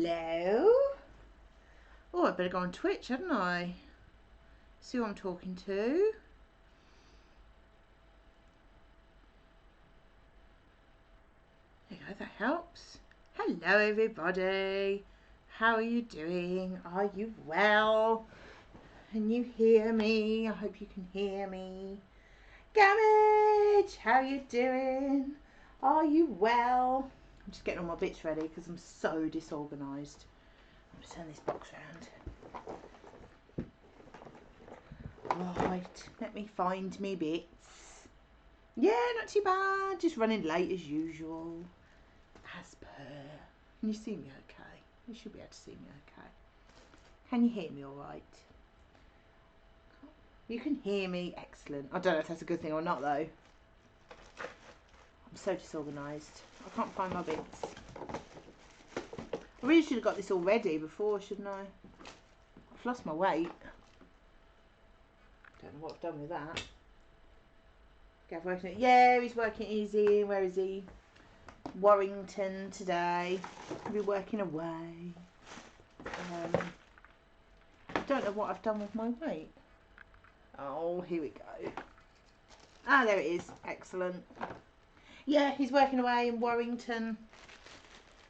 Hello. Oh, I better go on Twitch, hadn't I? See who I'm talking to. There you go, that helps. Hello everybody. How are you doing? Are you well? Can you hear me? I hope you can hear me. Gamage, how you doing? Are you well? I'm just getting all my bits ready because I'm so disorganised. I'm going to turn this box around. Right, let me find me bits. Yeah, not too bad. Just running late as usual. As per. Can you see me okay? You should be able to see me okay. Can you hear me all right? You can hear me. Excellent. I don't know if that's a good thing or not though. I'm so disorganised. I can't find my bits. I really should have got this all ready before, shouldn't I? I've lost my weight. Don't know what I've done with that. Gav working. Yeah, he's working easy. Where is he? Warrington today. He'll be working away. I don't know what I've done with my weight. Oh, here we go. Ah, there it is. Excellent. Yeah, he's working away in Warrington.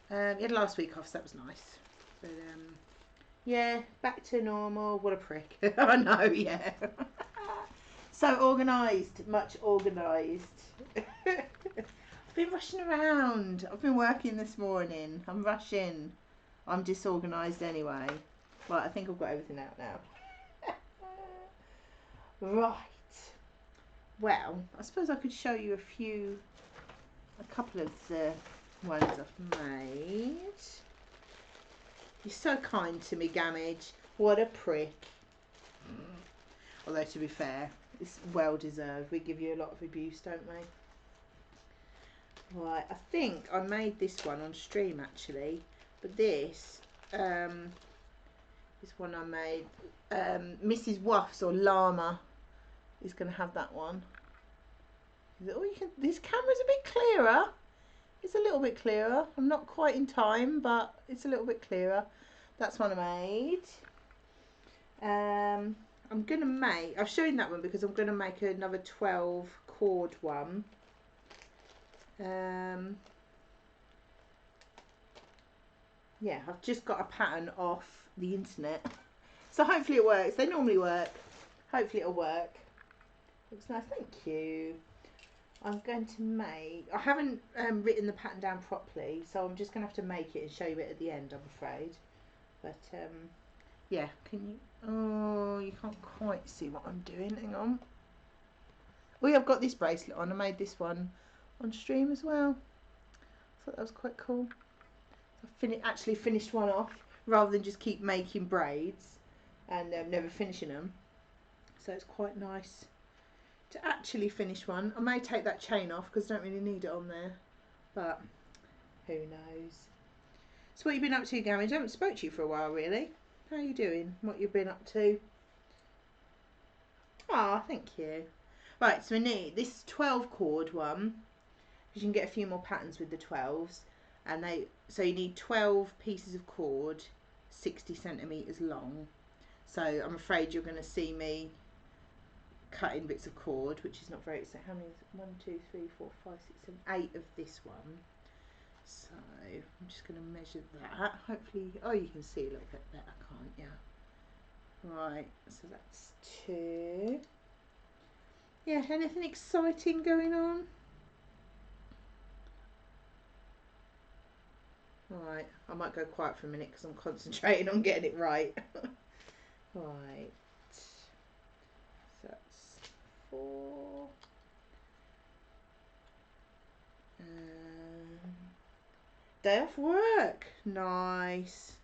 He had last week off, so that was nice. But yeah, back to normal. What a prick. I know, yeah. So organised, much organised. I've been rushing around. I've been working this morning. I'm rushing. I'm disorganised anyway. Right, I think I've got everything out now. Right. Well, I suppose I could show you a couple of the ones I've made. You're so kind to me, Gamage. What a prick. Although, to be fair, it's well deserved. We give you a lot of abuse, don't we? Right, I think I made this one on stream actually, but this one I made. Mrs. Wuffs or Llama is going to have that one. Oh, this camera's a bit clearer. It's a little bit clearer. I'm not quite in time, but it's a little bit clearer. That's one I made. I'm going to make, I've shown that one because I'm going to make another 12 cord one. Yeah, I've just got a pattern off the internet. So hopefully it works. They normally work. Hopefully it'll work. Looks nice, thank you. I'm going to make, I haven't written the pattern down properly, so I'm just going to have to make it and show you it at the end, I'm afraid. But yeah, can you, oh, you can't quite see what I'm doing, hang on. Oh yeah, I've got this bracelet on. I made this one on stream as well. I thought that was quite cool. I actually finished one off rather than just keep making braids and never finishing them. So it's quite nice to actually finish one. I may take that chain off because I don't really need it on there, but who knows. So what have you been up to, Gamage? I haven't spoke to you for a while really. How are you doing? What you've been up to? Ah, thank you. Right, so we need this 12 cord one because you can get a few more patterns with the 12s, and so you need 12 pieces of cord 60 centimeters long. So I'm afraid you're going to see me cutting bits of cord, which is not very, so how many is it? 1 2 3 4 5 6 7 8 of this one. So I'm just going to measure that. Hopefully, oh, you can see a little bit better, can't you? Right, so that's 2. Yeah, anything exciting going on? Alright, I might go quiet for a minute because I'm concentrating on getting it right. Right, so that's 4. Day off work. Nice.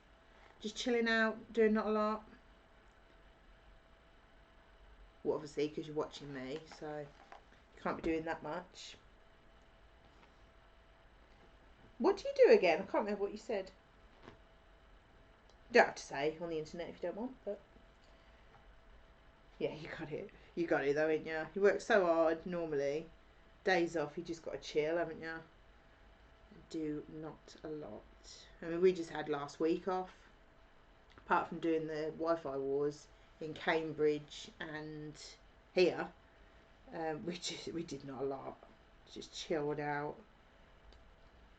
Just chilling out, doing not a lot. Well, obviously, because you're watching me, so you can't be doing that much. What do you do again? I can't remember what you said. You don't have to say on the internet if you don't want, but yeah, you got it. You got it though, ain't you? You work so hard normally. Days off, you just got to chill, haven't you? Do not a lot. I mean, we just had last week off. Apart from doing the Wi-Fi wars in Cambridge and here, we did not a lot. Just chilled out.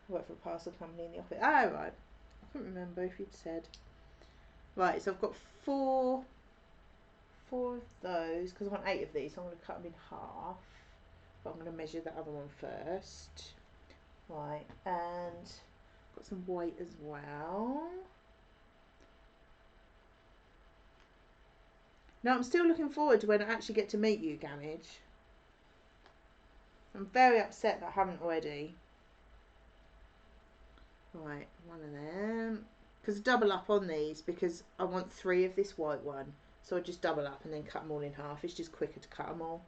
I work for a parcel company in the office. Oh, right. I couldn't remember if you'd said. Right, so I've got four of those because I want 8 of these. So I'm going to cut them in half. But I'm going to measure the other one first. Right, and got some white as well. Now I'm still looking forward to when I actually get to meet you, Gamage. I'm very upset that I haven't already. Right, one of them. Because double up on these because I want 3 of this white one. So I just double up and then cut them all in half. It's just quicker to cut them all.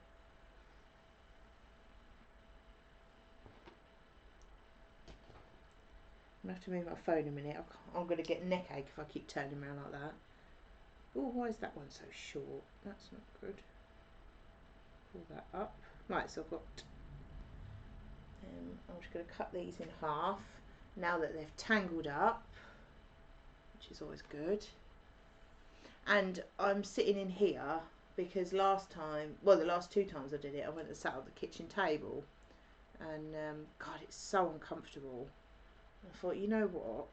I'm going to have to move my phone a minute. I'm going to get neck ache if I keep turning around like that. Oh, why is that one so short? That's not good. Pull that up. Right, so I've got... I'm just going to cut these in half now that they've tangled up, which is always good. And I'm sitting in here because last time, well, the last 2 times I did it, I went and sat at the kitchen table, and God, it's so uncomfortable. I thought, you know what,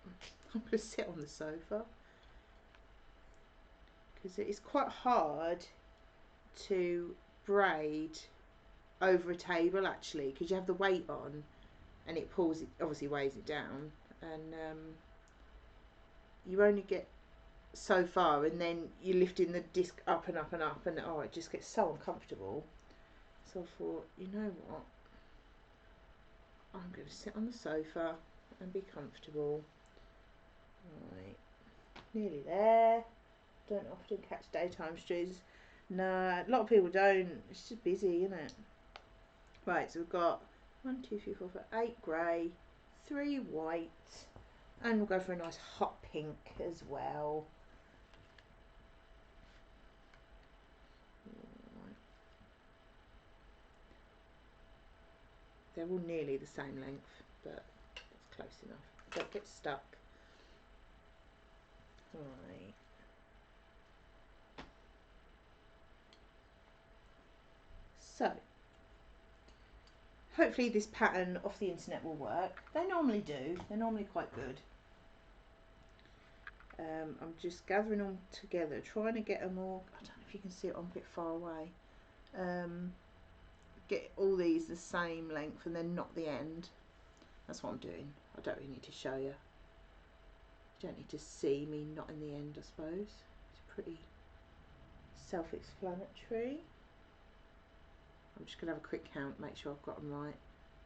I'm going to sit on the sofa because it's quite hard to braid over a table actually, because you have the weight on and it pulls it, obviously weighs it down, and you only get so far and then you're lifting the disc up and up and up, and oh, it just gets so uncomfortable. So I thought, you know what, I'm going to sit on the sofa and be comfortable. Right, nearly there. Don't often catch daytime streams. No, a lot of people don't. It's just busy, isn't it? Right, so we've got 1, 2, 3, 4, 5, 8 grey, 3 white, and we'll go for a nice hot pink as well. Right. They're all nearly the same length, but that's close enough. Don't get stuck. Right. So, hopefully this pattern off the internet will work. They normally do. They're normally quite good. I'm just gathering them together, trying to get them all. I don't know if you can see it, I'm a bit far away. Get all these the same length and then knot the end. That's what I'm doing. I don't really need to show you. You don't need to see me knotting the end, I suppose. It's pretty self-explanatory. I'm just going to have a quick count, make sure I've got them right.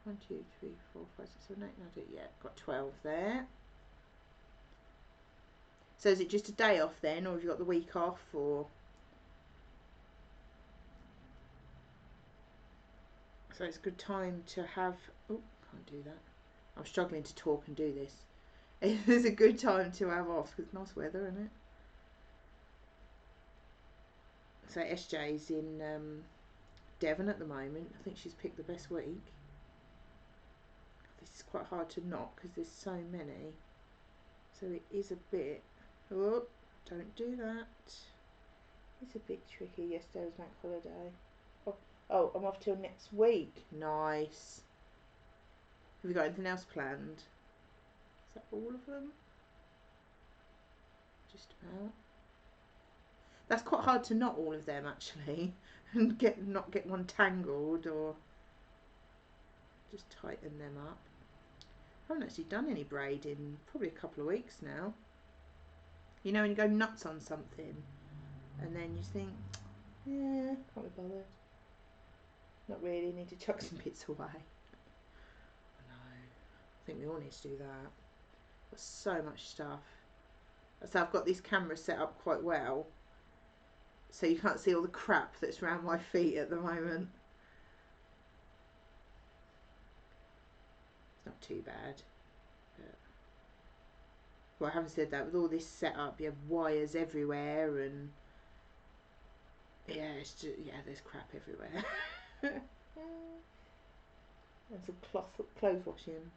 1, 2, 3, 4, 5, 6, 7, 8, 9, 10. Yeah, got 12 there. So is it just a day off then, or have you got the week off, or? So it's a good time to have, oh, can't do that. I'm struggling to talk and do this. It's a good time to have off because it's nice weather, isn't it? So SJ's in Devon at the moment. I think she's picked the best week. This is quite hard to knot because there's so many. So it is a bit, oh, don't do that. It's a bit tricky. Yesterday was bank holiday. Oh, I'm off till next week. Nice. Have you got anything else planned? Is that all of them? Just about. That's quite hard to knot all of them actually, and not get one tangled, or just tighten them up. I haven't actually done any braiding probably a couple of weeks now. You know when you go nuts on something and then you think, yeah, can't be bothered. Not really, need to chuck some bits away. I know. I think we all need to do that. Got so much stuff. So I've got this camera set up quite well, so you can't see all the crap that's around my feet at the moment. It's not too bad. But, well, having said that, with all this set up, you have wires everywhere, and yeah, it's just, yeah, there's crap everywhere. And some clothes washing.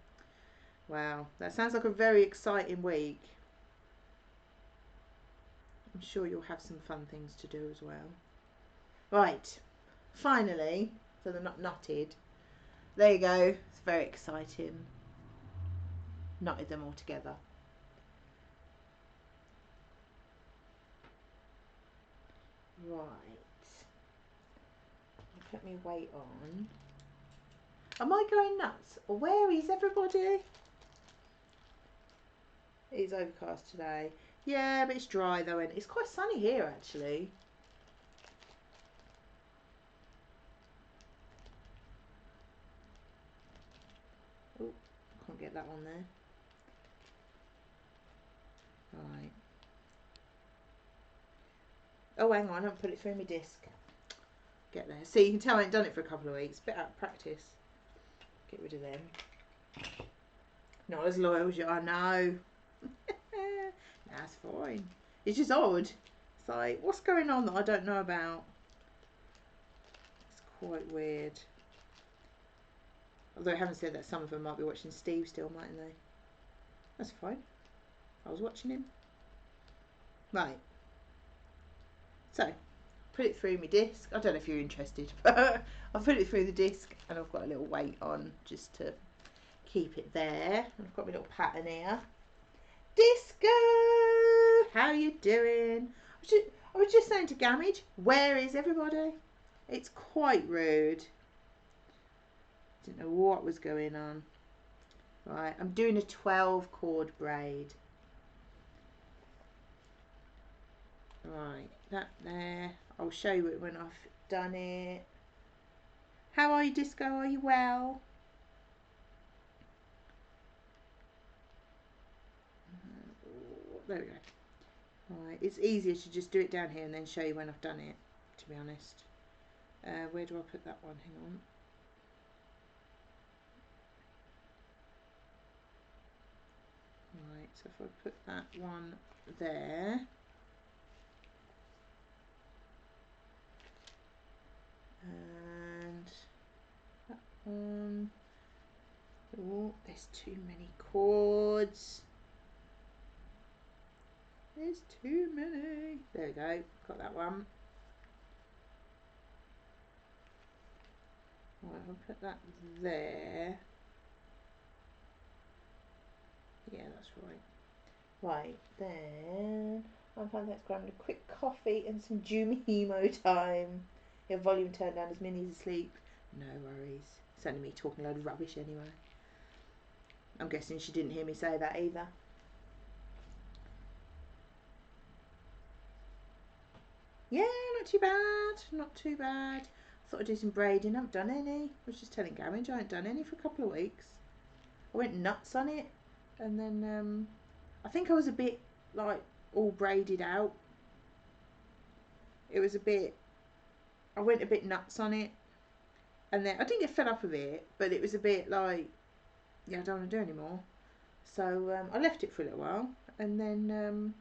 Wow, that sounds like a very exciting week. I'm sure you'll have some fun things to do as well. Right, finally, so they're not knotted. There you go. It's very exciting. Knotted them all together. Right. I'll put my weight on. Am I going nuts? Where is everybody? It's overcast today. Yeah, but it's dry though, and it's quite sunny here actually. Oh, can't get that on there. Right. Oh, hang on, I haven't put it through my disc. Get there. See, you can tell I haven't done it for a couple of weeks. Bit out of practice. Get rid of them. Not as loyal as you are now. That's fine. It's just odd. It's like, what's going on that I don't know about? It's quite weird. Although I haven't said that, some of them might be watching Steve still, mightn't they? That's fine. I was watching him. Right. So, put it through my disc. I don't know if you're interested, but I've put it through the disc and I've got a little weight on just to keep it there. I've got my little pattern here. Disco! How you doing? I was just saying to Gamage, where is everybody? It's quite rude. Didn't know what was going on. Right, I'm doing a 12 cord braid. Right, that there. I'll show you it when I've done it. How are you, Disco? Are you well? There we go. Right, it's easier to just do it down here and then show you when I've done it, to be honest. Where do I put that one? Hang on. Right, so if I put that one there. And that one. Oh, there's too many cords. There's too many. There we go. Got that one. Right, I'll put that there. Yeah, that's right. Right, then I'm finding that's grabbing a quick coffee and some Jumihimo time. Your volume turned down as Minnie's asleep. No worries. It's only me talking a load of rubbish anyway. I'm guessing she didn't hear me say that either. Yeah, not too bad. Not too bad. I thought I'd do some braiding. I haven't done any. I was just telling Gamage I haven't done any for a couple of weeks. I went nuts on it. And then I think I was a bit like all braided out. It was a bit, I went a bit nuts on it. And then I didn't get fed up of it, but it was a bit like, yeah, I don't want to do it anymore. So I left it for a little while. And then, hang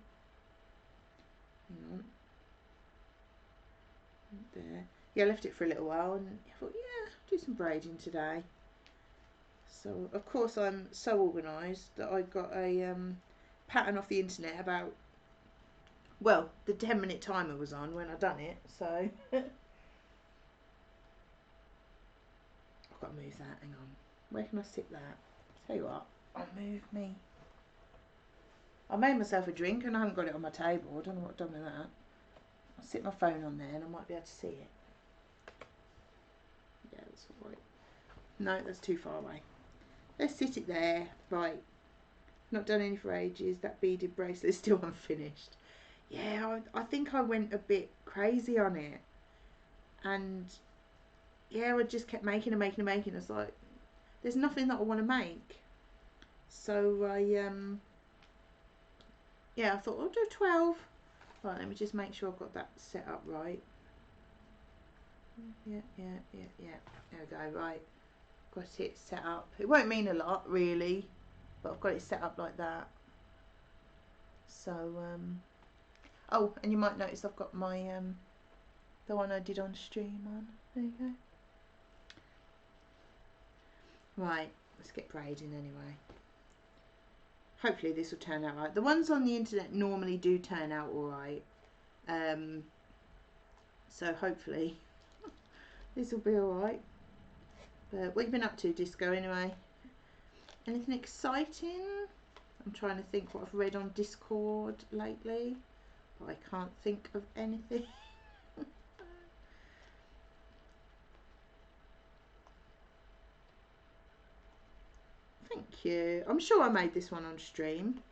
on. There. Yeah, I left it for a little while and I thought, yeah, do some braiding today. So, of course, I'm so organised that I got a pattern off the internet about, well, the 10-minute timer was on when I done it, so I've got to move that. Hang on. Where can I sit that? Tell you what, I'll move me. I made myself a drink and I haven't got it on my table. I don't know what I've done with that. I'll sit my phone on there and I might be able to see it. Yeah, that's all right. No, that's too far away. Let's sit it there. Right. Not done any for ages. That beaded bracelet is still unfinished. Yeah, I think I went a bit crazy on it. And yeah, I just kept making and making and making. It's like, there's nothing that I want to make. So I, yeah, I thought I'll do 12. Right, let me just make sure I've got that set up right. Yeah. There we go, right. Got it set up. It won't mean a lot, really, but I've got it set up like that. So, oh, and you might notice I've got my, the one I did on stream on. There you go. Right, let's get braiding anyway. hopefully this will turn out right. The ones on the internet normally do turn out all right. So hopefully this will be all right. But what have you been up to, Disco, anyway? Anything exciting? I'm trying to think what I've read on Discord lately, but I can't think of anything. Thank you. I'm sure I made this one on stream,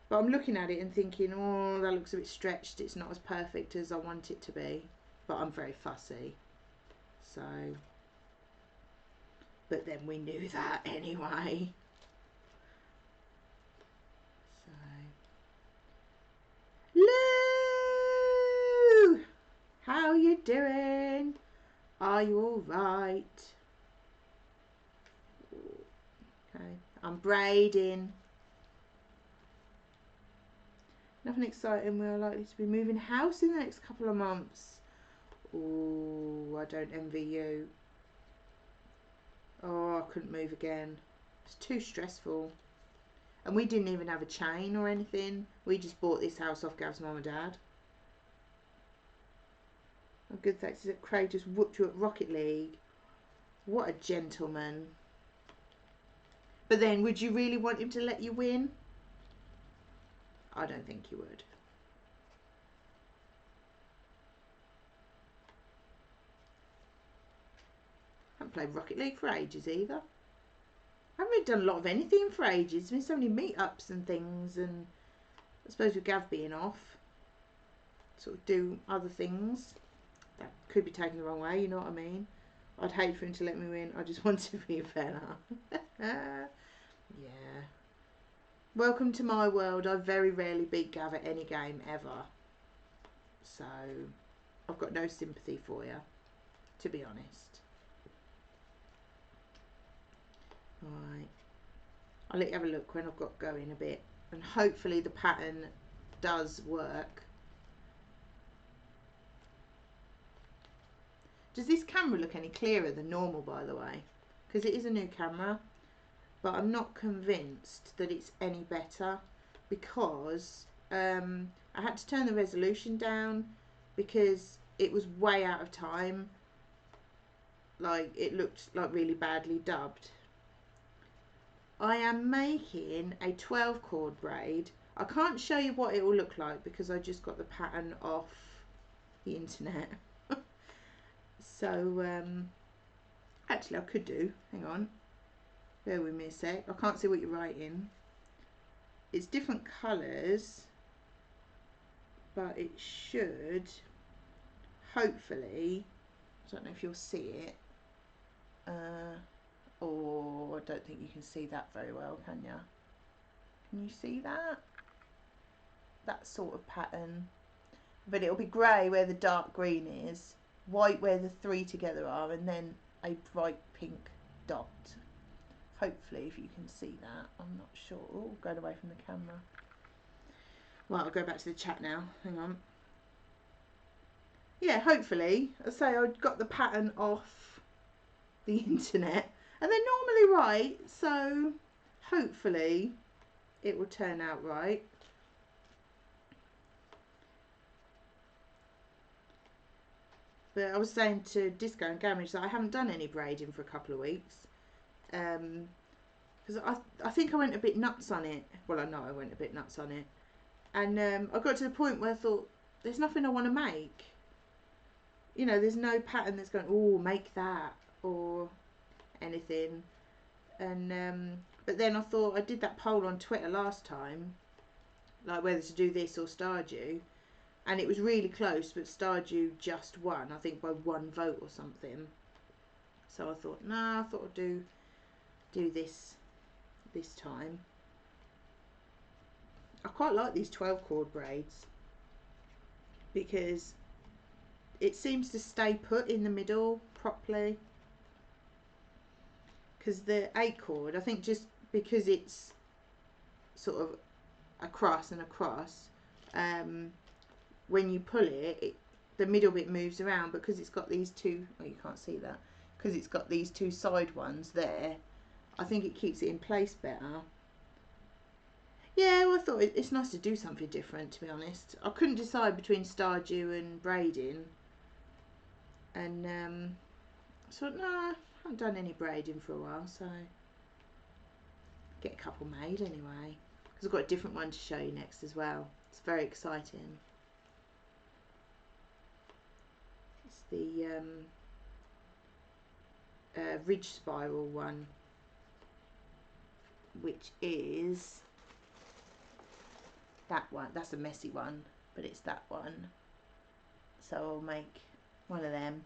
but I'm looking at it and thinking, oh, that looks a bit stretched. It's not as perfect as I want it to be, but I'm very fussy. So, but then we knew that anyway. So, Lou, how you doing? Are you all right? Okay, I'm braiding. Nothing exciting. We're likely to be moving house in the next couple of months. Oh, I don't envy you. Oh, I couldn't move again. It's too stressful. And we didn't even have a chain or anything. We just bought this house off Gav's mum and dad. A good thanks is that Craig just whooped you at Rocket League. What a gentleman. But then, would you really want him to let you win? I don't think you would. I haven't played Rocket League for ages either. I haven't really done a lot of anything for ages. There's been so many meetups and things, and I suppose with Gav being off, sort of do other things. That could be taken the wrong way, you know what I mean? I'd hate for him to let me win. I just want to be better. Yeah. Welcome to my world. I very rarely beat Gav at any game ever. So, I've got no sympathy for you, to be honest. Alright. I'll let you have a look when I've got going a bit. And hopefully the pattern does work. Does this camera look any clearer than normal, by the way? Because it is a new camera. But I'm not convinced that it's any better. Because I had to turn the resolution down. Because it was way out of time. Like, it looked like really badly dubbed. I am making a 12 cord braid. I can't show you what it will look like because I just got the pattern off the internet. So, actually I could do, hang on, bear with me a sec. I can't see what you're writing. It's different colours, but it should, hopefully, I don't know if you'll see it, or I don't think you can see that very well, can you? Can you see that? That sort of pattern. But it'll be grey where the dark green is, white where the three together are, and then a bright pink dot. Hopefully, if you can see that. I'm not sure. Oh, going away from the camera. Right, I'll go back to the chat now. Hang on. Yeah, hopefully. I say I got the pattern off the internet, and they're normally right, so hopefully it will turn out right. But I was saying to Disco and Gamage that I haven't done any braiding for a couple of weeks. Because I think I went a bit nuts on it. Well, I know I went a bit nuts on it. And I got to the point where I thought, there's nothing I want to make. You know, there's no pattern that's going, oh, make that, or anything. And but then I thought, I did that poll on Twitter last time, like whether to do this or Stardew. And it was really close, but Stardew just won, I think by 1 vote or something. So I thought, nah, I thought I'd do this time. I quite like these 12 cord braids because it seems to stay put in the middle properly. Because the 8 cord, I think just because it's sort of across and across, when you pull it, the middle bit moves around, because it's got these two, oh, you can't see that, because it's got these two side ones there. I think it keeps it in place better. Yeah, well, I thought it's nice to do something different, to be honest. I couldn't decide between Stardew and braiding. And so, no, I haven't done any braiding for a while, so get a couple made anyway. Because I've got a different one to show you next as well. It's very exciting. It's the ridge spiral one, which is that one. That's a messy one, but it's that one. So I'll make one of them.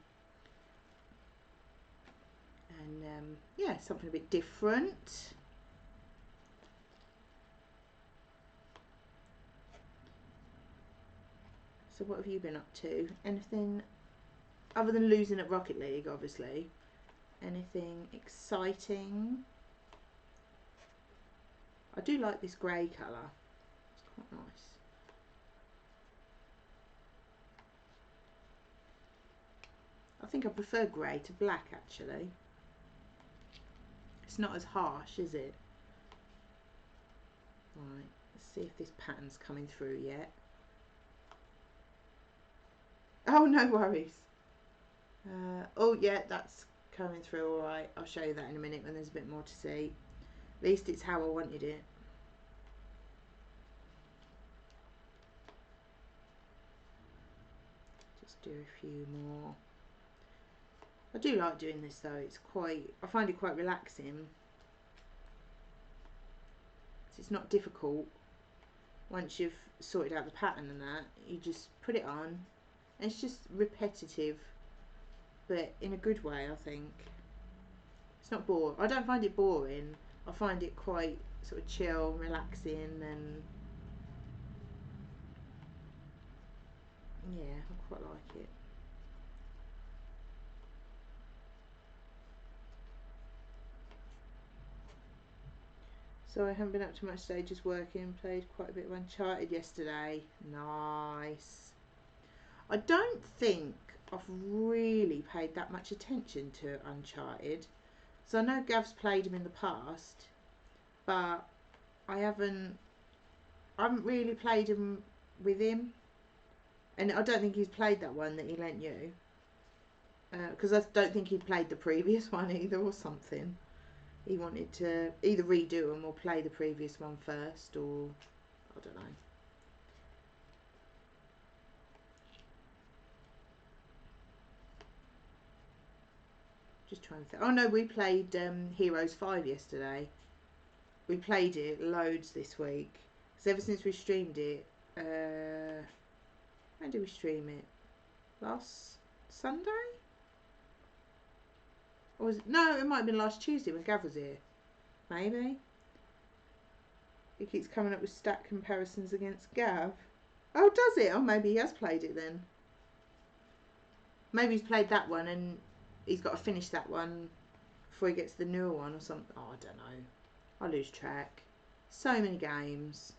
And yeah, something a bit different. So what have you been up to? Anything other than losing at Rocket League, obviously? Anything exciting? I do like this grey colour. It's quite nice. I think I prefer grey to black, actually. It's not as harsh, is it? Right, let's see if this pattern's coming through yet. Oh, no worries. Oh, yeah, that's coming through all right. I'll show you that in a minute when there's a bit more to see. At least it's how I wanted it. Just do a few more. I do like doing this though. It's quite, I find it quite relaxing. It's not difficult. Once you've sorted out the pattern and that, you just put it on. And it's just repetitive, but in a good way, I think. It's not boring. I don't find it boring. I find it quite sort of chill, relaxing, and yeah, I quite like it. So I haven't been up to much today, just working. Played quite a bit of Uncharted yesterday. Nice. I don't think I've really paid that much attention to Uncharted. So I know Gav's played them in the past, but I haven't really played them with him. And I don't think he's played that one that he lent you. Because I don't think he'd played the previous one either or something. He wanted to either redo them or play the previous one first, or I don't know. Just trying to think. Oh no, we played Heroes 5 yesterday. We played it loads this week. Because ever since we streamed it, when did we stream it? Last Sunday? Or was it? No, it might have been last Tuesday when Gav was here. Maybe. It keeps coming up with stat comparisons against Gav. Oh, does it? Oh, maybe he has played it then. Maybe he's played that one and he's got to finish that one before he gets the newer one or something. Oh, I don't know. I lose track. So many games.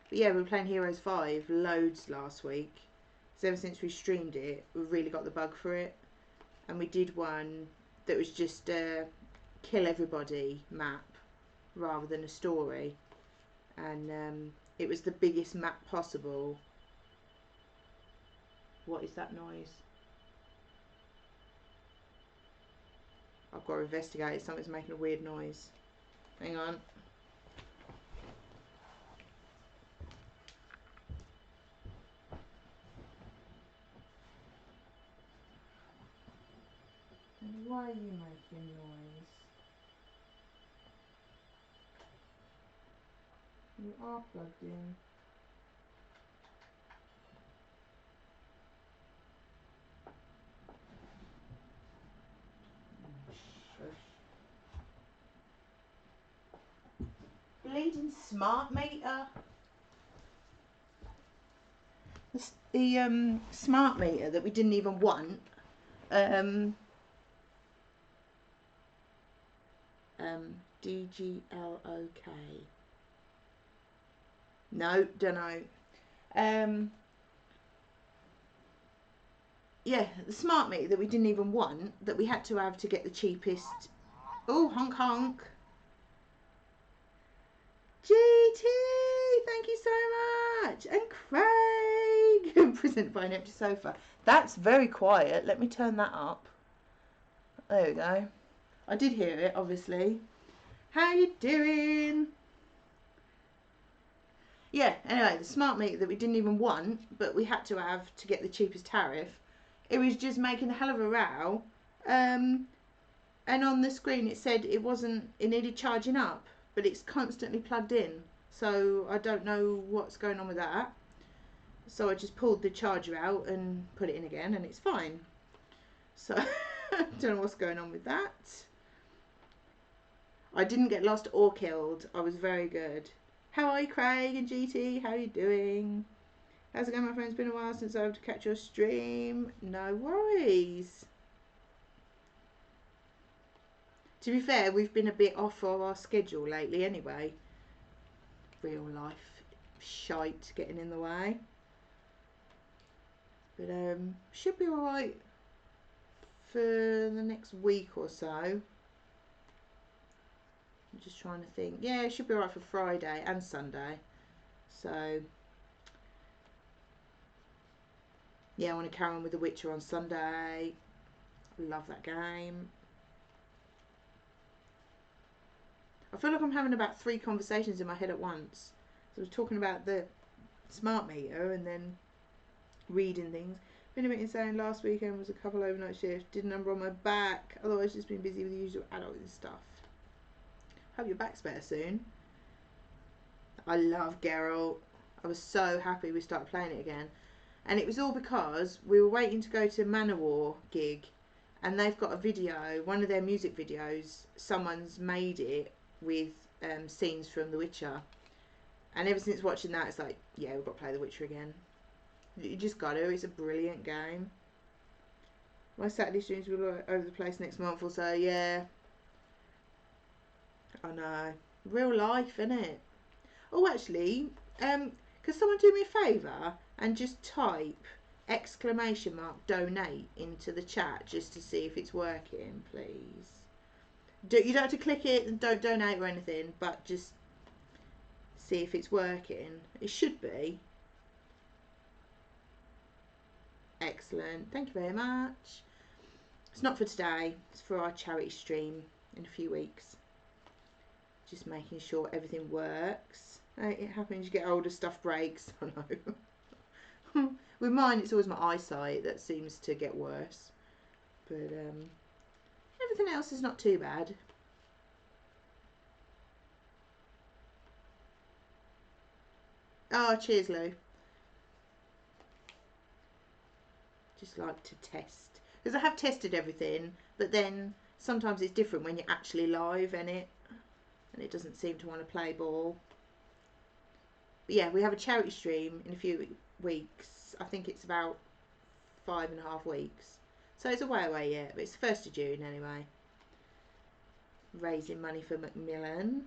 But yeah, we were playing Heroes 5 loads last week. So ever since we streamed it, we've really got the bug for it. And we did one that was just a kill everybody map rather than a story. And it was the biggest map possible. What is that noise? I've got to investigate. Something's making a weird noise. Hang on. Why are you making noise? You are plugged in. Bleeding smart meter. The smart meter that we didn't even want. DGLOK. No, don't know. Yeah, the smart meter that we didn't even want, that we had to have to get the cheapest. Oh, honk honk. GT, thank you so much. And Craig, presented by an empty sofa. That's very quiet. Let me turn that up. There we go. I did hear it, obviously. How you doing? Yeah, anyway, the smart meter that we didn't even want, but we had to have to get the cheapest tariff, it was just making a hell of a row. And on the screen it said it needed charging up, but it's constantly plugged in. So I don't know what's going on with that. So I just pulled the charger out and put it in again, and it's fine. So I don't know what's going on with that. I didn't get lost or killed. I was very good. How are you, Craig and GT? How are you doing? How's it going, my friend? It's been a while since I was to catch your stream. No worries. To be fair, we've been a bit off of our schedule lately anyway. Real life shite getting in the way. But should be alright for the next week or so. I'm just trying to think. Yeah, it should be alright for Friday and Sunday. So yeah, I want to carry on with The Witcher on Sunday. Love that game. I feel like I'm having about 3 conversations in my head at once. So I was talking about the smart meter and then reading things. Been a bit insane. Last weekend was a couple overnight shifts. Did a number on my back. Otherwise just been busy with the usual adult stuff. Hope your back's better soon. I love Geralt. I was so happy we started playing it again. And it was all because we were waiting to go to Manowar gig, and they've got a video, one of their music videos, someone's made it with scenes from The Witcher. And ever since watching that, it's like, yeah, we've got to play The Witcher again. You just got to. It's a brilliant game. My Saturday streams will be all over the place next month or so, yeah. I know. Real life, innit? Oh, actually, could someone do me a favour and just type !donate into the chat just to see if it's working, please? You don't have to click it and don't donate or anything, but just see if it's working. It should be. Excellent. Thank you very much. It's not for today. It's for our charity stream in a few weeks. Just making sure everything works. It happens, you get older, stuff breaks. I know. With mine, it's always my eyesight that seems to get worse. But everything else is not too bad. Oh, cheers, Lou. Just like to test. Because I have tested everything, but then sometimes it's different when you're actually live in it. And it doesn't seem to want to play ball. But yeah, we have a charity stream in a few weeks. I think it's about 5.5 weeks. So it's a way away yet, but it's the 1st of June anyway. Raising money for Macmillan.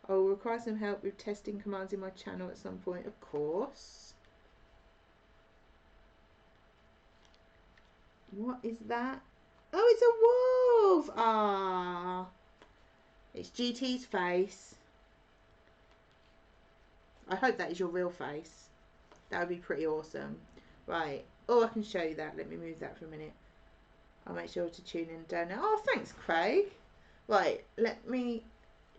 I will require some help with testing commands in my channel at some point, of course. What is that? Oh, it's a wolf! Ah, it's GT's face. I hope that is your real face. That would be pretty awesome. Right. Oh, I can show you that. Let me move that for a minute. I'll make sure to tune in and donate. Oh, thanks, Craig. Right. Let me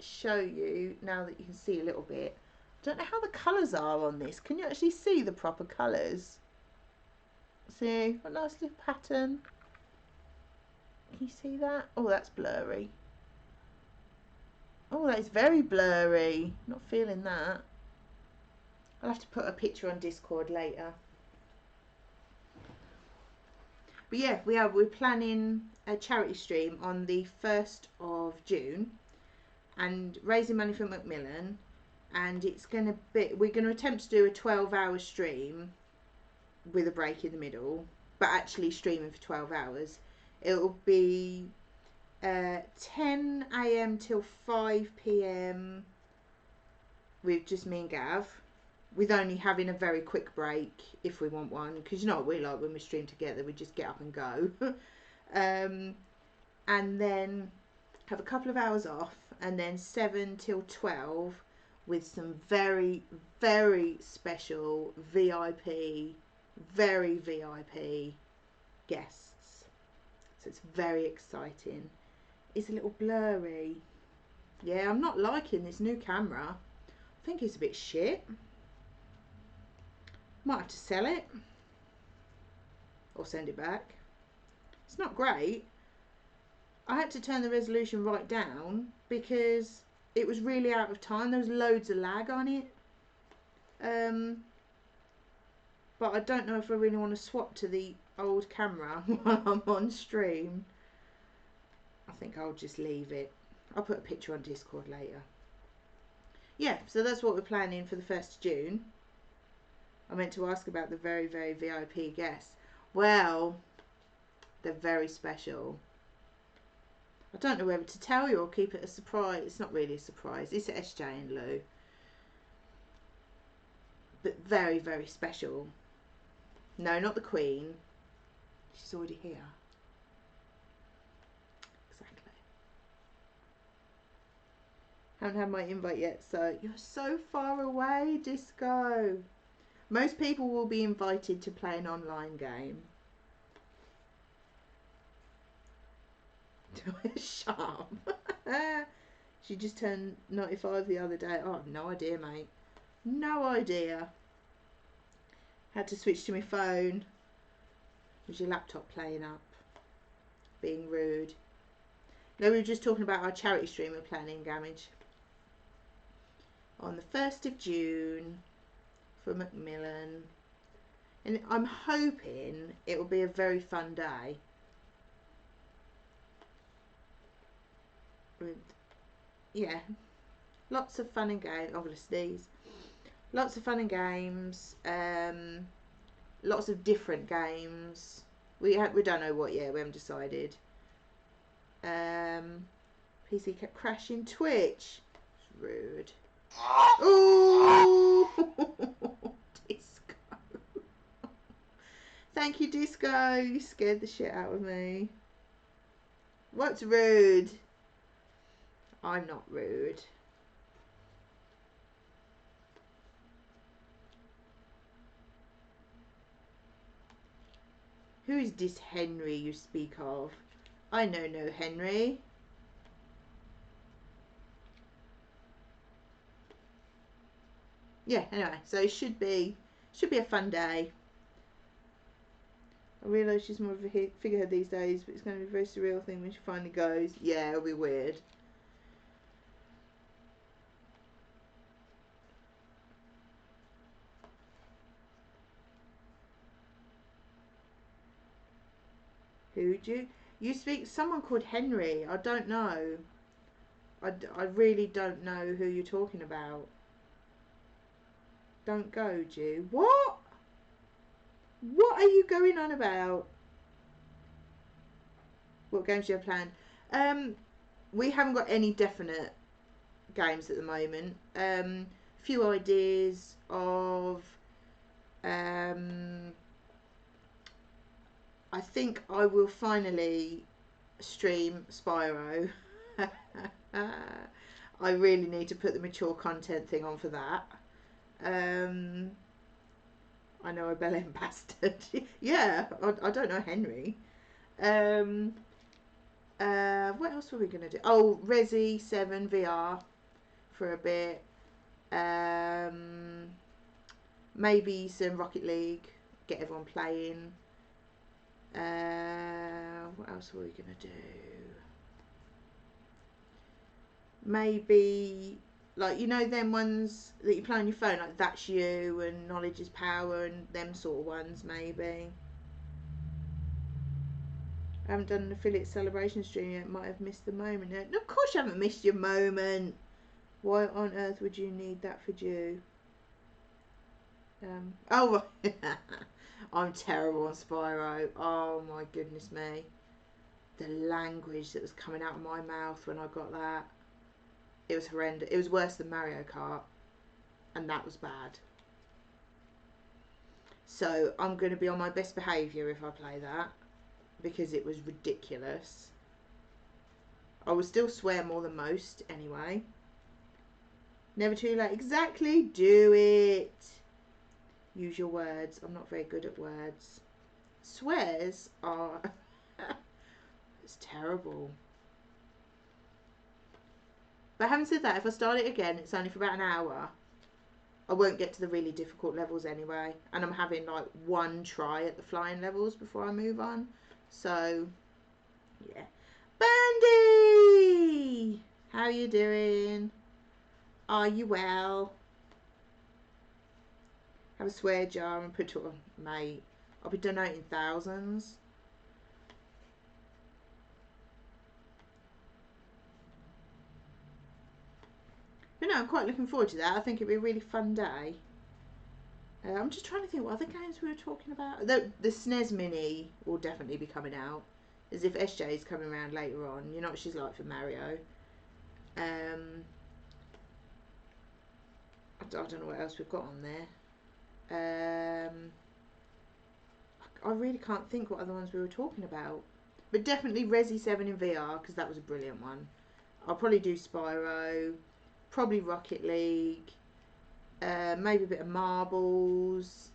show you now that you can see a little bit. I don't know how the colours are on this. Can you actually see the proper colours? See? What a nice little pattern. Can you see that? Oh, that's blurry. Oh, that is very blurry. Not feeling that. I'll have to put a picture on Discord later. But yeah, we're planning a charity stream on the 1st of June and raising money for Macmillan, and it's going to be, we're going to attempt to do a 12-hour stream with a break in the middle, but actually streaming for 12 hours. It'll be 10 AM till 5 PM with just me and Gav, with only having a very quick break if we want one, because you know what we like when we stream together, we just get up and go. And then have a couple of hours off, and then 7 till 12 with some very, very special VIP, very VIP guests. So it's very exciting. It's a little blurry. Yeah, I'm not liking this new camera. I think it's a bit shit. Might have to sell it or send it back. It's not great. I had to turn the resolution right down because it was really out of time. There was loads of lag on it. But I don't know if I really want to swap to the old camera while I'm on stream. I think I'll just leave it. I'll put a picture on Discord later. Yeah, so that's what we're planning for the 1st of June. I meant to ask about the very, very VIP guests. Well, they're very special. I don't know whether to tell you or keep it a surprise. It's not really a surprise. It's SJ and Lou. But very, very special. No, not the Queen. She's already here. Exactly. Haven't had my invite yet, so you're so far away, Disco. Most people will be invited to play an online game. Shut up. She just turned 95 the other day. Oh, no idea, mate. No idea. Had to switch to my phone. Was your laptop playing up? Being rude. No, we were just talking about our charity stream we're planning, Gamage. On the 1st of June for Macmillan. And I'm hoping it will be a very fun day. With, yeah, lots of fun and games. I'm going to sneeze. Lots of fun and games. Lots of different games. We don't know what yet. We haven't decided. PC kept crashing. Twitch. It's rude. Ooh, Disco. Thank you, Disco. You scared the shit out of me. What's rude? I'm not rude. Who is this Henry you speak of? I know no Henry. Yeah, anyway, so it should be a fun day. I realise she's more of a figurehead these days, but it's going to be a very surreal thing when she finally goes. Yeah, it'll be weird. Who do you speak? Someone called Henry. I don't know. I really don't know who you're talking about. Don't go, Jew. What? What are you going on about? What games do you have planned? We haven't got any definite games at the moment. Few ideas of. I think I will finally stream Spyro. I really need to put the mature content thing on for that. I know a Belen bastard. Yeah, I don't know Henry. What else were we going to do? Oh, Resi 7 VR for a bit. Maybe some Rocket League. Get everyone playing. What else were we going to do? Maybe, like, you know them ones that you play on your phone, like That's You and Knowledge is Power and them sort of ones, maybe. I haven't done an affiliate celebration stream yet. Might have missed the moment yet. No, of course you haven't missed your moment. Why on earth would you need that for you? Oh, I'm terrible on Spyro. Oh my goodness me. The language that was coming out of my mouth when I got that. It was horrendous. It was worse than Mario Kart. And that was bad. So I'm going to be on my best behaviour if I play that. Because it was ridiculous. I will still swear more than most anyway. Never too late. Exactly. Do it. Use your words. I'm not very good at words. Swears are... it's terrible. But having said that, if I start it again, it's only for about an hour. I won't get to the really difficult levels anyway. And I'm having like one try at the flying levels before I move on. So, yeah. Bandy! How you doing? Are you well? Have a swear jar and put it on, mate. I'll be donating thousands. But no, I'm quite looking forward to that. I think it'll be a really fun day. I'm just trying to think what other games we were talking about. The SNES Mini will definitely be coming out. As if SJ is coming around later on. You know what she's like for Mario. I don't know what else we've got on there. I really can't think what other ones we were talking about. But definitely Resi 7 in VR, because that was a brilliant one. I'll probably do Spyro. Probably Rocket League. Maybe a bit of Marbles.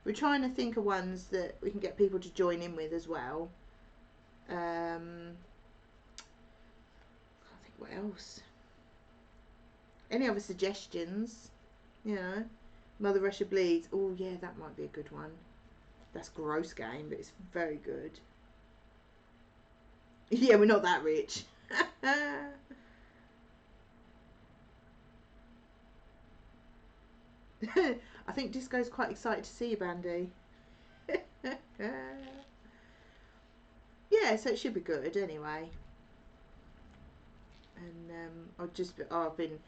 We're trying to think of ones that we can get people to join in with as well. I can't think what else. Any other suggestions? You know, Mother Russia Bleeds. Oh yeah, that might be a good one. That's a gross game, but it's very good. Yeah, we're not that rich. I think Disco's quite excited to see you, Bandy. Yeah, so it should be good anyway. And I've been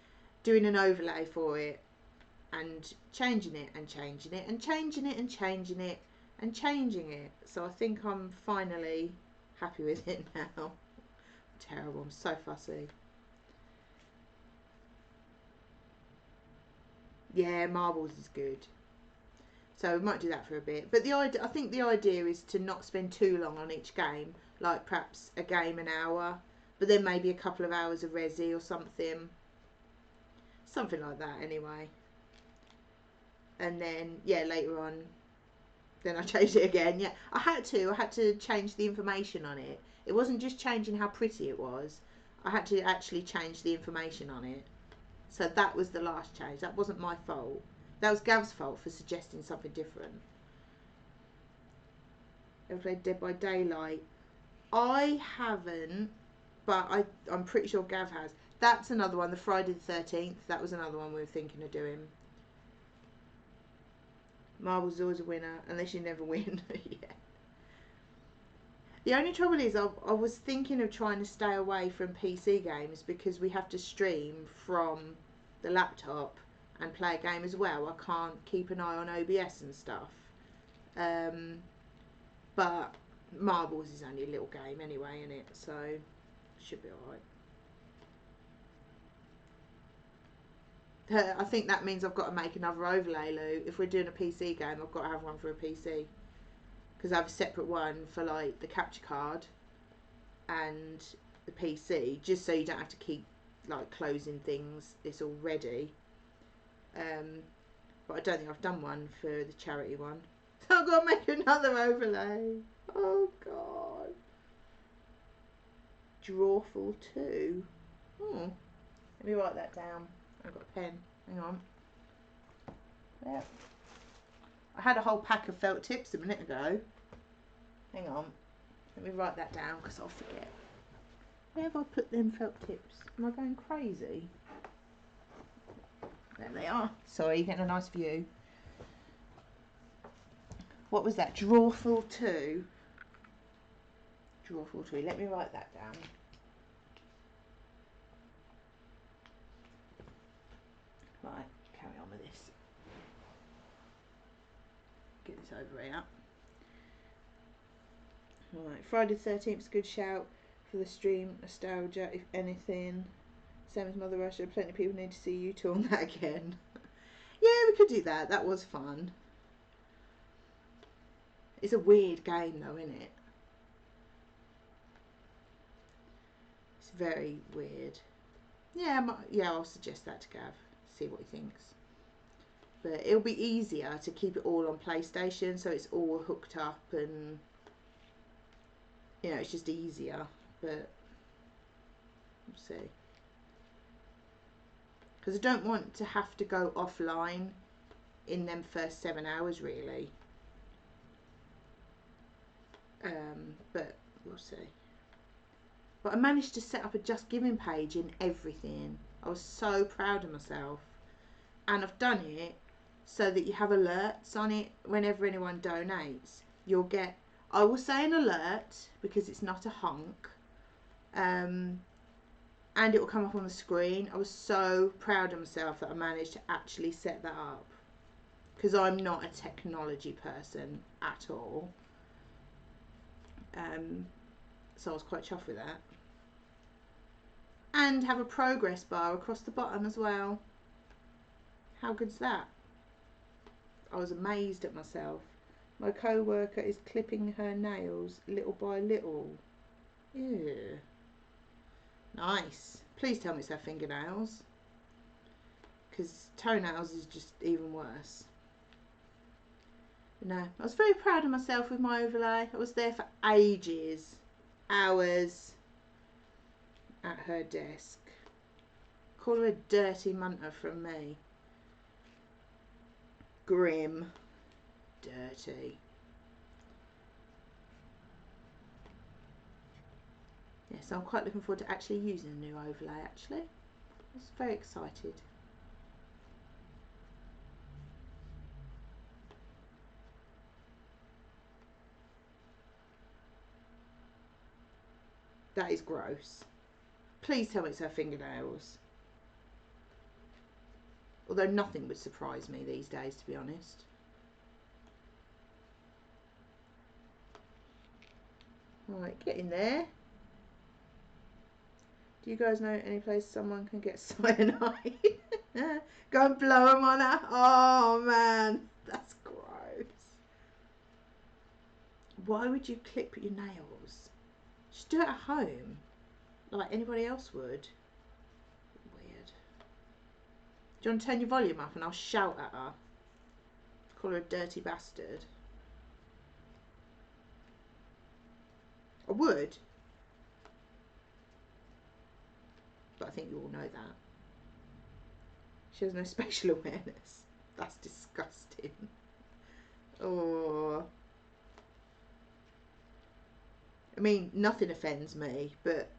doing an overlay for it and changing it and changing it and changing it and changing it and changing it. So I think I'm finally happy with it now. Terrible, I'm so fussy. Yeah, Marbles is good. So we might do that for a bit. But I think the idea is to not spend too long on each game. Like perhaps a game an hour. But then maybe a couple of hours of Resi or something. Something like that anyway. And then, yeah, later on, then I changed it again. Yeah, I had to change the information on it. It wasn't just changing how pretty it was. I had to actually change the information on it. So that was the last change. That wasn't my fault. That was Gav's fault for suggesting something different. Ever played Dead by Daylight? I haven't, but I'm pretty sure Gav has. That's another one, the Friday the 13th. That was another one we were thinking of doing. Marvel's always a winner, unless you never win. Yeah. The only trouble is I was thinking of trying to stay away from PC games because we have to stream from the laptop and play a game as well. I can't keep an eye on OBS and stuff. But Marbles is only a little game anyway, isn't it? So should be alright. I think that means I've got to make another overlay, Lou. If we're doing a PC game, I've got to have one for a PC. Because I have a separate one for like the capture card and the PC, just so you don't have to keep like closing things. It's all ready. But I don't think I've done one for the charity one. So I've got to make another overlay. Oh God. Drawful 2. Oh, let me write that down. I've got a pen. Hang on. Yeah. I had a whole pack of felt tips a minute ago. Hang on. Let me write that down because I'll forget. Where have I put them felt tips? Am I going crazy? There they are. Sorry, you're getting a nice view. What was that? Drawful 2. Drawful 2. Let me write that down. Right, carry on with this. Get this over here. Right, Friday the 13th is a good shout for the stream. Nostalgia, if anything. Same as Mother Russia. Plenty of people need to see you two on that again. Yeah, we could do that. That was fun. It's a weird game though, isn't it? very weird. Yeah, yeah, I'll suggest that to Gav. See what he thinks. But it'll be easier to keep it all on PlayStation, so it's all hooked up and, you know, it's just easier. But we'll see. Because I don't want to have to go offline in them first 7 hours, really. But we'll see. But I managed to set up a Just Giving page in everything. I was so proud of myself. And I've done it so that you have alerts on it whenever anyone donates. You'll get, I will say an alert because it's not a honk. And it will come up on the screen. I was so proud of myself that I managed to actually set that up. Because I'm not a technology person at all. So I was quite chuffed with that. And have a progress bar across the bottom as well. How good's that? I was amazed at myself. My co-worker is clipping her nails little by little. Ew. Nice. Please tell me it's her fingernails. Because toenails is just even worse. But no, I was very proud of myself with my overlay. I was there for ages. Hours. At her desk. Call her a dirty munter from me. Grim. Dirty. Yes, I'm quite looking forward to actually using a new overlay actually. I was very excited. That is gross. Please tell me it's her fingernails. Although nothing would surprise me these days, to be honest. Alright, get in there. Do you guys know any place someone can get cyanide? Go and blow them on her. Oh man, that's gross. Why would you clip your nails? Just do it at home, like anybody else would. Weird. Do you want to turn your volume up and I'll shout at her? Call her a dirty bastard. I would. But I think you all know that. She has no spatial awareness. That's disgusting. Oh. I mean, nothing offends me, but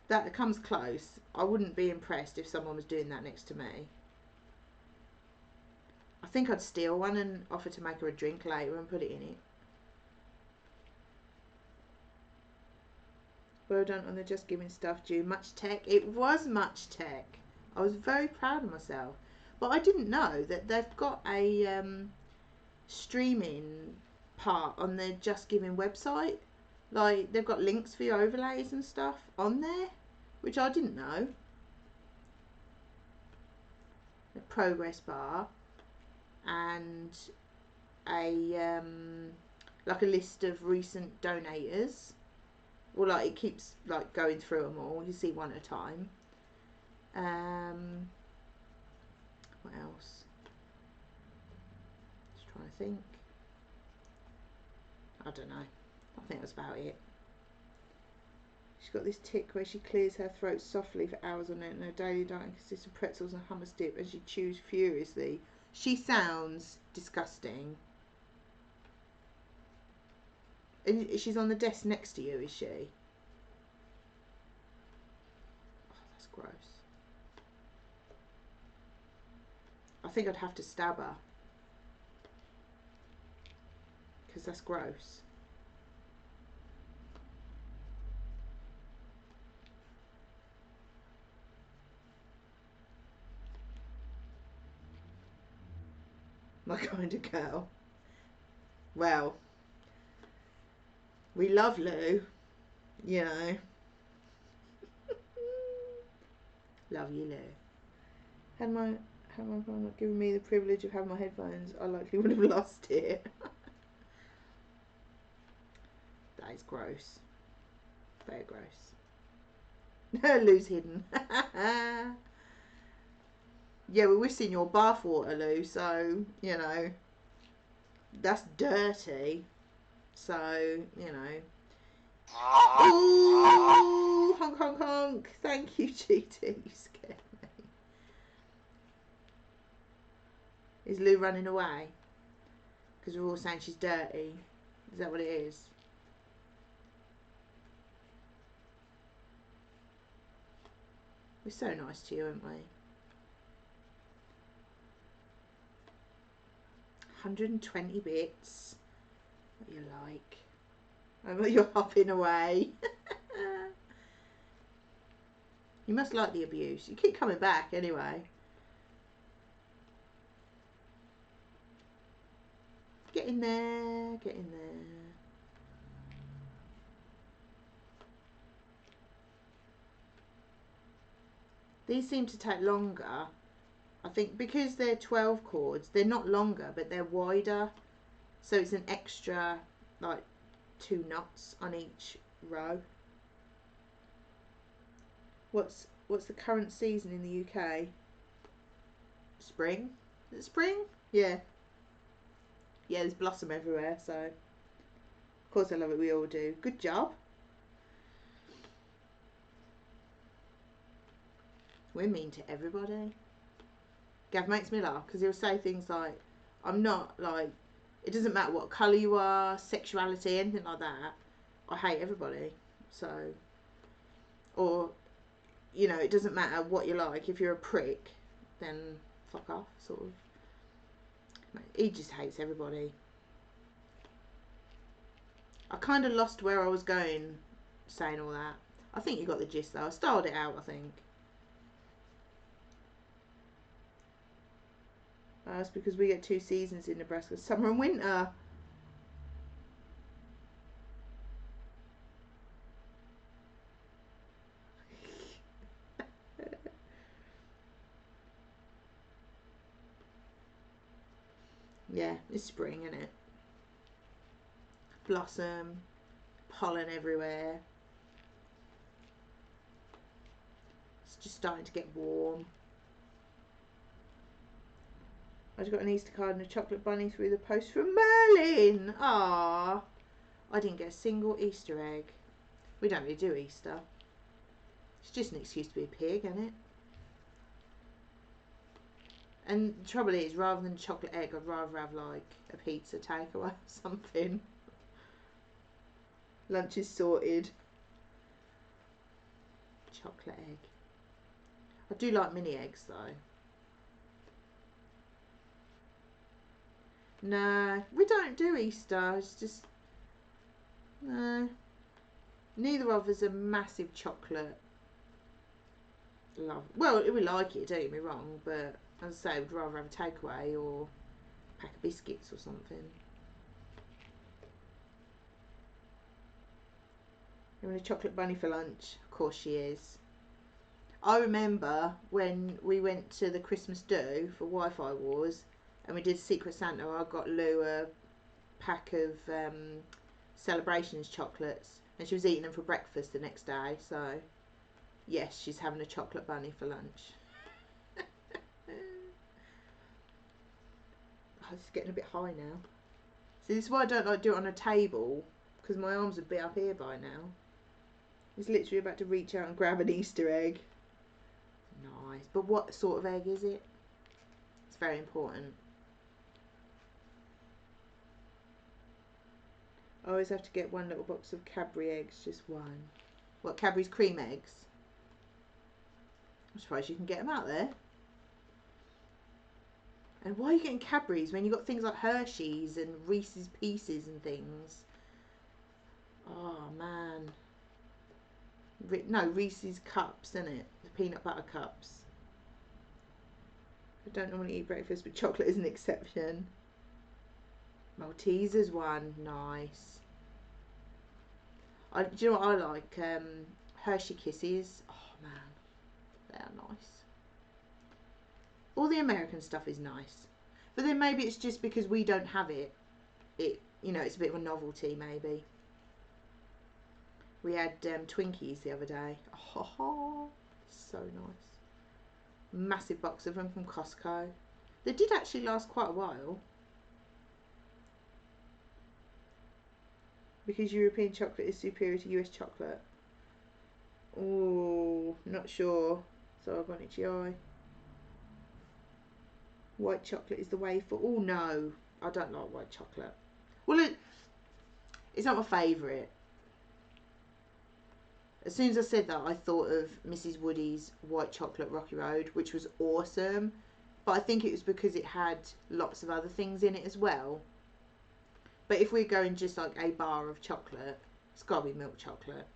that comes close. I wouldn't be impressed if someone was doing that next to me. I think I'd steal one and offer to make her a drink later and put it in it. Well done on the Just Giving stuff, Ju. Much tech. It was much tech. I was very proud of myself. But I didn't know that they've got a streaming part on their Just Giving website. Like, they've got links for your overlays and stuff on there, which I didn't know. A progress bar and a like a list of recent donators. Well, like, it keeps like going through them all. You see one at a time. What else? Just trying to think. I don't know. I think that's about it. She's got this tick where she clears her throat softly for hours on end, and her daily diet consists of pretzels and hummus dip, and she chews furiously. She sounds disgusting. And she's on the desk next to you, is she? Oh, that's gross. I think I'd have to stab her. Because that's gross. My kind of girl. Well, we love Lou, you know. Love you, Lou. Had my phone not given me the privilege of having my headphones, I likely would have lost it. That is gross. Very gross. Lou's hidden. Yeah, we're whistling your bathwater, Lou, so, you know, that's dirty. So, you know. Ooh, honk, honk, honk. Thank you, GT. You scared me. Is Lou running away? Because we're all saying she's dirty. Is that what it is? We're so nice to you, aren't we? 120 bits. What you like? Oh, you're hopping away. You must like the abuse. You keep coming back anyway. Get in there. Get in there. These seem to take longer. I think because they're 12 chords, they're not longer, but they're wider. So it's an extra, like, 2 knots on each row. What's the current season in the UK? Spring? Is it spring? Yeah. Yeah, there's blossom everywhere, so of course I love it, we all do. Good job. We're mean to everybody. Gav makes me laugh because he'll say things like, I'm not, like, it doesn't matter what colour you are, sexuality, anything like that. I hate everybody. So, or, you know, it doesn't matter what you like. If you're a prick, then fuck off, sort of. He just hates everybody. I kind of lost where I was going saying all that. I think you got the gist though. I styled it out, I think. That's because we get 2 seasons in Nebraska, summer and winter. Yeah, it's spring, isn't it? Blossom, pollen everywhere. It's just starting to get warm. I just got an Easter card and a chocolate bunny through the post from Merlin. Ah, I didn't get a single Easter egg. We don't really do Easter. It's just an excuse to be a pig, isn't it? And the trouble is, rather than chocolate egg, I'd rather have like a pizza takeaway or something. Lunch is sorted. Chocolate egg. I do like mini eggs though. No, we don't do Easter. It's just no. Neither of us are massive chocolate love. Well, we like it, don't get me wrong, but as I say, we'd rather have a takeaway or a pack of biscuits or something. You want a chocolate bunny for lunch? Of course she is. I remember when we went to the Christmas do for Wi-Fi Wars and we did Secret Santa, I got Lou a pack of Celebrations chocolates and she was eating them for breakfast the next day, so yes, she's having a chocolate bunny for lunch. Oh, it's getting a bit high now. See, this is why I don't like do it on a table, because my arms would be up here by now. He's literally about to reach out and grab an Easter egg. Nice. But what sort of egg is it? It's very important. I always have to get 1 little box of Cadbury eggs, just 1. What, Cadbury's cream eggs? I'm surprised you can get them out there. And why are you getting Cadbury's when you've got things like Hershey's and Reese's Pieces and things? Oh, man. No, Reese's Cups, isn't it? The peanut butter cups. I don't normally eat breakfast, but chocolate is an exception. Maltesers 1. Nice. Do you know what I like? Hershey Kisses. Oh, man. They're nice. All the American stuff is nice. But then maybe it's just because we don't have it. You know, it's a bit of a novelty, maybe. We had Twinkies the other day. Oh, so nice. Massive box of them from Costco. They did actually last quite a while. Because European chocolate is superior to US chocolate. Oh, not sure. So I've got an itchy eye. White chocolate is the way for... Oh, no. I don't like white chocolate. Well, it's not my favourite. As soon as I said that, I thought of Mrs. Woody's White Chocolate Rocky Road, which was awesome. But I think it was because it had lots of other things in it as well. But if we're going just like a bar of chocolate, it's got to be milk chocolate.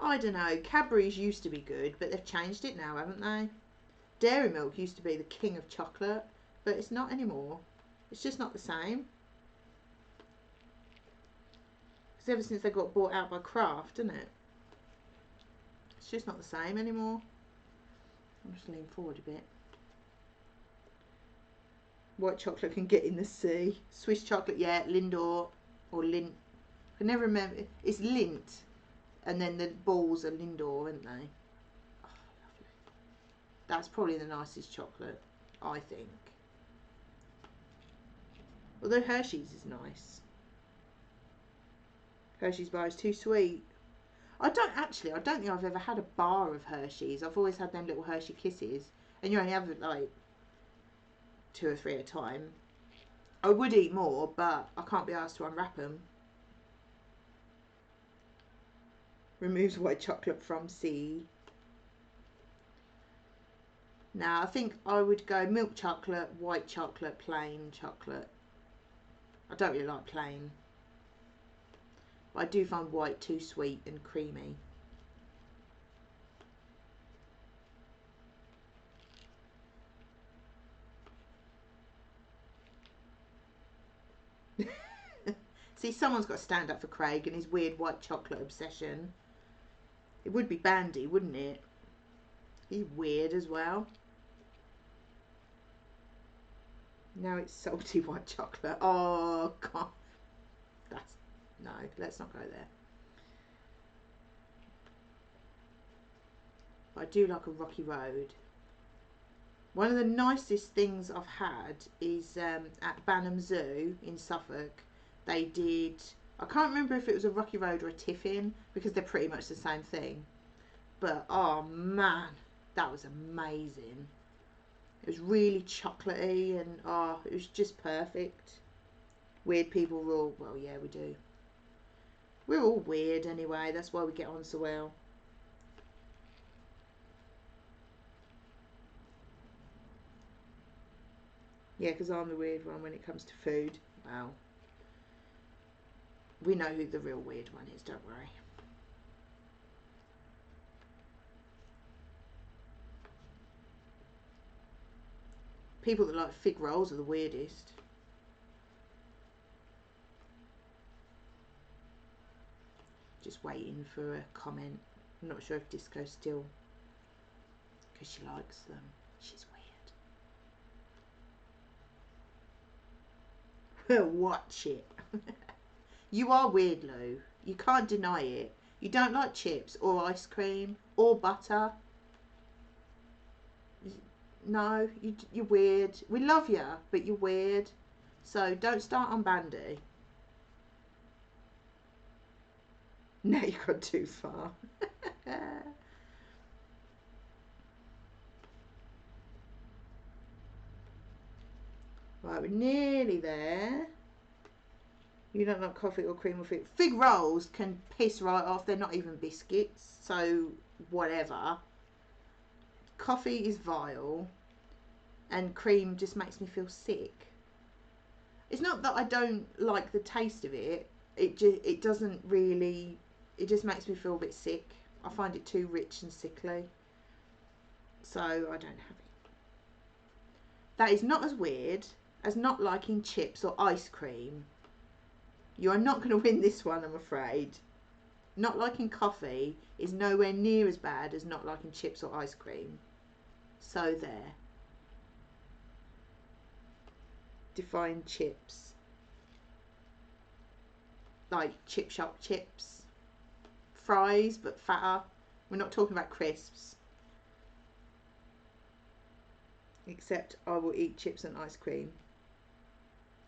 I don't know. Cadbury's used to be good, but they've changed it now, haven't they? Dairy Milk used to be the king of chocolate, but it's not anymore. It's just not the same. Because ever since they got bought out by Kraft, isn't it? It's just not the same anymore. I'm just leaning forward a bit. White chocolate can get in the sea. Swiss chocolate, yeah, Lindor or Lindt. I can never remember. It's Lindt, and then the balls are Lindor, aren't they? Oh, lovely. That's probably the nicest chocolate, I think. Although Hershey's is nice. Hershey's bar is too sweet. I don't think I've ever had a bar of Hershey's. I've always had them little Hershey Kisses, and you only have like 2 or 3 at a time. I would eat more, but I can't be asked to unwrap them. Removes white chocolate from C. Now I think I would go milk chocolate, white chocolate, plain chocolate. I don't really like plain. But I do find white too sweet and creamy. See, someone's got to stand up for Craig and his weird white chocolate obsession. It would be Bandy, wouldn't it? He's weird as well. Now it's salty white chocolate. Oh, God. No, let's not go there. But I do like a rocky road. One of the nicest things I've had is at Banham Zoo in Suffolk. They did, I can't remember if it was a rocky road or a tiffin, because they're pretty much the same thing. But oh man, that was amazing. It was really chocolatey and oh, it was just perfect. Weird people rule. Well, yeah, we do. We're all weird anyway. That's why we get on so well. Yeah, because I'm the weird one when it comes to food. Wow. We know who the real weird one is, don't worry. People that like fig rolls are the weirdest. Just waiting for a comment. I'm not sure if Disco's still, because she likes them. She's weird. Watch it. You are weird, Lou. You can't deny it. You don't like chips or ice cream or butter. No, you're weird. We love you, but you're weird. So don't start on Bandy. Now you've gone too far. Right, we're nearly there. You don't like coffee or cream or fig. Fig rolls can piss right off. They're not even biscuits. So, whatever. Coffee is vile. And cream just makes me feel sick. It's not that I don't like the taste of it. It doesn't really... It just makes me feel a bit sick. I find it too rich and sickly. So, I don't have it. That is not as weird as not liking chips or ice cream. You are not going to win this one, I'm afraid. Not liking coffee is nowhere near as bad as not liking chips or ice cream. So there. defined chips. Like chip shop chips. Fries, but fatter. We're not talking about crisps. Except I will eat chips and ice cream.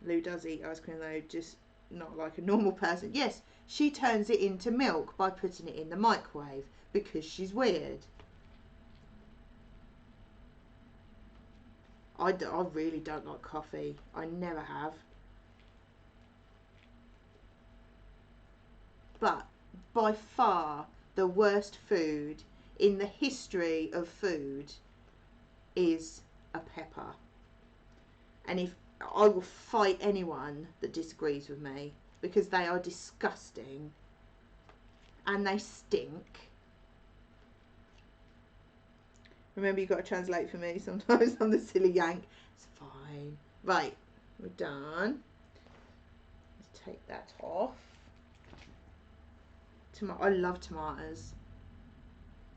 Lou does eat ice cream though, just not like a normal person. Yes, she turns it into milk by putting it in the microwave because she's weird. I really don't like coffee. I never have. But by far the worst food in the history of food is a pepper. And if I will fight anyone that disagrees with me because they are disgusting and they stink. Remember, you've got to translate for me sometimes. I'm the silly yank. It's fine. Right, we're done. Let's take that off. I love tomatoes.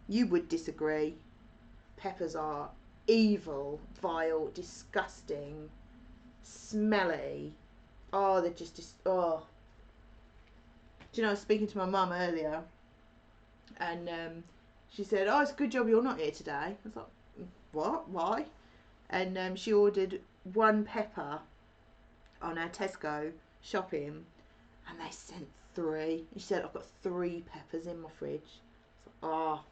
You would disagree. Peppers are evil, vile, disgusting, smelly. Oh, they're just oh. Do you know, I was speaking to my mum earlier, and she said, "Oh, it's a good job you're not here today." I was like, "What? Why?" And she ordered one pepper on our Tesco shopping, and they sent 3. She said, "I've got 3 peppers in my fridge." I was like, oh.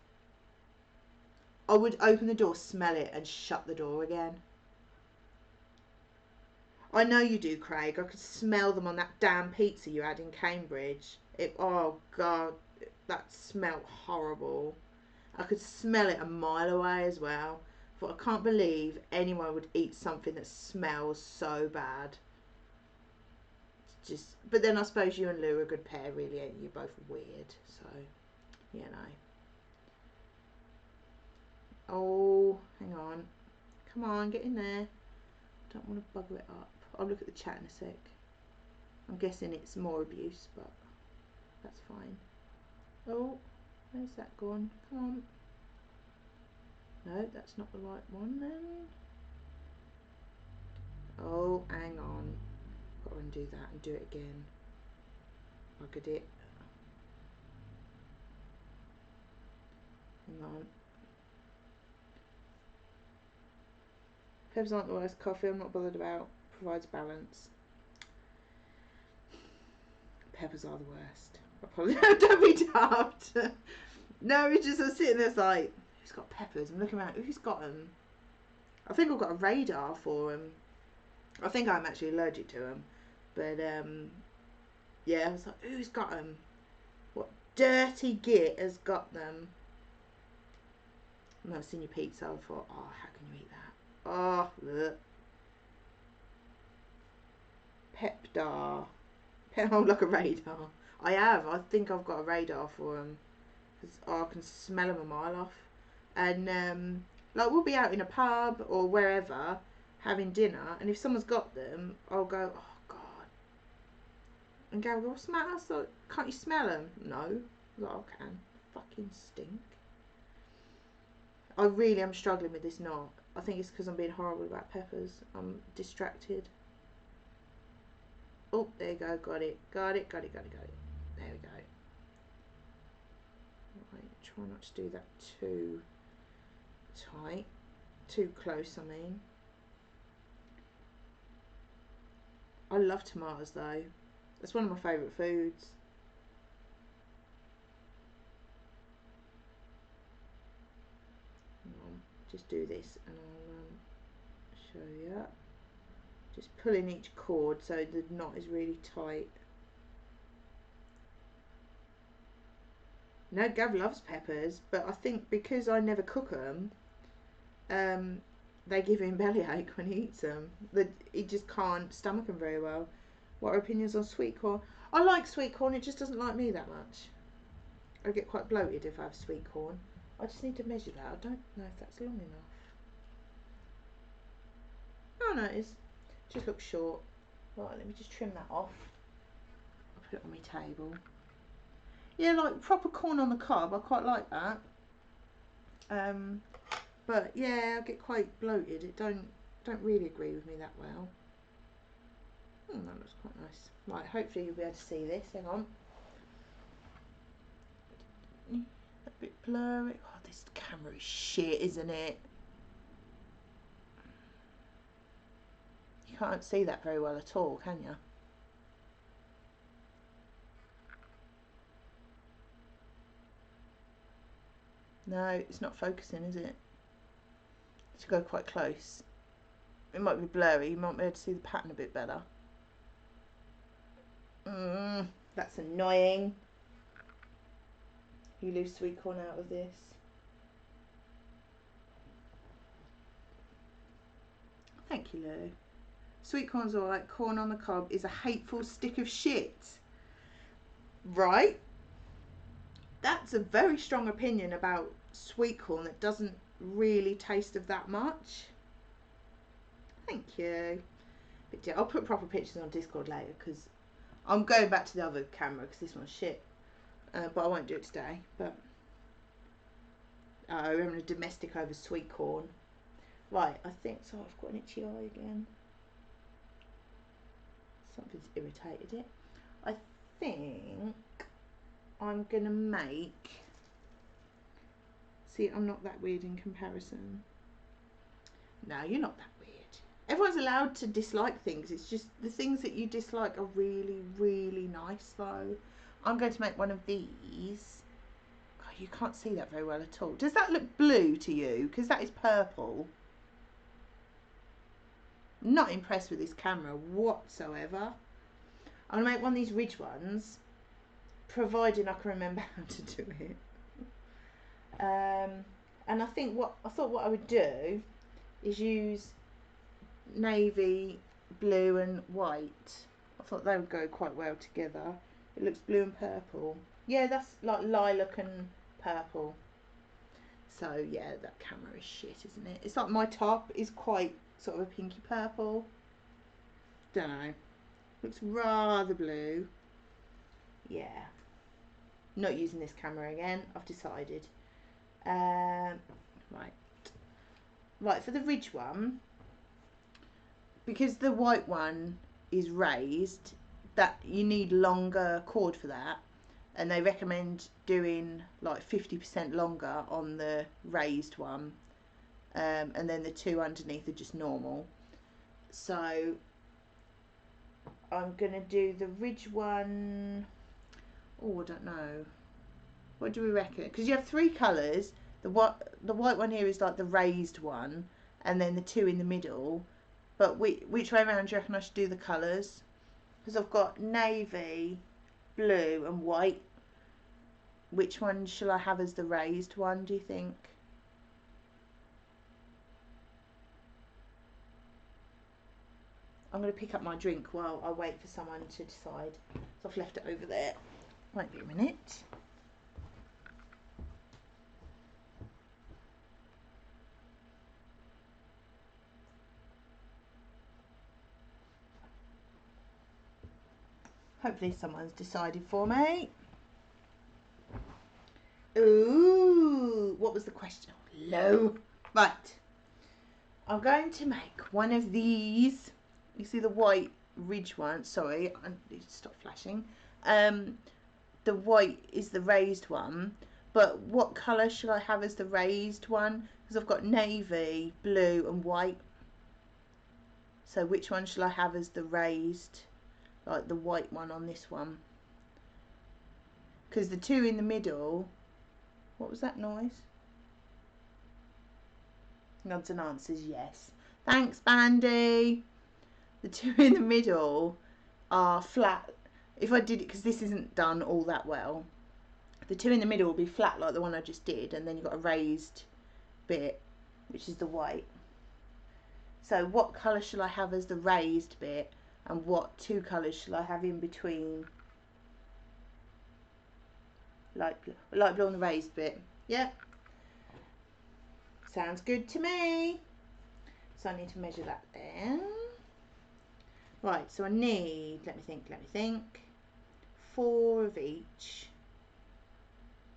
I would open the door, smell it, and shut the door again. I know you do, Craig. I could smell them on that damn pizza you had in Cambridge. Oh God, that smelled horrible. I could smell it a mile away as well. But I can't believe anyone would eat something that smells so bad. Just, but then I suppose you and Lou are a good pair, really, ain't you? You're both weird, so you know. Oh, hang on. Come on, get in there. Don't want to bugger it up. I'll look at the chat in a sec. I'm guessing it's more abuse, but that's fine. Oh, where's that gone? Come on. No, that's not the right one then. Oh, hang on. Got to undo that and do it again. Buggered it. Hang on. Peppers aren't the worst coffee. I'm not bothered about. Provides balance. Peppers are the worst. I probably don't be daft. No, it's just I'm sitting there like, who's got peppers? I'm looking around. Who's got them? I think I've got a radar for them. I think I'm actually allergic to them. But yeah, I was like, who's got them? What dirty git has got them? And I've seen your pizza. I thought, oh, how can you eat that? Oh, look. Pepdar. Oh, like a radar. I have. I think I've got a radar for them. Because I can smell them a mile off. And like we'll be out in a pub or wherever having dinner, and if someone's got them, I'll go, oh God. And go, what's the matter? So, can't you smell them? No. Like, I can. Fucking stink. I really am struggling with this knot. I think it's because I'm being horrible about peppers. I'm distracted. Oh, there you go. Got it. Got it. Got it. Got it. Got it. There we go. Right, try not to do that too tight. Too close, I mean. I love tomatoes though. That's one of my favourite foods. Just do this and I'll show you. Just pull in each cord so the knot is really tight. No, Gav loves peppers, but I think because I never cook them, they give him bellyache when he eats them. He just can't stomach them very well. What are opinions on sweet corn? I like sweet corn, it just doesn't like me that much. I get quite bloated if I have sweet corn. I just need to measure that. I don't know if that's long enough. Oh no, it is. Just looks short. Right, let me just trim that off. I'll put it on my table. Yeah, like proper corn on the cob. I quite like that. But yeah, I get quite bloated. It don't really agree with me that well. That looks quite nice. Right, hopefully you'll be able to see this. Hang on. A bit blurry. Oh, this camera is shit, isn't it? You can't see that very well at all, can you? No, it's not focusing, is it? To go quite close. It might be blurry. You might be able to see the pattern a bit better. That's annoying. You lose sweet corn out of this. Thank you, Lou. Sweet corn's alright. Corn on the cob is a hateful stick of shit. Right? That's a very strong opinion about sweet corn that doesn't really taste of that much. Thank you. But yeah, I'll put proper pictures on Discord later because I'm going back to the other camera because this one's shit. But I won't do it today. But we're having a domestic over sweet corn. Right, I think so. I've got an itchy eye again. Something's irritated it. I think I'm gonna make. See, I'm not that weird in comparison. No, you're not that weird. Everyone's allowed to dislike things. It's just the things that you dislike are really, really nice though. I'm going to make one of these. Oh, you can't see that very well at all. Does that look blue to you? Because that is purple. Not impressed with this camera whatsoever. I'm going to make one of these ridge ones, providing I can remember how to do it. And I thought what I would do is use navy, blue and white. I thought they would go quite well together. It looks blue and purple. Yeah, that's like lilac and purple. So yeah, that camera is shit, isn't it? It's like my top is quite sort of a pinky purple. Don't know. Looks rather blue. Yeah. Not using this camera again, I've decided. Right. Right, for the ridge one, because the white one is raised, that you need longer cord for that. And they recommend doing like 50% longer on the raised one. And then the two underneath are just normal. So I'm going to do the ridge one. Oh, I don't know. What do we reckon? Because you have three colours. The white one here is like the raised one, and then the two in the middle. But which way around do you reckon I should do the colours? Because I've got navy, blue and white. Which one shall I have as the raised one, do you think? I'm going to pick up my drink while I wait for someone to decide. So I've left it over there. Won't be a minute. Hopefully someone's decided for me. Ooh, what was the question? Low. Right. I'm going to make one of these. You see the white ridge one. Sorry, I need to stop flashing. The white is the raised one. But what colour should I have as the raised one? Because I've got navy, blue and white. So which one shall I have as the raised? Like the white one on this one. Because the two in the middle. What was that noise? Nods and answers yes. Thanks, Bandy. The two in the middle are flat. If I did it, because this isn't done all that well, the two in the middle will be flat like the one I just did, and then you've got a raised bit, which is the white. So what colour shall I have as the raised bit, and what two colours shall I have in between? Light blue on the raised bit. Yep. Sounds good to me. So I need to measure that then. Right, so I need, let me think, 4 of each.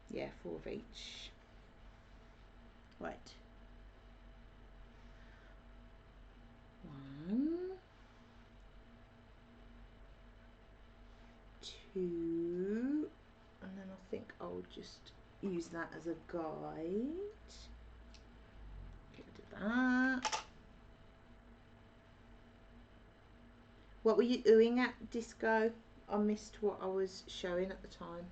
Yeah, 4 of each. Right. 1, 2, and then I think I'll just use that as a guide. Get rid of that. What were you oohing at, Disco? I missed what I was showing at the time.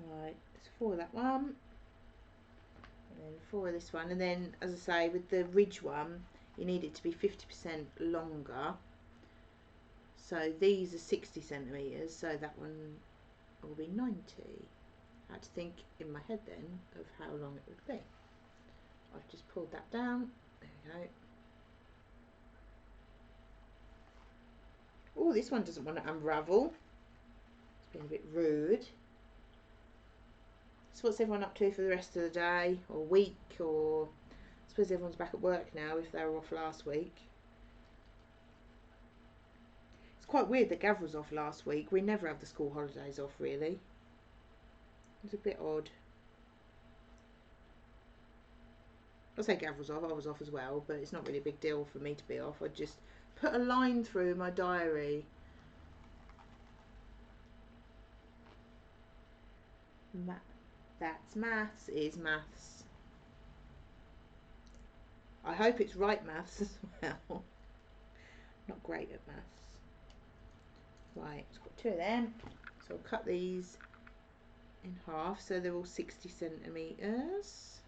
Right, there's 4 of that one. And then 4 of this one. And then, as I say, with the ridge one, you need it to be 50% longer. So these are 60 centimetres, so that one will be 90. I had to think in my head then of how long it would be. I've just pulled that down. There we go. Oh, this one doesn't want to unravel. It's been a bit rude. So what's everyone up to for the rest of the day or week, or I suppose everyone's back at work now if they were off last week. It's quite weird that Gav was off last week. We never have the school holidays off really. It's a bit odd. I say Gav was off, I was off as well, but it's not really a big deal for me to be off. I just put a line through my diary. That's maths, is maths. I hope it's right maths as well. Not great at maths. Right, it's got 2 of them. So I'll cut these in half so they're all 60 centimetres.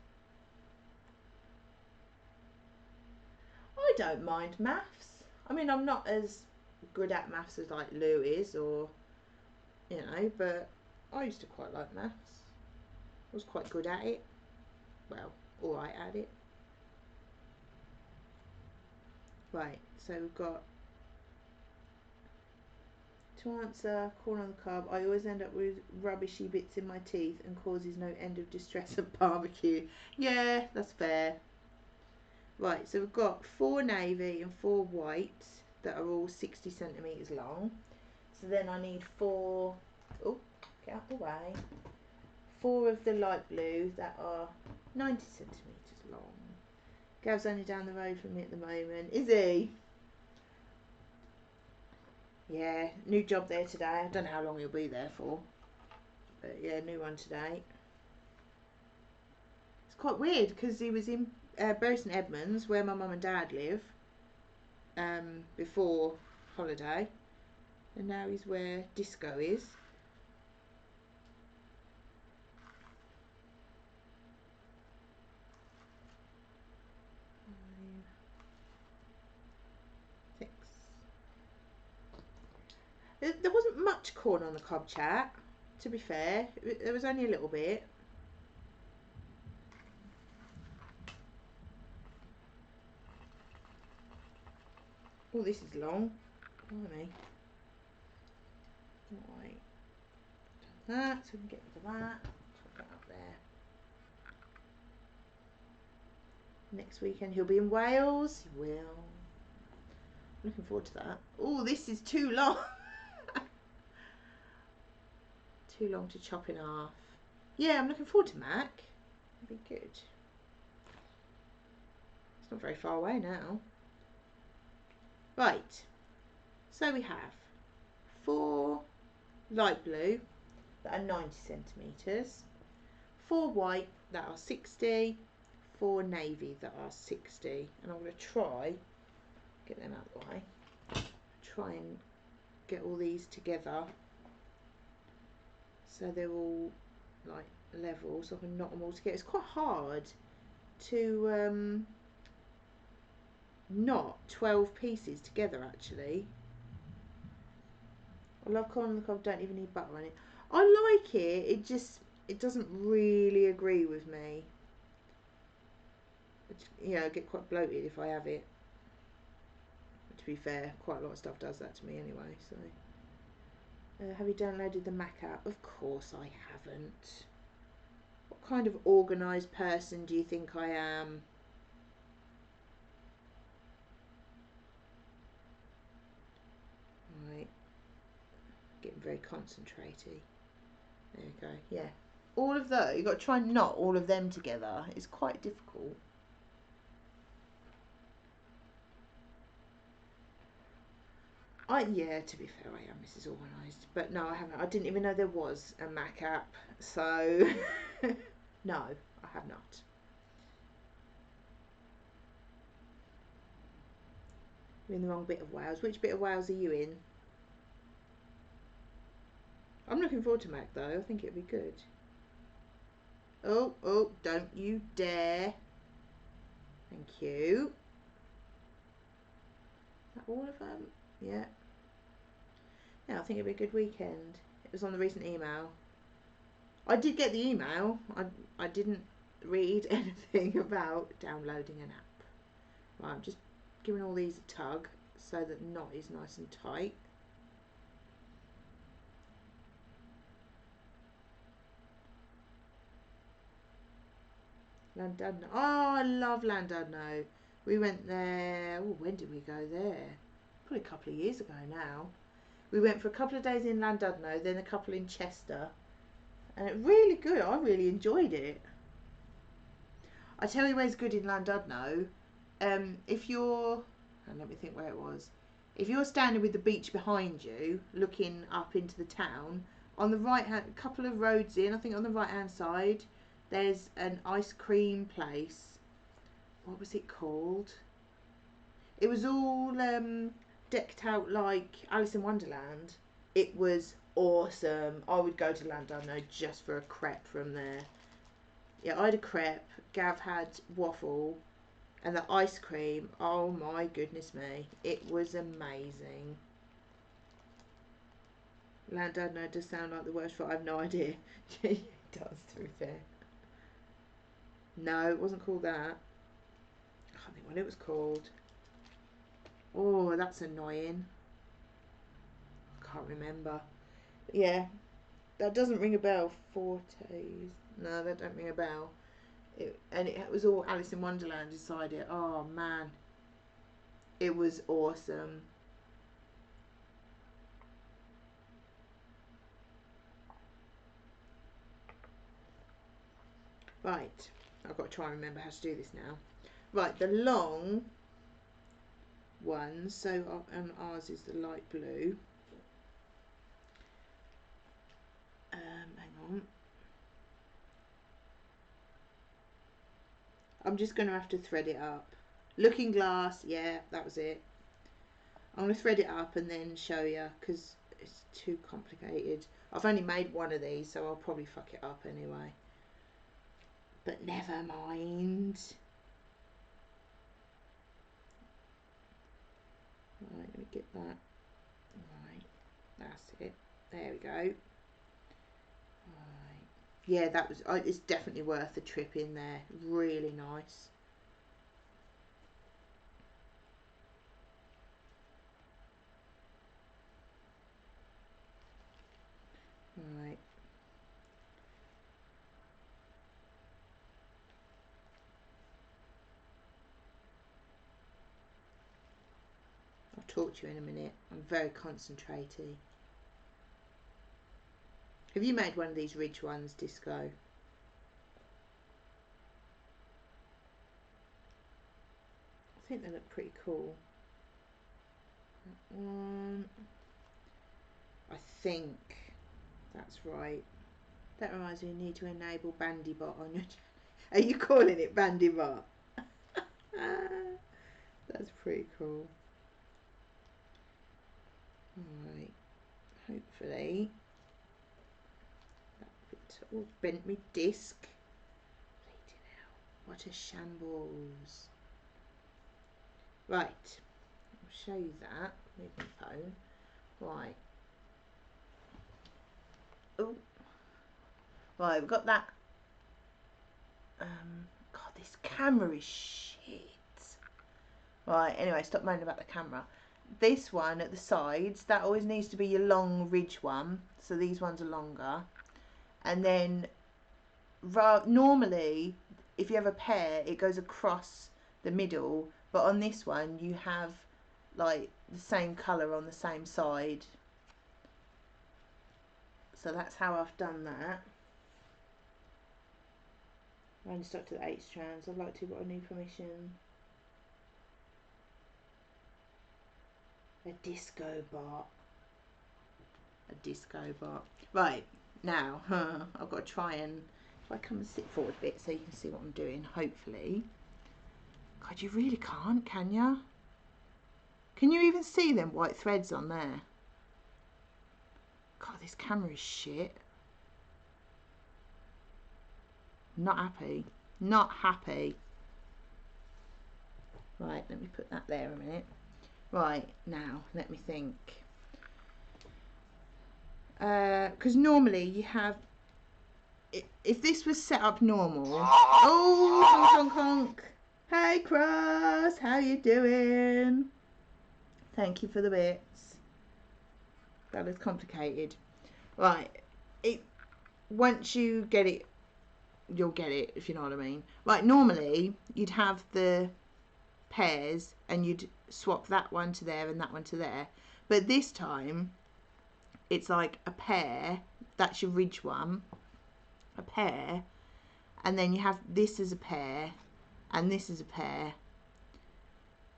I don't mind maths. I mean, I'm not as good at maths as like Lou is, or, you know, but I used to quite like maths. I was quite good at it. Well, alright at it. Right, so we've got, to answer corn on the cob, I always end up with rubbishy bits in my teeth and causes no end of distress at barbecue. Yeah, that's fair. Right, so we've got 4 navy and 4 white that are all 60 centimetres long. So then I need 4, oh, get out the way, 4 of the light blue that are 90 centimetres long. Gav's only down the road from me at the moment. Is he? Yeah, new job there today. I don't know how long he'll be there for. But yeah, new one today. It's quite weird because he was in Bury St Edmunds, where my mum and dad live, before holiday. And now he's where Disco is. There wasn't much corn on the cob, chat, to be fair. There was only a little bit. Oh, this is long. Blimey. Right. Done that, so we can get rid of that. Put that up there. Next weekend he'll be in Wales. He will. Looking forward to that. Oh, this is too long. Too long to chop in half. Yeah, I'm looking forward to Mac. It'll be good. It's not very far away now. Right. So we have 4 light blue that are 90 centimetres, 4 white that are 60, 4 navy that are 60. And I'm going to try, get them out of the way, try and get all these together so they're all like level, so I can knot them all together. It's quite hard to knot 12 pieces together actually. I love corn on the cob, don't even need butter on it. I like it, it doesn't really agree with me. I get quite bloated if I have it. To be fair, quite a lot of stuff does that to me anyway, so. Have you downloaded the Mac app? Of course I haven't. What kind of organised person do you think I am? Right. Getting very concentrated. There we go. Yeah. All of those, you've got to try and knot all of them together. It's quite difficult. Yeah, to be fair, I am Mrs. Organised, but no, I haven't. I didn't even know there was a Mac app, so no, I have not. You're in the wrong bit of Wales. Which bit of Wales are you in? I'm looking forward to Mac though. I think it'll be good. Oh, oh, don't you dare. Thank you. Is that all of them? Yeah. Yeah, I think it'll be a good weekend. It was on the recent email. I did get the email. I didn't read anything about downloading an app. Right, I'm just giving all these a tug so that the knot is nice and tight. Llandudno. Oh, I love Llandudno. We went there. Oh, when did we go there? Probably a couple of years ago now. We went for a couple of days in Llandudno, then a couple in Chester. And it really good. I really enjoyed it. I tell you where's good in Llandudno. If you're, let me think where it was. If you're standing with the beach behind you, looking up into the town, on the right hand, a couple of roads in, I think on the right hand side, there's an ice cream place. What was it called? It was all decked out like Alice in Wonderland. It was awesome. I would go to Llandudno just for a crepe from there. Yeah, I had a crepe. Gav had waffle. And the ice cream, oh my goodness me. It was amazing. Llandudno does sound like the worst, but I have no idea. It does, to be fair. No, it wasn't called that. I can't think what it was called. Oh, that's annoying. I can't remember. But yeah, that doesn't ring a bell. Fortes. No, that don't ring a bell. And it was all Alice in Wonderland inside it. Oh man, it was awesome. Right, I've got to try and remember how to do this now. Right, the long ones, so ours is the light blue. Hang on. I'm just going to have to thread it up. Looking glass, yeah, that was it. I'm going to thread it up and then show you because it's too complicated. I've only made one of these, so I'll probably fuck it up anyway. But never mind. Right, let me get that. Right, that's it. There we go. Right. Yeah, that was. It's definitely worth a trip in there. Really nice. Right. I'll talk to you in a minute. I'm very concentrated. Have you made one of these ridge ones, Disco? I think they look pretty cool. That one. I think that's right. That reminds me, you need to enable Bandybot on your channel. Are you calling it Bandybot? That's pretty cool. Alright. Hopefully. Oh, bent me disc. What a shambles. Right. I'll show you that with my phone. Right. Oh. Right, we've got that. God, this camera is shit. Right, anyway, stop moaning about the camera. This one at the sides, that always needs to be your long ridge one. So these ones are longer. And then normally, if you have a pair, it goes across the middle. But on this one, you have like the same colour on the same side. So that's how I've done that. I only stuck to the 8 strands. I'd like to, but I need permission. A disco bot. A disco bot. Right, now, I've got to try and, if I come and sit forward a bit so you can see what I'm doing, hopefully. God, you really can't, can you? Can you even see them white threads on there? God, this camera is shit. Not happy. Not happy. Right, let me put that there a minute. Right, now, let me think. Because normally you have, if this was set up normal, oh, honk, honk, honk. Hey, Cross, how you doing? Thank you for the bits. That is complicated. Right, once you get it, you'll get it, if you know what I mean. Right, normally you'd have the pairs and you'd swap that one to there and that one to there, but this time it's like a pair. That's your ridge one, a pair, and then you have this as a pair and this is a pair.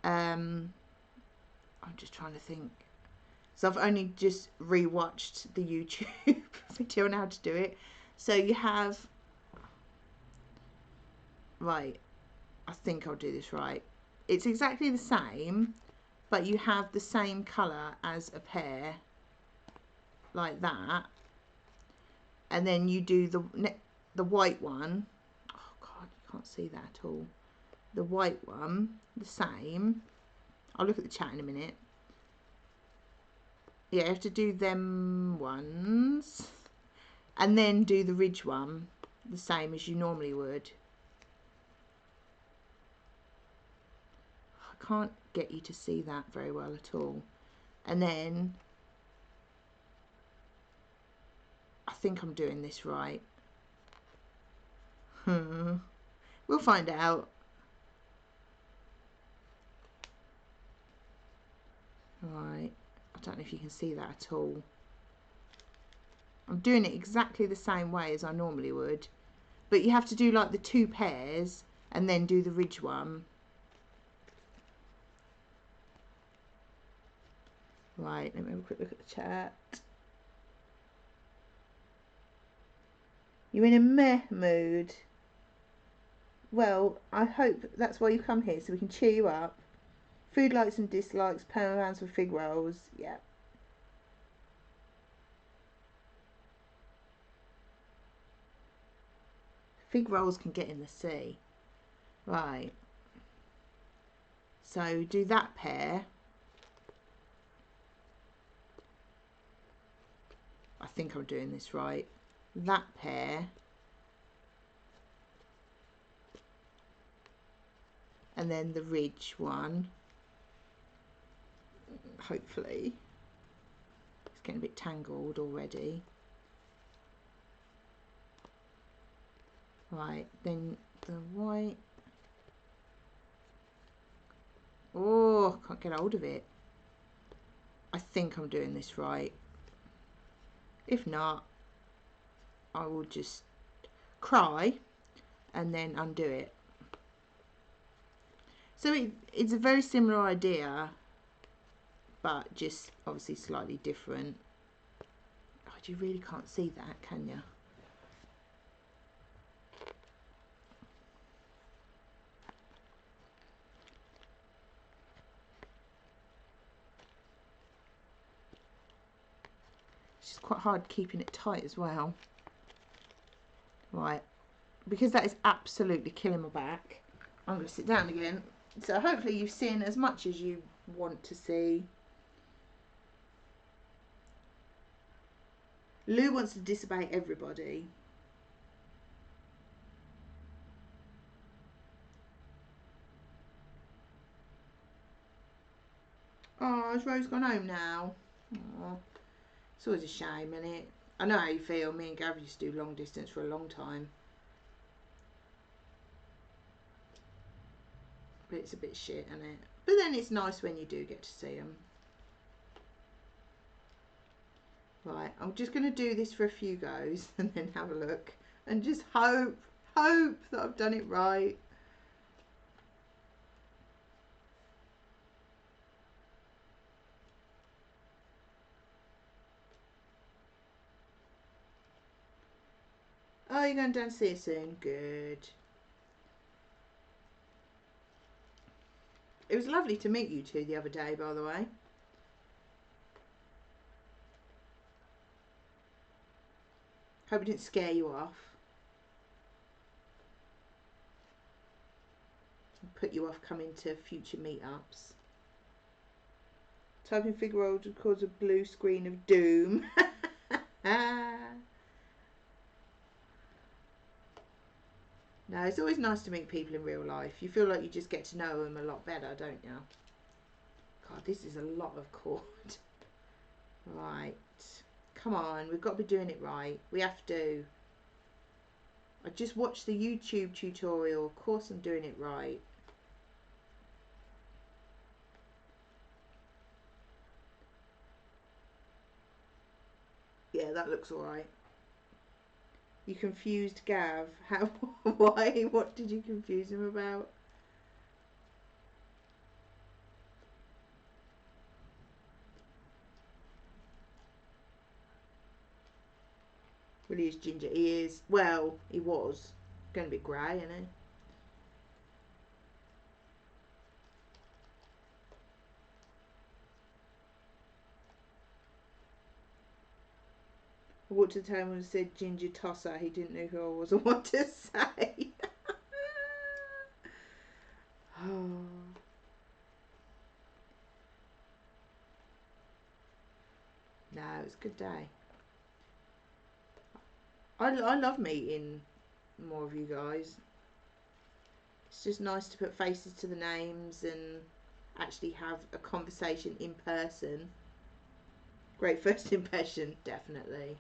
I'm just trying to think, so I've only just rewatched the YouTube video on how to do it. So you have, right, I think I'll do this right. It's exactly the same, but you have the same colour as a pair, like that, and then you do the white one. Oh God, you can't see that at all. The white one, the same. I'll look at the chat in a minute. Yeah, you have to do them ones, and then do the ridge one, the same as you normally would. I can't get you to see that very well at all. And then I think I'm doing this right. We'll find out. Right, I don't know if you can see that at all. I'm doing it exactly the same way as I normally would, but you have to do like the two pairs and then do the ridge one. Right, let me have a quick look at the chat. You're in a meh mood. Well, I hope that's why you come here, so we can cheer you up. Food likes and dislikes, perma rounds for fig rolls. Yeah. Fig rolls can get in the sea. Right. So do that pair. I think I'm doing this right. That pair. And then the ridge one. Hopefully. It's getting a bit tangled already. Right, then the white. Oh, can't get hold of it. I think I'm doing this right. If not, I will just cry and then undo it. So it's a very similar idea, but just obviously slightly different. God, you really can't see that, can you? It's just quite hard keeping it tight as well. Right, because that is absolutely killing my back, I'm going to sit down again. So hopefully you've seen as much as you want to see. Lou wants to disobey everybody. Oh, has Rose gone home now? Oh, it's always a shame, isn't it? I know how you feel. Me and Gav used to do long distance for a long time. But it's a bit shit, isn't it? But then it's nice when you do get to see them. Right, I'm just going to do this for a few goes and then have a look. And just hope that I've done it right. Oh, you're going down to see her soon. Good. It was lovely to meet you two the other day, by the way. Hope it didn't scare you off. Put you off coming to future meetups. Typing figure roll would cause a blue screen of doom. No, it's always nice to meet people in real life. You feel like you just get to know them a lot better, don't you? God, this is a lot of cord. Right. Come on, we've got to be doing it right. We have to. I just watched the YouTube tutorial. Of course I'm doing it right. Yeah, that looks alright. You confused Gav. How? Why? What did you confuse him about? Well, he is ginger. He is. Well, he was. Going to be grey, isn't he? I walked to the table and said ginger tosser. He didn't know who I was or what to say. Oh. No, it was a good day. I love meeting more of you guys. It's just nice to put faces to the names and actually have a conversation in person. Great first impression, definitely.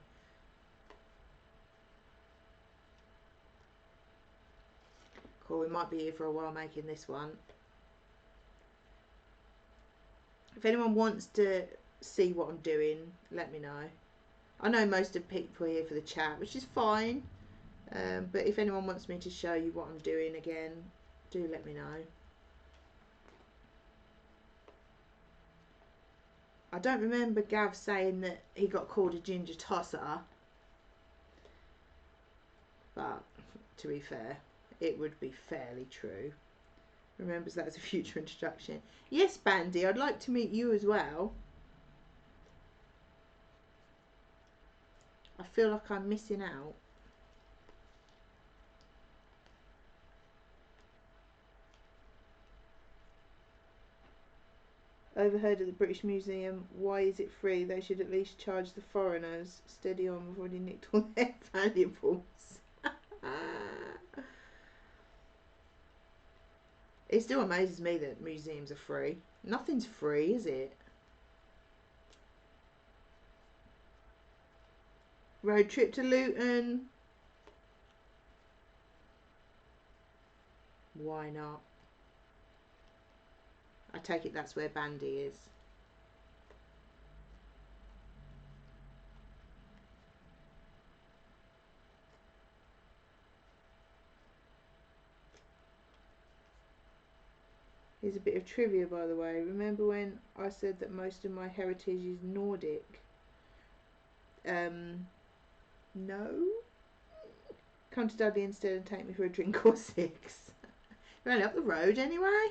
Cool, we might be here for a while making this one. If anyone wants to see what I'm doing, let me know. I know most of the people are here for the chat, which is fine. But if anyone wants me to show you what I'm doing again, do let me know. I don't remember Gav saying that he got called a ginger tosser. But to be fair, it would be fairly true. Remembers that as a future introduction. Yes, Bandy, I'd like to meet you as well. I feel like I'm missing out. Overheard at the British Museum. Why is it free? They should at least charge the foreigners. Steady on, we've already nicked all their valuables. It still amazes me that museums are free. Nothing's free, is it? Road trip to Luton. Why not? I take it that's where Bandy is. Here's a bit of trivia, by the way. Remember when I said that most of my heritage is Nordic? No. Come to Dudley instead and take me for a drink or six. You're only up the road anyway.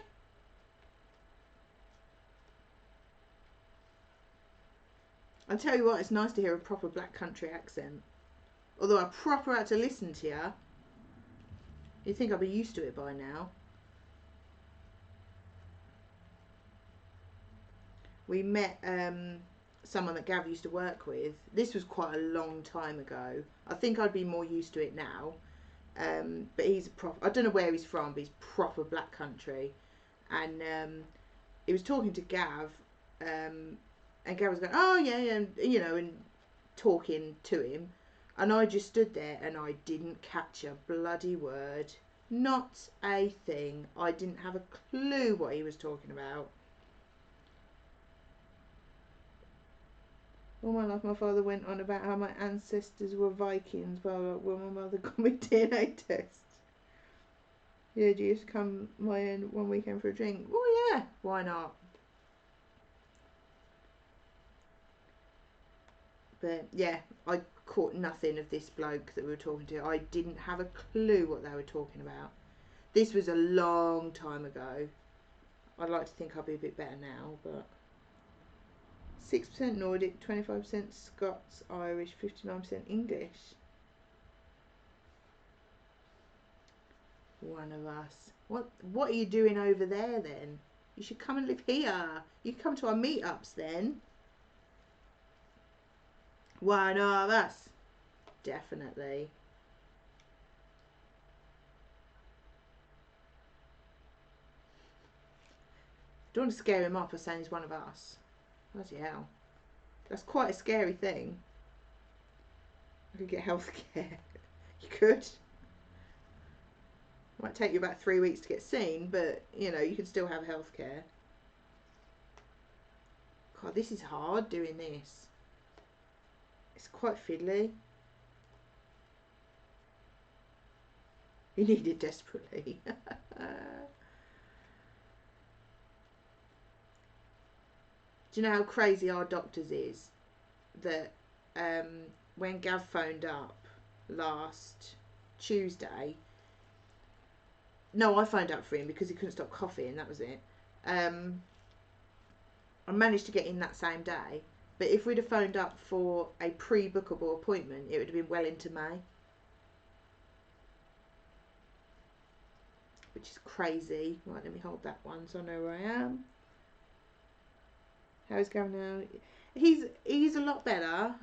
I'll tell you what, it's nice to hear a proper black country accent. Although I proper had to listen to you. You'd think I'd be used to it by now. We met someone that Gav used to work with. This was quite a long time ago. I think I'd be more used to it now. But he's a proper, I don't know where he's from, but he's proper black country. And he was talking to Gav, and Gav was going, oh yeah, and you know, and talking to him. And I just stood there and I didn't catch a bloody word. Not a thing. I didn't have a clue what he was talking about. All my life, my father went on about how my ancestors were Vikings, blah, blah, blah, when my mother got me DNA test. Yeah, do you just come my end one weekend for a drink? Oh yeah, why not? But yeah, I caught nothing of this bloke that we were talking to. I didn't have a clue what they were talking about. This was a long time ago. I'd like to think I'll be a bit better now, but 6% Nordic, 25% Scots, Irish, 59% English. One of us. What are you doing over there then? You should come and live here. You can come to our meetups then. One of us. Definitely. Don't want to scare him off by saying he's one of us. Bloody hell. That's quite a scary thing. I could get health care. You could. Might take you about 3 weeks to get seen, but you know, you could still have health care. God, this is hard doing this. It's quite fiddly. You need it desperately. Do you know how crazy our doctors is? That when Gav phoned up last Tuesday, no, I phoned up for him because he couldn't stop coughing, that was it. I managed to get in that same day, but if we'd have phoned up for a pre-bookable appointment, it would have been well into May. Which is crazy. Right, let me hold that one so I know where I am. How's Gav now? He's a lot better.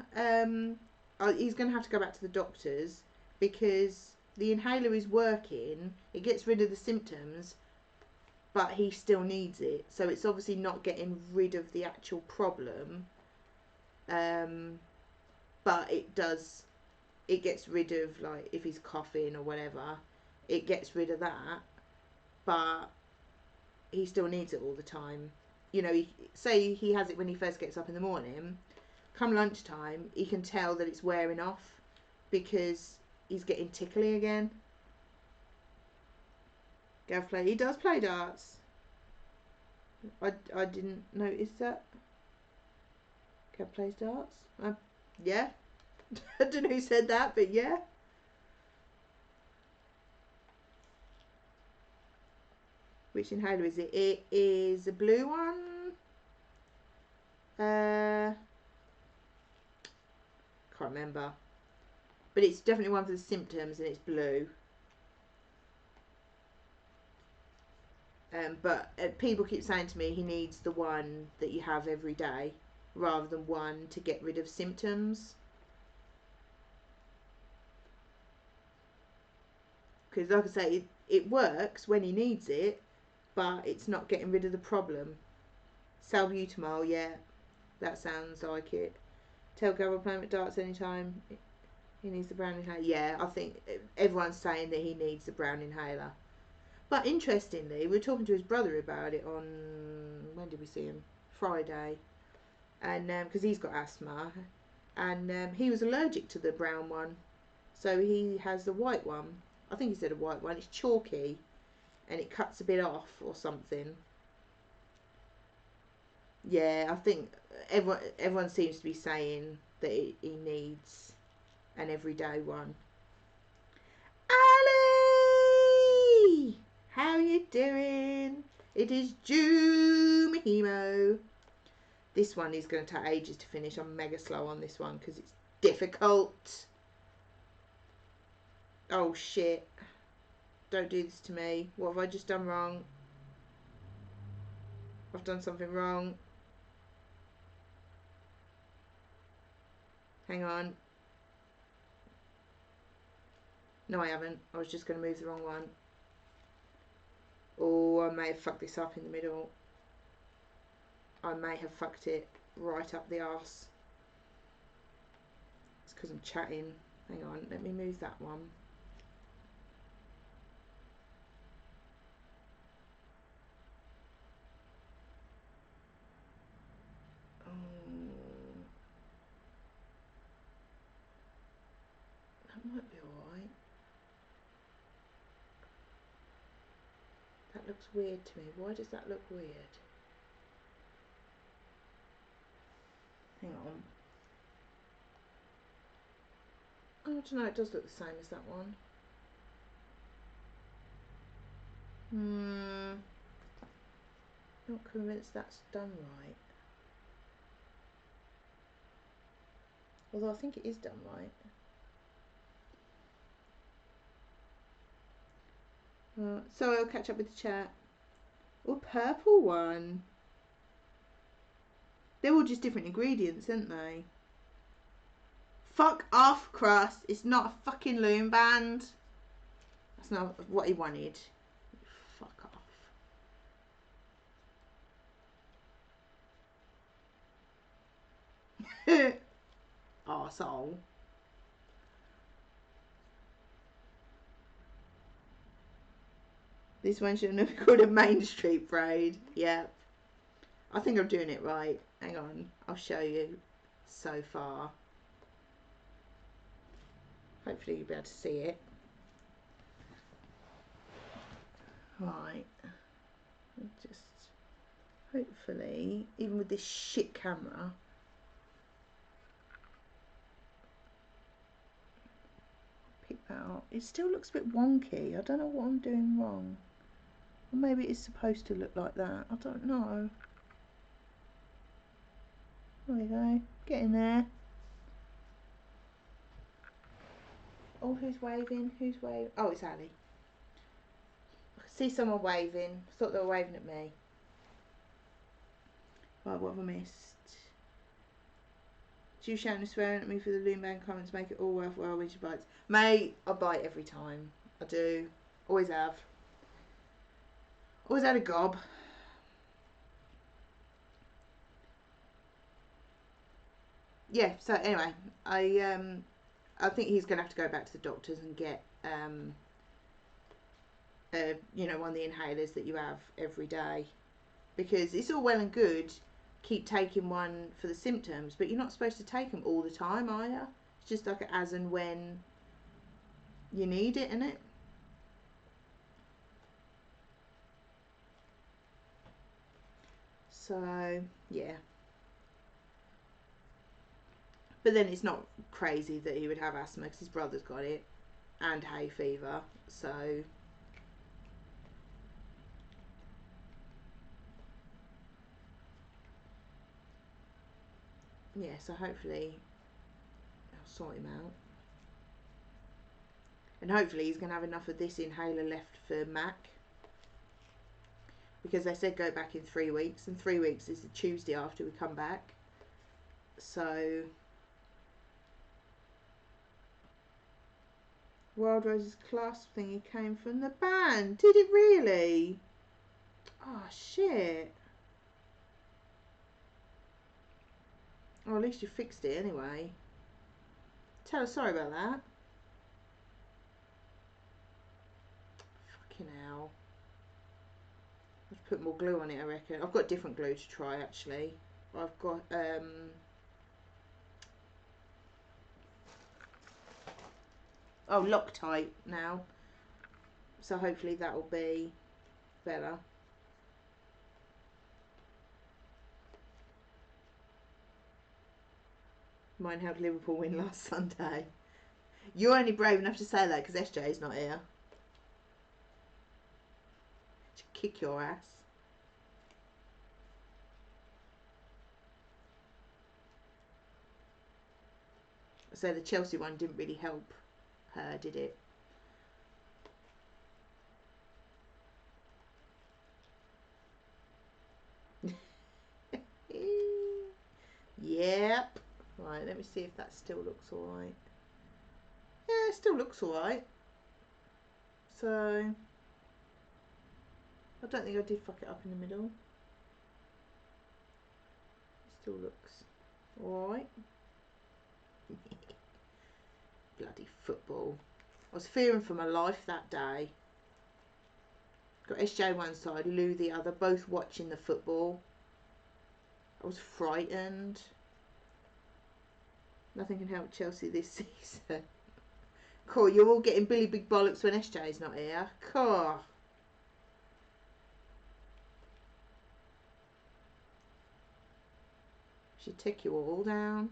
He's going to have to go back to the doctors because the inhaler is working. It gets rid of the symptoms, but he still needs it. So it's obviously not getting rid of the actual problem. But it does. It gets rid of, like, if he's coughing or whatever, it gets rid of that. But he still needs it all the time. You know, say he has it when he first gets up in the morning. Come lunchtime, he can tell that it's wearing off because he's getting tickly again. Gav play. He does play darts. I didn't notice that. Gav plays darts. Yeah. I don't know who said that, but yeah. Which inhaler is it? It is a blue one. Can't remember. But it's definitely one for the symptoms and it's blue. But people keep saying to me he needs the one that you have every day rather than one to get rid of symptoms. Because like I say, it works when he needs it, but it's not getting rid of the problem. Salbutamol, yeah, that sounds like it. Tell Gav playing with darts anytime. He needs the brown inhaler. Yeah, I think everyone's saying that he needs the brown inhaler. But interestingly, we were talking to his brother about it on, when did we see him? Friday. And because he's got asthma, and he was allergic to the brown one, so he has the white one. I think he said a white one. It's chalky, and it cuts a bit off or something. Yeah, I think everyone seems to be saying that he needs an everyday one. Ali, how you doing? It is Jumihimo. This one is going to take ages to finish. I'm mega slow on this one because it's difficult. Oh shit. Don't do this to me. What have I just done wrong? I've done something wrong. Hang on. No, I haven't. I was just going to move the wrong one. Oh, I may have fucked this up in the middle. I may have fucked it right up the arse. It's because I'm chatting. Hang on, let me move that one. That might be alright. That looks weird to me. Why does that look weird? Hang on. don't know, it does look the same as that one. Not convinced that's done right. Although I think it is done right. So I'll catch up with the chat. Oh, purple one. They're all just different ingredients, aren't they? Fuck off, Crust. It's not a fucking loom band. That's not what he wanted. Fuck off. Arsehole. This one should have been called a Main Street braid. Yep. I think I'm doing it right. Hang on. I'll show you so far. Hopefully you'll be able to see it. Right. Just hopefully, even with this shit camera, pick that up. It still looks a bit wonky. I don't know what I'm doing wrong. Or maybe it's supposed to look like that. I don't know. There we go. Get in there. Oh, who's waving? Who's waving? Oh, it's Ali. I see someone waving. I thought they were waving at me. Right, what have I missed? You shouting and swearing at me for the loom band comments make it all worthwhile when she bites. Mate, I bite every time. I do. Always have. Always had a gob. Yeah, so anyway, I think he's going to have to go back to the doctors and get, you know, one of the inhalers that you have every day. Because it's all well and good, keep taking one for the symptoms, but you're not supposed to take them all the time, are you? It's just like as and when you need it, innit? So, yeah. But then it's not crazy that he would have asthma because his brother's got it and hay fever. So yeah, so hopefully I'll sort him out. And hopefully he's going to have enough of this inhaler left for Mac. Because they said go back in 3 weeks. And 3 weeks is the Tuesday after we come back. So Wild Rose's clasp thingy came from the band. Did it really? Oh shit. Oh, at least you fixed it anyway. Tell her sorry about that. Fucking hell. I've put more glue on it, I reckon. I've got different glue to try actually. I've got oh, Loctite now. So hopefully that'll be better. Mine helped Liverpool win last Sunday. You're only brave enough to say that because SJ's not here. She'll kick your ass. So the Chelsea one didn't really help her, did it? Yep. Right, let me see if that still looks alright. Yeah, it still looks alright. So I don't think I did fuck it up in the middle. It still looks alright. Bloody football. I was fearing for my life that day. Got SJ one side, Lou the other, both watching the football. I was frightened. Nothing can help Chelsea this season. Cool, you're all getting Billy Big Bollocks when SJ's not here. Cool. Should take you all down.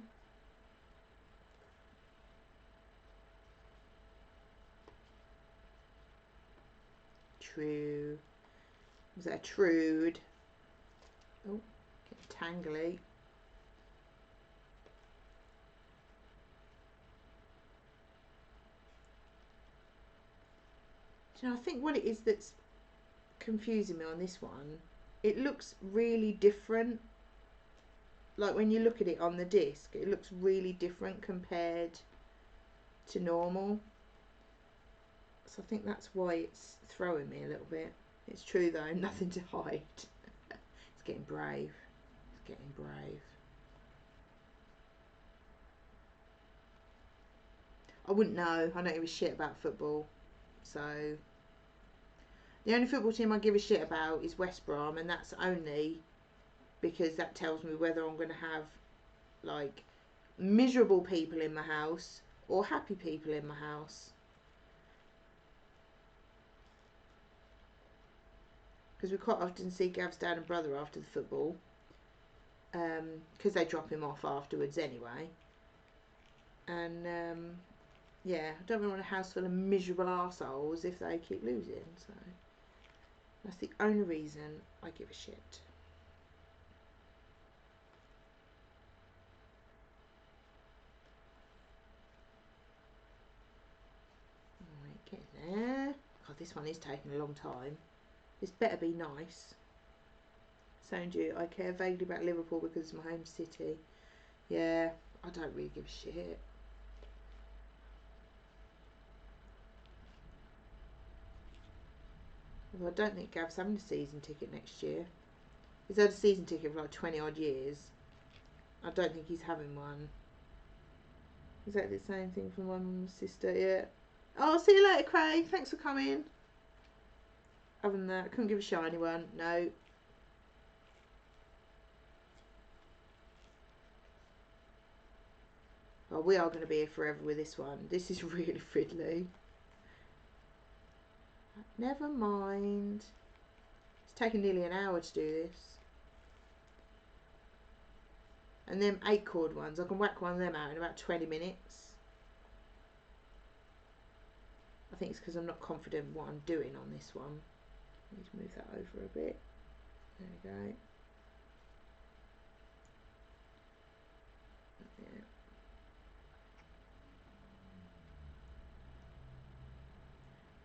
true. Was that a trude? Oh, getting tangly. Do you know, I think what it is that's confusing me on this one, it looks really different. Like when you look at it on the disc, it looks really different compared to normal. So I think that's why it's throwing me a little bit. It's true though, nothing to hide. It's getting brave. It's getting brave. I wouldn't know. I don't give a shit about football. So the only football team I give a shit about is West Brom, and that's only because that tells me whether I'm going to have like miserable people in my house or happy people in my house. Because we quite often see Gav's dad and brother after the football, because they drop him off afterwards anyway. And yeah, I don't really want a house full of miserable arseholes if they keep losing. So that's the only reason I give a shit. Alright, get there. God, this one is taking a long time. This better be nice. Sound you, I care vaguely about Liverpool because it's my home city. Yeah, I don't really give a shit. Although I don't think Gav's having a season ticket next year. He's had a season ticket for like 20 odd years. I don't think he's having one. Exactly the same thing from my mum's sister, yeah. Oh, see you later, Craig. Thanks for coming. Other than that, I couldn't give a shiny one. No. Oh, we are going to be here forever with this one. This is really fiddly. Never mind. It's taken nearly an hour to do this. And them 8-chord ones, I can whack one of them out in about 20 minutes. I think it's because I'm not confident in what I'm doing on this one. I need to move that over a bit. There we go.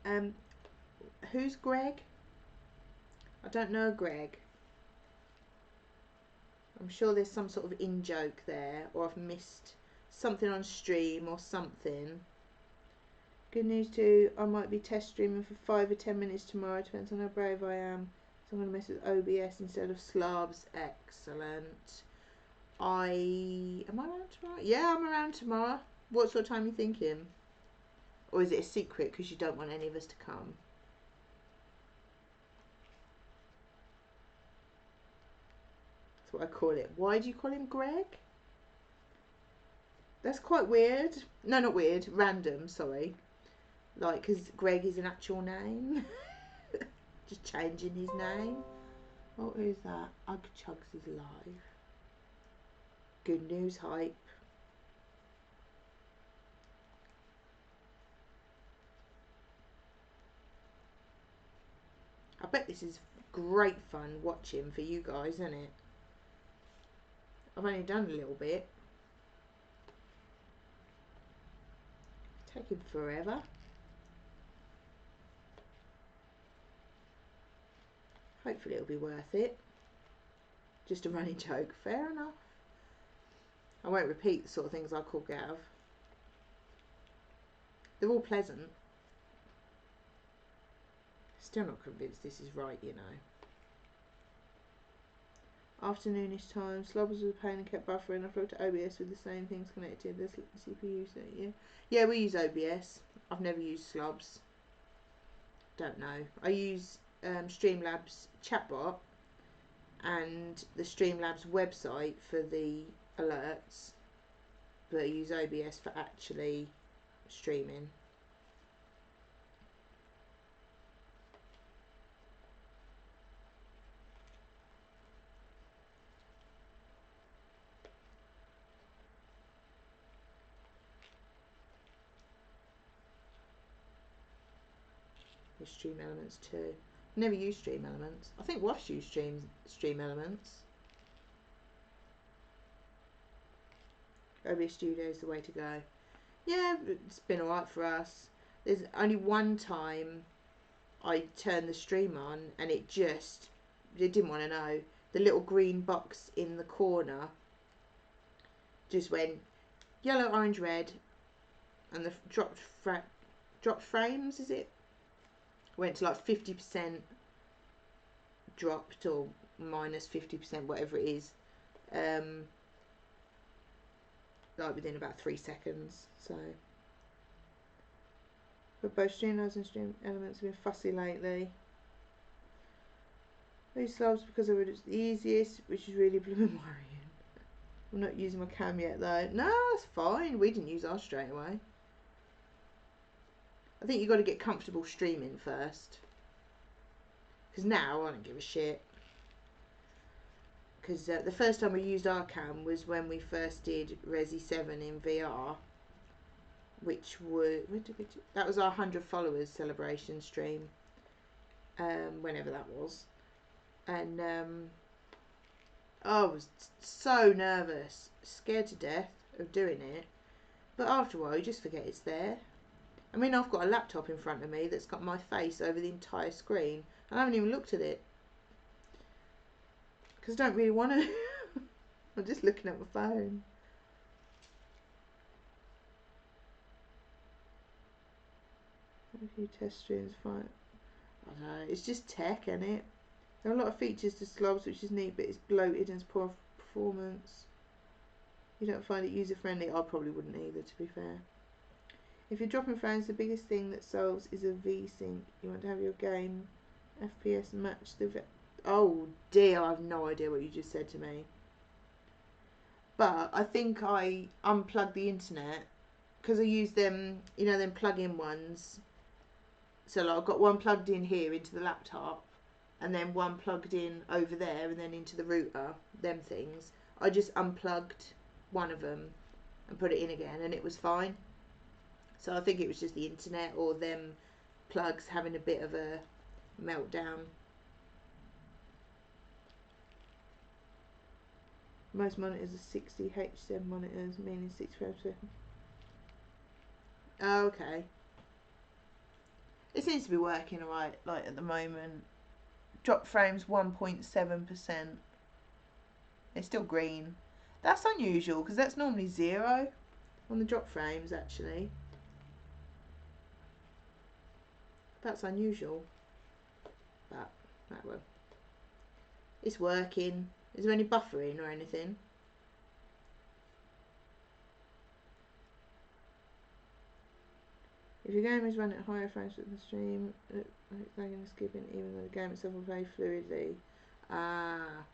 Yeah. Who's Greg? I don't know Greg. I'm sure there's some sort of in-joke there, or I've missed something on stream or something. Good news too, I might be test streaming for 5 or 10 minutes tomorrow, depends on how brave I am. So I'm going to mess with OBS instead of slabs. Excellent. Am I around tomorrow? Yeah, I'm around tomorrow. What sort of time are you thinking? Or is it a secret because you don't want any of us to come? That's what I call it. Why do you call him Greg? That's quite weird. No, not weird. Random, sorry. Like, because Greg is an actual name. Just changing his name. Oh, who's that? Ugg Chugs is live. Good news hype. I bet this is great fun watching for you guys, isn't it? I've only done a little bit. It's taking forever. Hopefully it'll be worth it. Just a running joke. Fair enough. I won't repeat the sort of things I call Gav. They're all pleasant. Still not convinced this is right, you know. Afternoonish time. Slobbers was a pain and kept buffering. I've looked at OBS with the same things connected. There's CPU, so yeah. Yeah, we use OBS. I've never used Slobs. Don't know. I use Streamlabs chatbot and the Streamlabs website for the alerts, but I use OBS for actually streaming. with Stream Elements too. Never used Stream Elements. I think Woff's used Stream Elements. OBS Studio is the way to go. Yeah, it's been alright for us. There's only one time I turned the stream on and it didn't want to know. The little green box in the corner just went yellow, orange, red, and the dropped frames, is it? Went to like 50% dropped or minus 50%, whatever it is. Like within about 3 seconds. So, but both Streamlabs and Stream Elements have been fussy lately. These slabs because they were just the easiest, which is really blooming worrying. I'm not using my cam yet though. No, that's fine. We didn't use ours straight away. I think you've got to get comfortable streaming first. Because now I don't give a shit. Because the first time we used our cam was when we first did Resi 7 in VR. Which was, that was our 100 followers celebration stream. Whenever that was. And I was so nervous. Scared to death of doing it. But after a while you just forget it's there. I mean, I've got a laptop in front of me that's got my face over the entire screen. And I haven't even looked at it. Because I don't really want to. I'm just looking at my phone. A few test streams, fine. I don't know, it's just tech, isn't it? There are a lot of features to slobs, which is neat, but it's bloated and it's poor performance. You don't find it user friendly? I probably wouldn't either, to be fair. If you're dropping frames, the biggest thing that solves is a V-Sync. You want to have your game FPS match the... Oh dear, I have no idea what you just said to me. But I think I unplugged the internet because I use them, you know, them plug-in ones. So like I've got one plugged in here into the laptop and then one plugged in over there and then into the router, them things. I just unplugged one of them and put it in again and it was fine. So I think it was just the internet or them plugs having a bit of a meltdown. Most monitors are 60 H7 monitors, meaning 60 frames per second. Oh, okay. It seems to be working alright, like at the moment. Drop frames 1.7%. It's still green. That's unusual because that's normally 0 on the drop frames actually. That's unusual. But that will. It's working. Is there any buffering or anything? If your game is run at higher frames than the stream, it's lagging and skipping even though the game itself will play fluidly. Ah.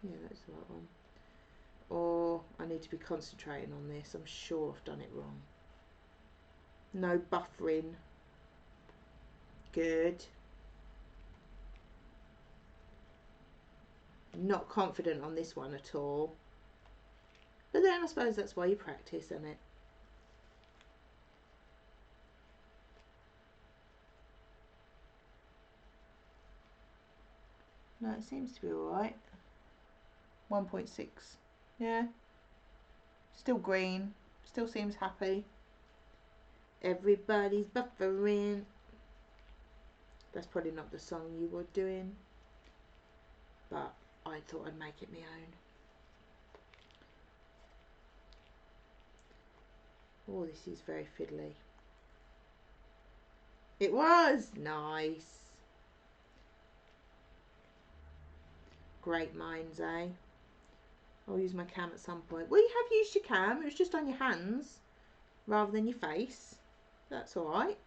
Yeah, that's the right one. Or I need to be concentrating on this. I'm sure I've done it wrong. No buffering. Good. Not confident on this one at all. But then I suppose that's why you practice, isn't it? No, it seems to be alright. 1.6. Yeah. Still green. Still seems happy. Everybody's buffering. That's probably not the song you were doing. But I thought I'd make it my own. Oh, this is very fiddly. It was! Nice. Great minds, eh? I'll use my cam at some point. Well, you have used your cam. It was just on your hands rather than your face. That's alright.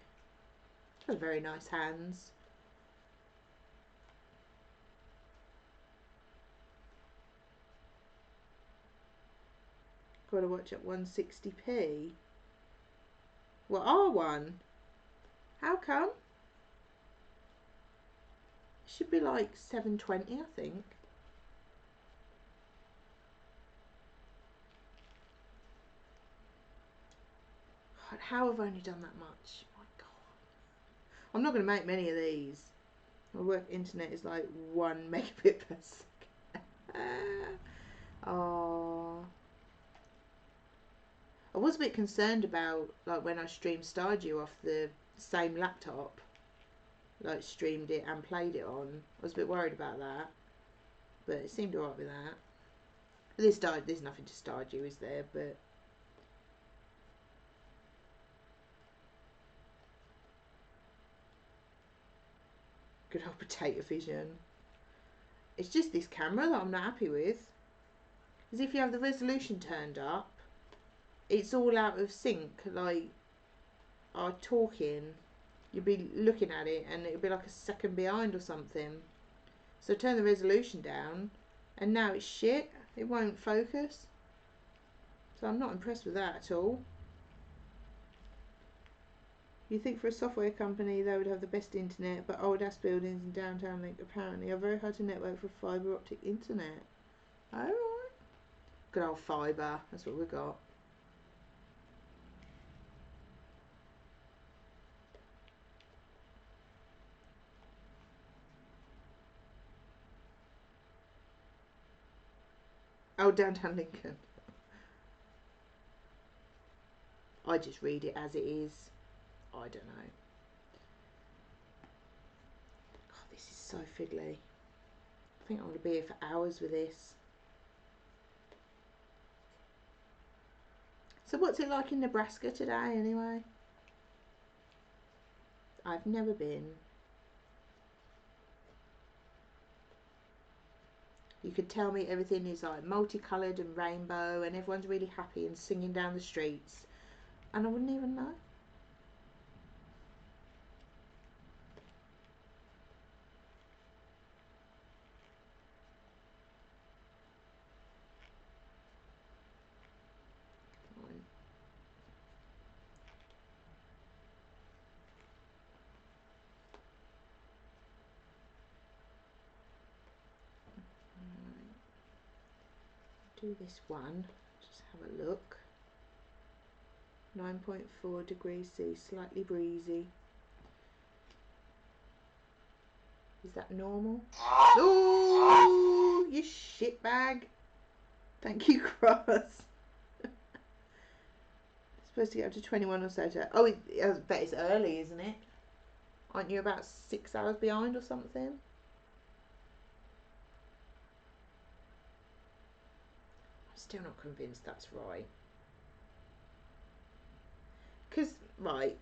Got very nice hands. Got to watch at 160p. Well, R1. How come? It should be like 720, I think. God, how have I only done that much? My God. I'm not going to make many of these. My work internet is like 1 megabit per second. Oh. I was a bit concerned about, like, when I streamed Stardew off the same laptop, like, streamed it and played it on. I was a bit worried about that, but it seemed alright with that. There's nothing to Stardew, is there? But good old potato vision. It's just this camera that I'm not happy with. Because if you have the resolution turned up, it's all out of sync. Like, I'm talking, you'd be looking at it and it'd be like a second behind or something. So turn the resolution down and now it's shit. It won't focus. So I'm not impressed with that at all. You think for a software company they would have the best internet, but old ass buildings in downtown Link apparently are very hard to network for fibre optic internet. Alright. Good old fibre, that's what we got. Oh, downtown Lincoln. I just read it as it is. I don't know. God, this is so fiddly. I think I'm going to be here for hours with this. So what's it like in Nebraska today anyway? I've never been. You could tell me everything is like multicoloured and rainbow and everyone's really happy and singing down the streets. And I wouldn't even know. Do this one, just have a look. 9.4 degrees C, slightly breezy. Is that normal? Oh, you shitbag. Thank you, Cross. Supposed to get up to 21 or so. Oh, I bet it's early, isn't it? Aren't you about 6 hours behind or something? Still not convinced that's right. Because, right,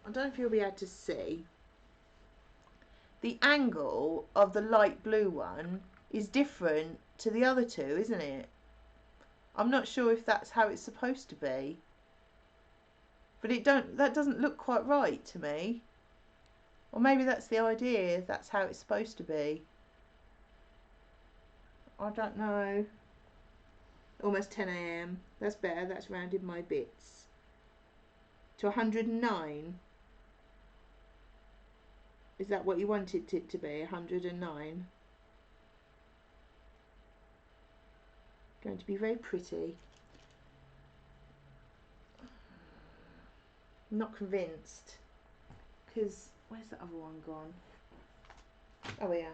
I don't know if you'll be able to see. The angle of the light blue one is different to the other two, isn't it? I'm not sure if that's how it's supposed to be. But that doesn't look quite right to me. Or maybe that's the idea, that's how it's supposed to be. I don't know. Almost 10 AM. That's better, that's rounded my bits. To 109. Is that what you wanted it to be? 109. Going to be very pretty. I'm not convinced. Because, where's the other one gone? Oh yeah.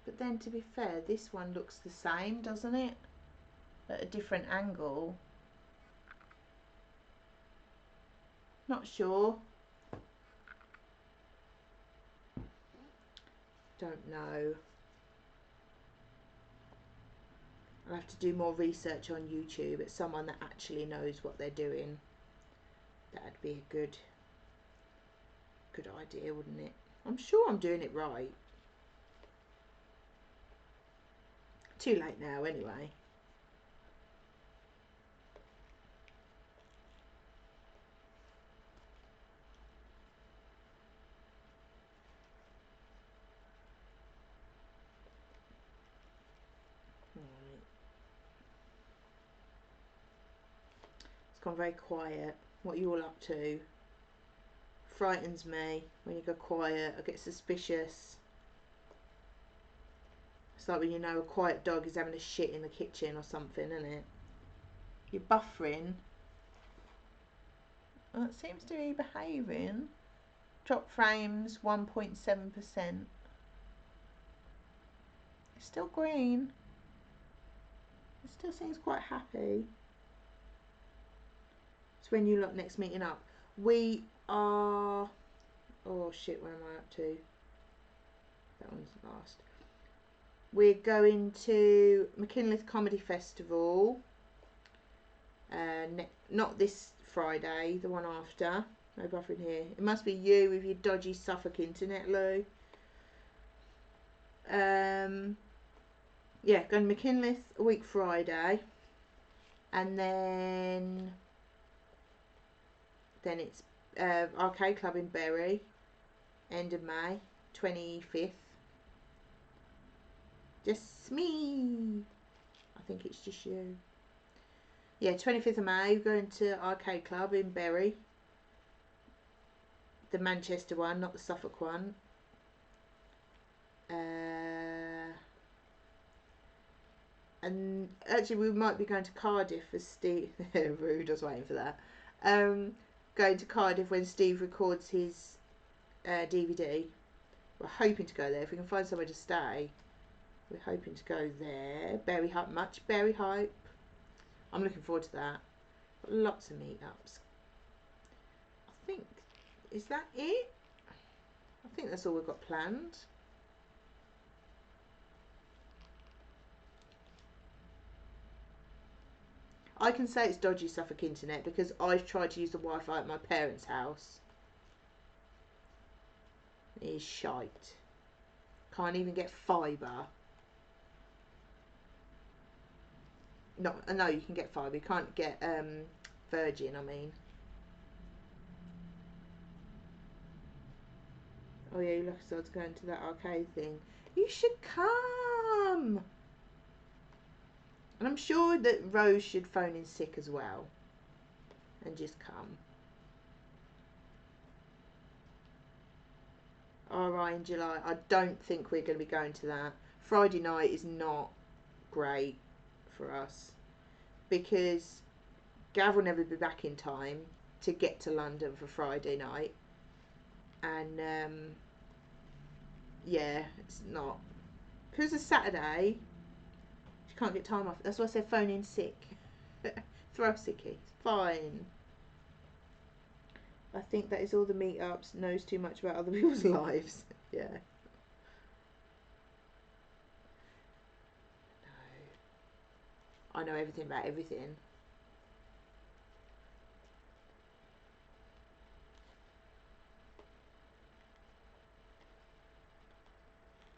But then to be fair, this one looks the same, doesn't it? At a different angle. Not sure. Don't know. I'll have to do more research on YouTube. It's someone that actually knows what they're doing. That'd be a good idea, wouldn't it? I'm sure I'm doing it right. Too late now anyway. Right. It's gone very quiet. What are you all up to? Frightens me when you go quiet. I get suspicious. It's like when you know a quiet dog is having a shit in the kitchen or something, isn't it? You're buffering. Well, it seems to be behaving. Drop frames 1.7%. It's still green. It still seems quite happy. It's when you lot next meeting up. We are... Oh shit, where am I up to? That one's last. We're going to McKinley Comedy Festival. Not this Friday, the one after. No buffering here. It must be you with your dodgy Suffolk internet, Lou. Yeah, going to McKinley a week Friday. And then it's Arcade Club in Bury, end of May, 25th. Just me. I think it's just you. Yeah, 25th of May, we're going to Arcade Club in Bury. The Manchester one, not the Suffolk one. And actually we might be going to Cardiff for Steve. Rude, I was waiting for that. Going to Cardiff when Steve records his DVD. We're hoping to go there. If we can find somewhere to stay, we're hoping to go there. Berry Hype, much Berry Hype. I'm looking forward to that. Got lots of meetups. I think, is that it? I think that's all we've got planned. I can say it's dodgy Suffolk internet because I've tried to use the Wi-Fi at my parents' house. It is shite. Can't even get fibre. No, you can get fibre. You can't get Virgin, I mean. Oh yeah, you look as though it's going to that arcade thing. You should come! And I'm sure that Rose should phone in sick as well. And just come. RI in July. I don't think we're going to be going to that. Friday night is not great for us. Because Gav will never be back in time to get to London for Friday night. And, yeah, it's not. If it was a Saturday, she can't get time off. That's why I said phone in sick. Throw sickie. It's fine. I think that is all the meetups. Knows too much about other people's lives. Yeah. No. I know everything about everything.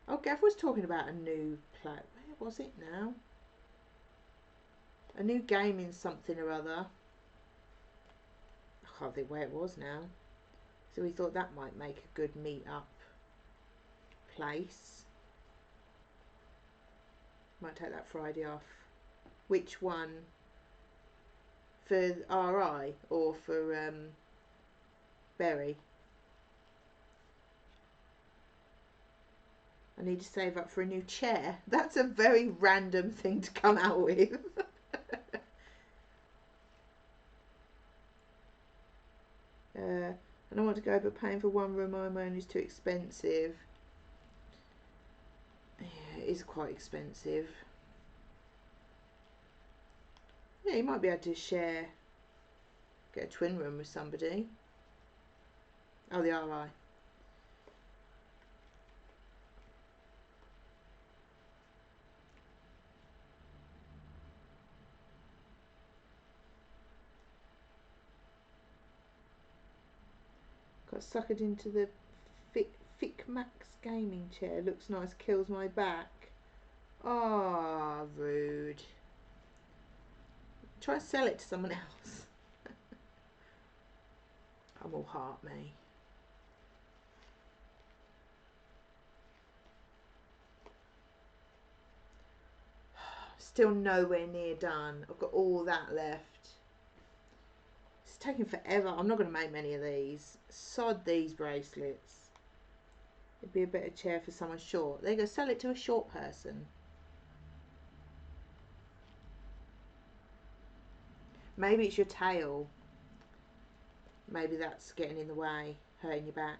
Oh, Gav was talking about a new play. Where was it now? A new game in something or other. I can't think where it was now. So we thought that might make a good meet-up place. Might take that Friday off. Which one? For RI or for Berry? I need to save up for a new chair. That's a very random thing to come out with. I don't want to go, but paying for one room on my own is too expensive. Yeah, it is quite expensive. Yeah, you might be able to share, get a twin room with somebody. Oh, the RI. Got suckered into the Fic Max gaming chair. Looks nice, kills my back. Ah, rude. Try and sell it to someone else. I'm all heart, me. Still nowhere near done. I've got all that left. It's taking forever. I'm not going to make many of these. Sod these bracelets. It'd be a better chair for someone short. There you go, sell it to a short person. Maybe it's your tail. Maybe that's getting in the way, hurting your back.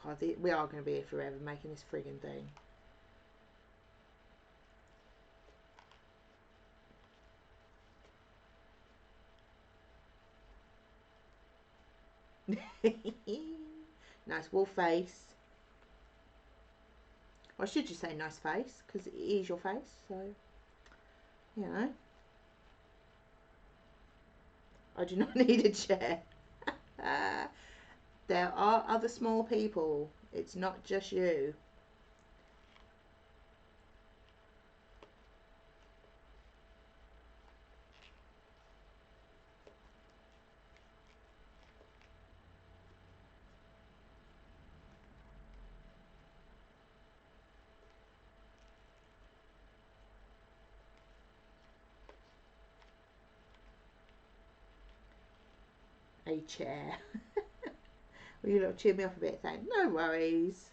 God, we are going to be here forever making this friggin' thing. Nice wolf face. Or should you say nice face? Because it is your face, so, you know. I do not need a chair. There are other small people. It's not just you. A chair. Will you lot cheer me up a bit? Thanks. No worries.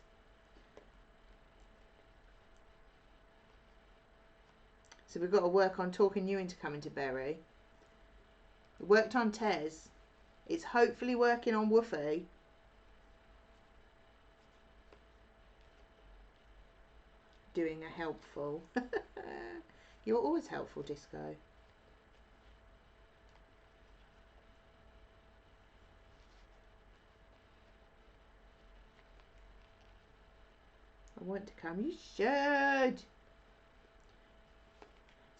So we've got to work on talking you into coming to Bury. We worked on Tez. It's hopefully working on Woofy. Doing a helpful. You're always helpful, Disco. I want to come. You should.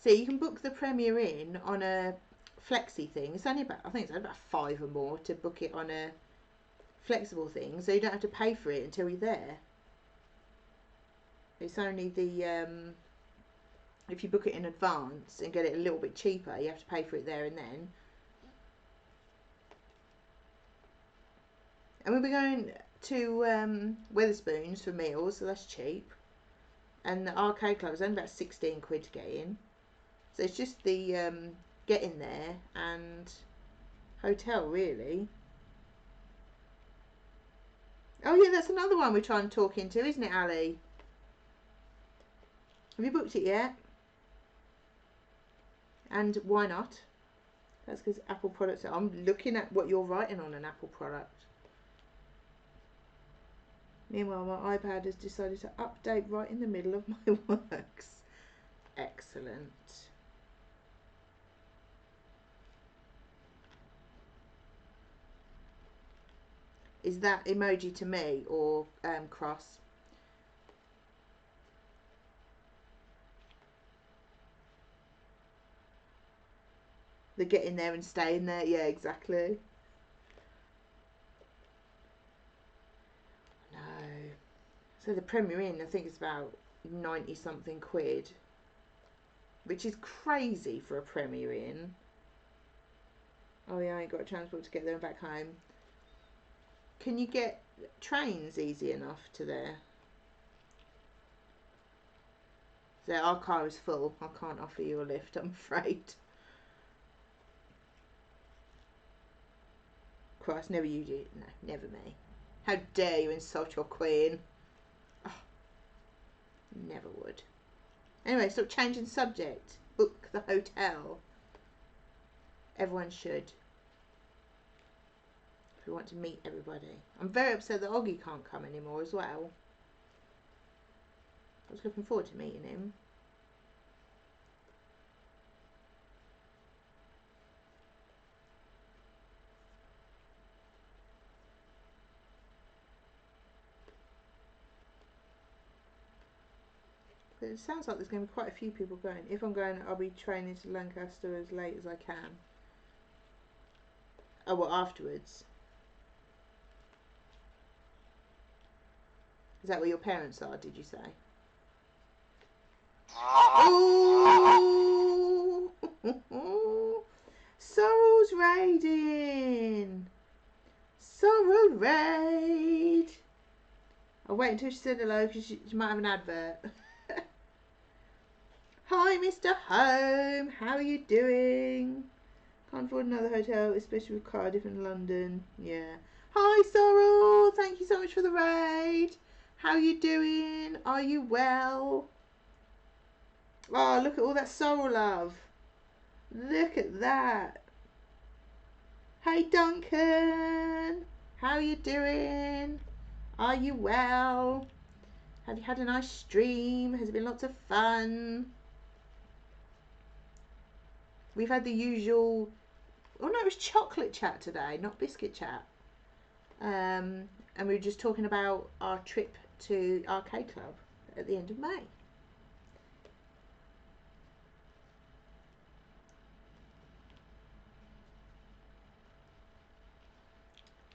So you can book the premiere in on a flexi thing. It's only about, I think it's only about £5 or more to book it on a flexible thing, so you don't have to pay for it until you're there. It's only the if you book it in advance and get it a little bit cheaper, you have to pay for it there and then. And we'll be going to Wetherspoons for meals, so that's cheap. And the arcade club is only about 16 quid to get in. So it's just the getting there and hotel, really. Oh yeah, that's another one we're trying to talk into, isn't it, Ali? Have you booked it yet? And why not? That's because Apple products. I'm looking at what you're writing on an Apple product. Meanwhile, my iPad has decided to update right in the middle of my works. Excellent. Is that emoji to me or cross? The getting there and staying there. Yeah, exactly. No. So the Premier Inn, I think it's about 90 something quid, which is crazy for a Premier Inn. Oh yeah, I ain't got a transport to get there and back home. Can you get trains easy enough to there? So our car is full. I can't offer you a lift, I'm afraid. Christ, never you do. No, never me. How dare you insult your queen? Oh, never would. Anyway, stop changing subject. Book the hotel. Everyone should. If we want to meet everybody. I'm very upset that Oggy can't come anymore as well. I was looking forward to meeting him. But it sounds like there's going to be quite a few people going. If I'm going, I'll be training to Lancaster as late as I can. Oh, well, afterwards. Is that where your parents are, did you say? Oh! Sorrel's raiding! Sorrel raid! I'll wait until she said hello because she might have an advert. Hi, Mr. Home. How are you doing? Can't afford another hotel, especially with Cardiff and London. Yeah. Hi, Sorrel. Thank you so much for the raid. How you doing? Are you well? Oh, look at all that Sorrel love. Look at that. Hey, Duncan. How you doing? Are you well? Have you had a nice stream? Has it been lots of fun? We've had the usual... Oh no, it was chocolate chat today, not biscuit chat. And we were just talking about our trip to Arcade Club at the end of May.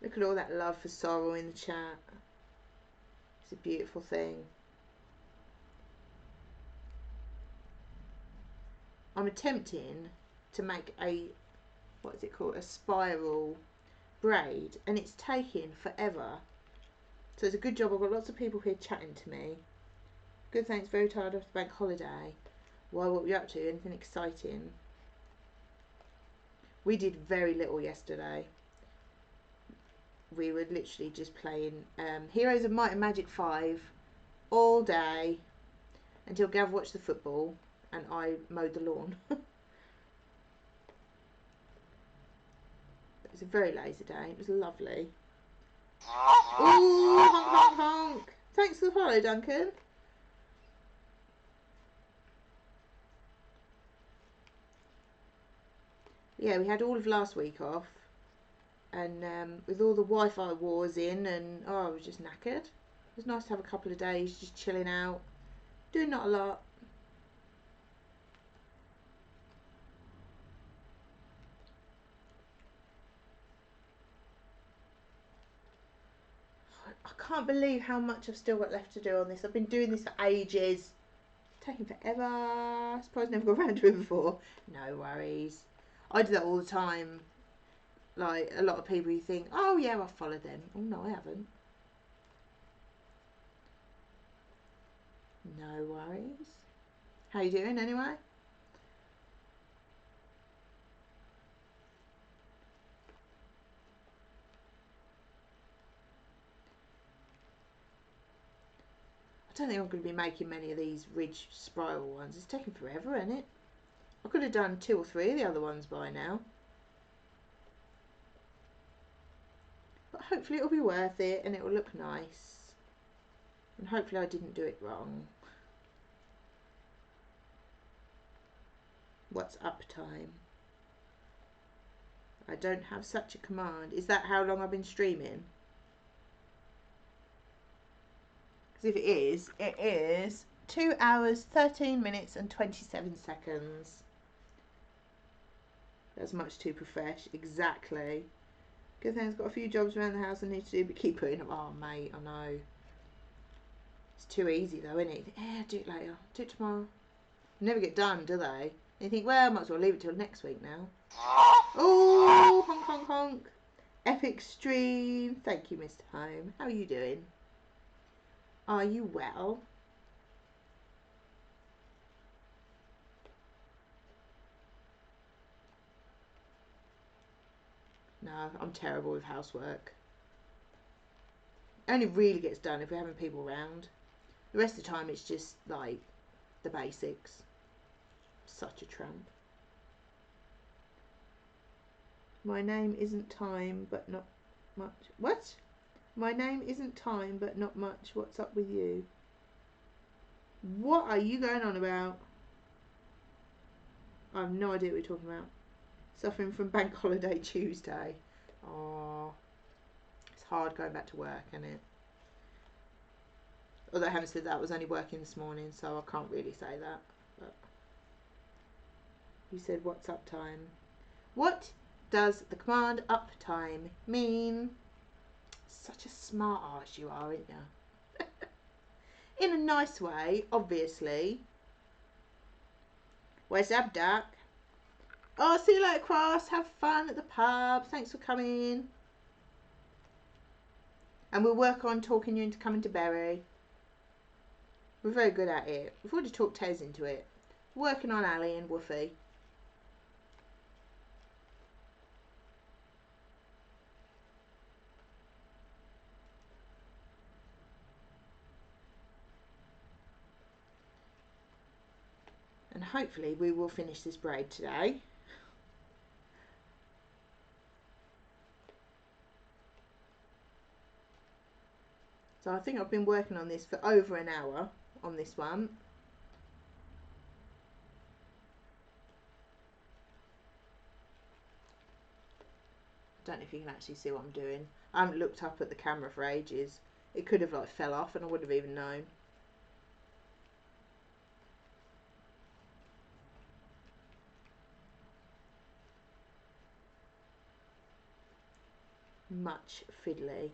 Look at all that love for Sorrel in the chat. It's a beautiful thing. I'm attempting to make a, what is it called, a spiral braid, and it's taking forever. So it's a good job I've got lots of people here chatting to me. Good, thanks, very tired after the bank holiday. Well, what were you up to? Anything exciting? We did very little yesterday. We were literally just playing Heroes of Might and Magic 5 all day until Gav watched the football and I mowed the lawn. It was a very lazy day. It was lovely. Ooh, honk, honk, honk. Thanks for the follow, Duncan. Yeah, we had all of last week off. And with all the Wi-Fi wars in, and I was just knackered. It was nice to have a couple of days just chilling out, doing not a lot. I can't believe how much I've still got left to do on this. I've been doing this for ages. It's taking forever. Surprised I never got around to it before. No worries. I do that all the time. Like a lot of people, you think, oh yeah, I've followed them. Oh no, I haven't. No worries. How you doing anyway? I don't think I'm going to be making many of these ridge spiral ones. It's taking forever, isn't it? I could have done 2 or 3 of the other ones by now. But hopefully it'll be worth it and it will look nice. And hopefully I didn't do it wrong. What's up time? I don't have such a command. Is that how long I've been streaming? Because if it is 2 hours, 13 minutes and 27 seconds. That's much too profesh. Exactly. Good thing's got a few jobs around the house I need to do, but keep putting them. Oh, mate, I know. It's too easy though, isn't it? Yeah, do it later. Do it tomorrow. Never get done, do they? And you think, well, I might as well leave it till next week now. Oh, honk, honk, honk. Epic stream. Thank you, Mr. Home. How are you doing? Are you well? No, I'm terrible with housework. It only really gets done if we're having people around. The rest of the time, it's just like the basics. Such a tramp. My name isn't Time, but not much. What? My name isn't Time, but not much. What's up with you? What are you going on about? I have no idea what you're talking about. Suffering from Bank Holiday Tuesday. Oh, it's hard going back to work, isn't it? Although having said that, I was only working this morning, so I can't really say that. But you said what's up time? What does the command up time mean? Such a smart ass you are, aren't you? In a nice way, obviously. Where's up, Duck? Oh, see you later, Cross. Have fun at the pub. Thanks for coming. And we'll work on talking you into coming to Bury. We're very good at it. We've already talked Tez into it. Working on Ali and Woofy. hopefully we will finish this braid today. So I think I've been working on this for over an hour on this one. I don't know if you can actually see what I'm doing. I haven't looked up at the camera for ages. It could have like fell off and I wouldn't have even known. Much fiddly.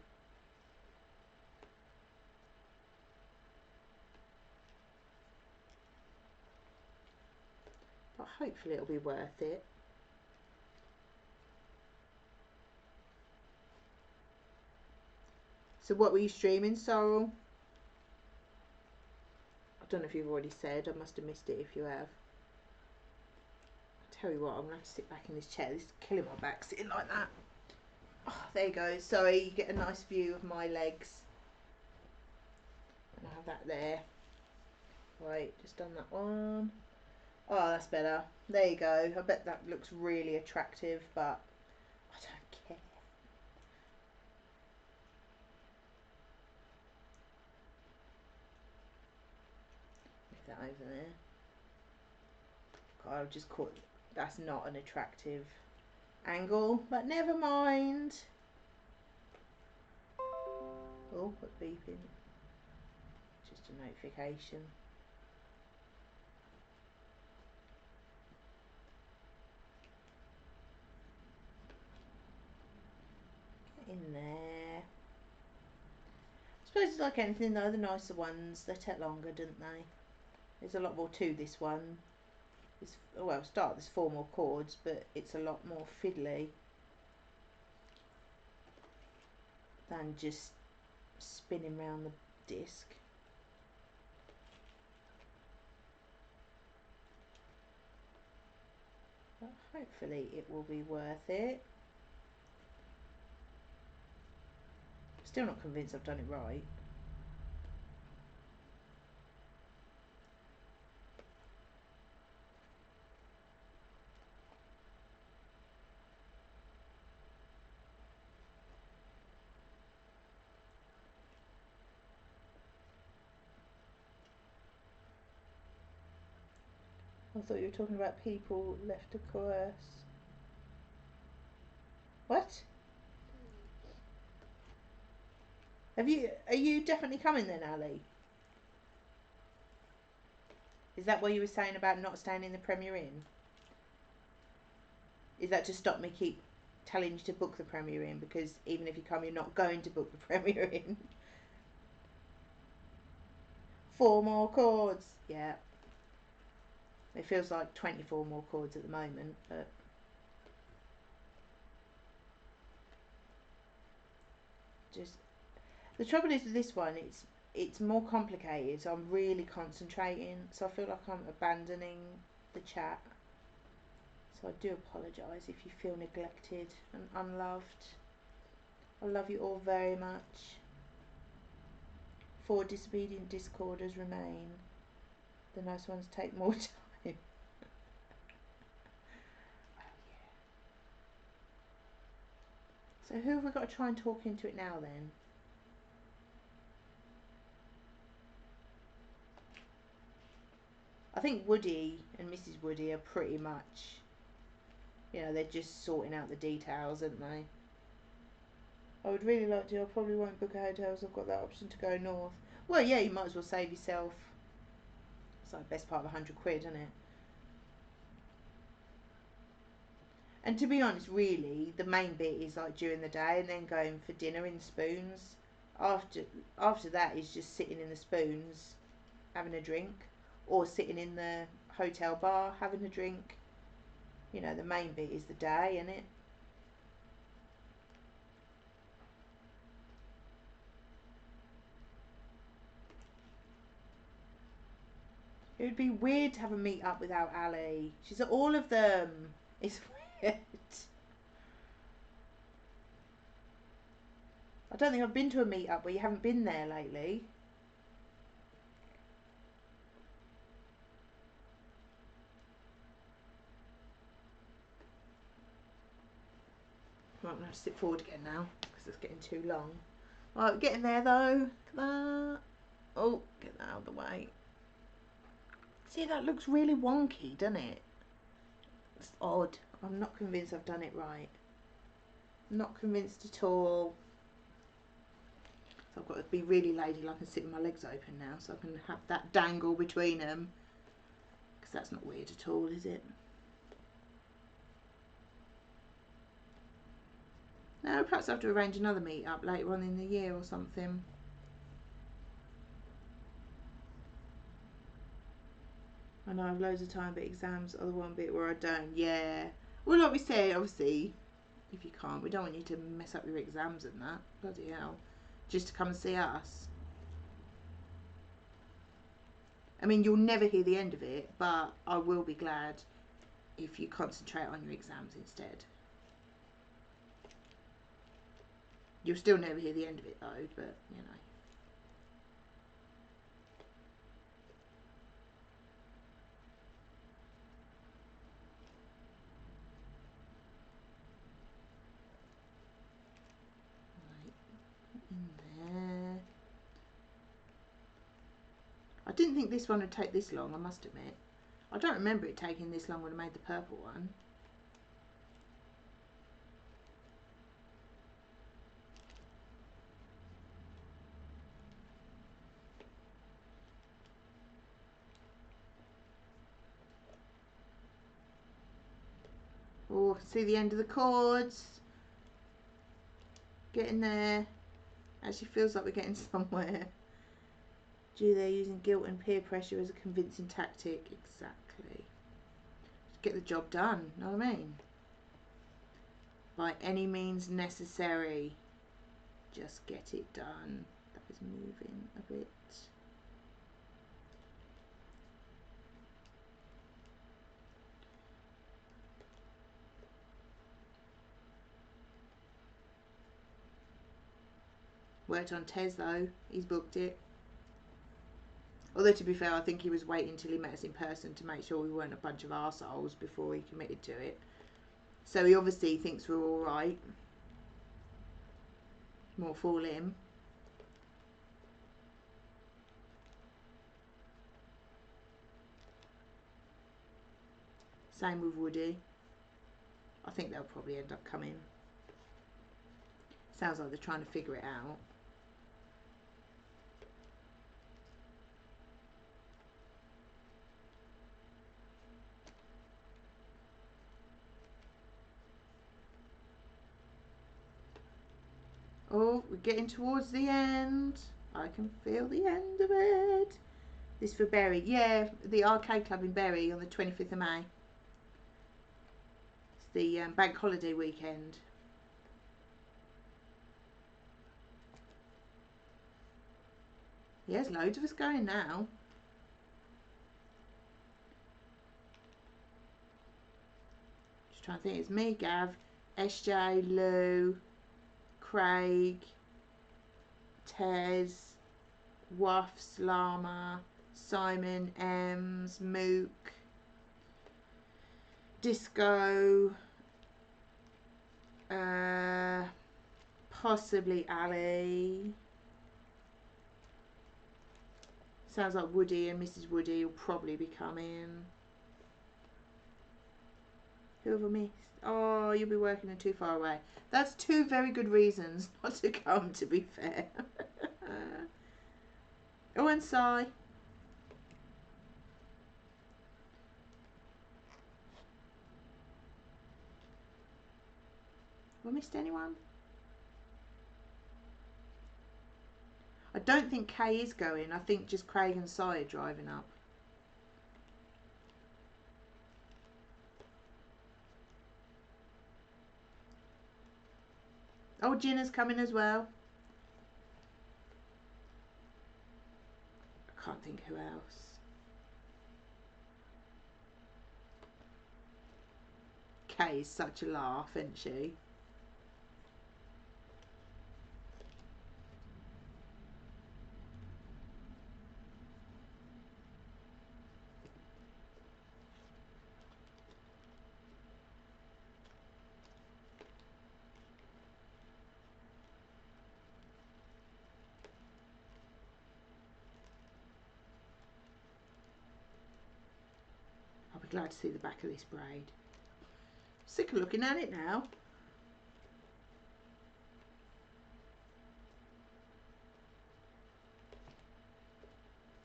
But hopefully it'll be worth it. So what were you streaming, Sorrel? I don't know if you've already said. I must have missed it if you have. I'll tell you what, I'm going to have to sit back in this chair. This is killing my back sitting like that. Oh, there you go. Sorry, you get a nice view of my legs. And I have that there. Right, just done that one. Oh, that's better. There you go. I bet that looks really attractive, but I don't care. Move that over there. God, I've just caught. That's not an attractive angle, but never mind. Oh, what's beeping? Just a notification. Get in there. I suppose it's like anything though, the nicer ones, they take longer, don't they? There's a lot more to this one. It's, well, start there's 4 more chords, but it's a lot more fiddly than just spinning around the disc. But hopefully it will be worth it. Still not convinced I've done it right. I thought you were talking about people left to coerce. What? Are you definitely coming then, Ali? Is that what you were saying about not staying in the Premier Inn? Is that to stop me keep telling you to book the Premier Inn? Because even if you come, you're not going to book the Premier Inn. 4 more chords. Yeah. It feels like 24 more chords at the moment, but just the trouble is with this one, it's more complicated, so I'm really concentrating, so I feel like I'm abandoning the chat. So I do apologise if you feel neglected and unloved. I love you all very much. 4 disobedient discorders remain. The nice ones take more time. Oh yeah. So who have we got to try and talk into it now then? I think Woody and Mrs. Woody are pretty much, you know, they're just sorting out the details, aren't they? I would really like to. I probably won't book a hotel, so I've got that option to go north. Well, yeah, you might as well save yourself. It's like the best part of 100 quid, isn't it? And to be honest, really, the main bit is like during the day and then going for dinner in Spoons. After that is just sitting in the Spoons, having a drink, or sitting in the hotel bar having a drink. You know, the main bit is the day, isn't it? It would be weird to have a meet up without Ali. She's at all of them. It's weird. I don't think I've been to a meet up where you haven't been there lately. have to sit forward again now because it's getting too long. Right, we're getting there though. Look at that. Oh, get that out of the way. See, that looks really wonky, doesn't it? It's odd. I'm not convinced I've done it right. Not convinced at all. So I've got to be really ladylike and sit with my legs open now so I can have that dangle between them. Because that's not weird at all, is it? No, perhaps I have to arrange another meet up later on in the year or something. I know I have loads of time, but exams are the one bit where I don't. Yeah. Well, like we said, obviously, if you can't, we don't want you to mess up your exams and that. Bloody hell. Just to come and see us. I mean, you'll never hear the end of it, but I will be glad if you concentrate on your exams instead. You'll still never hear the end of it though, but you know. I didn't think this one would take this long, I must admit. I don't remember it taking this long when I made the purple one. Oh, I can see the end of the cords. Getting there. Actually feels like we're getting somewhere. Gee, they're using guilt and peer pressure as a convincing tactic. Exactly. Just get the job done, know what I mean? By any means necessary. Just get it done. That is moving a bit. Worked on Tez though, he's booked it. Although to be fair, I think he was waiting till he met us in person to make sure we weren't a bunch of arseholes before he committed to it. So he obviously thinks we're alright. More fool him. Same with Woody. I think they'll probably end up coming. Sounds like they're trying to figure it out. Oh, we're getting towards the end. I can feel the end of it. This for Bury. Yeah, the arcade club in Bury on the 25th of May. It's the bank holiday weekend. Yeah, there's loads of us going now. Just trying to think. It's me, Gav, SJ, Lou, Craig, Tez, Wuffs, Llama, Simon, Ems, Mook, Disco, possibly Ali. Sounds like Woody and Mrs. Woody will probably be coming. Who have I missed? Oh, you'll be working too far away. That's two very good reasons not to come, to be fair. Oh, and Sai. Have I missed anyone? I don't think Kay is going. I think just Craig and Sai are driving up. Oh, Gina's coming as well. I can't think who else. Kay is such a laugh, isn't she? glad to see the back of this braid. Sick of looking at it now.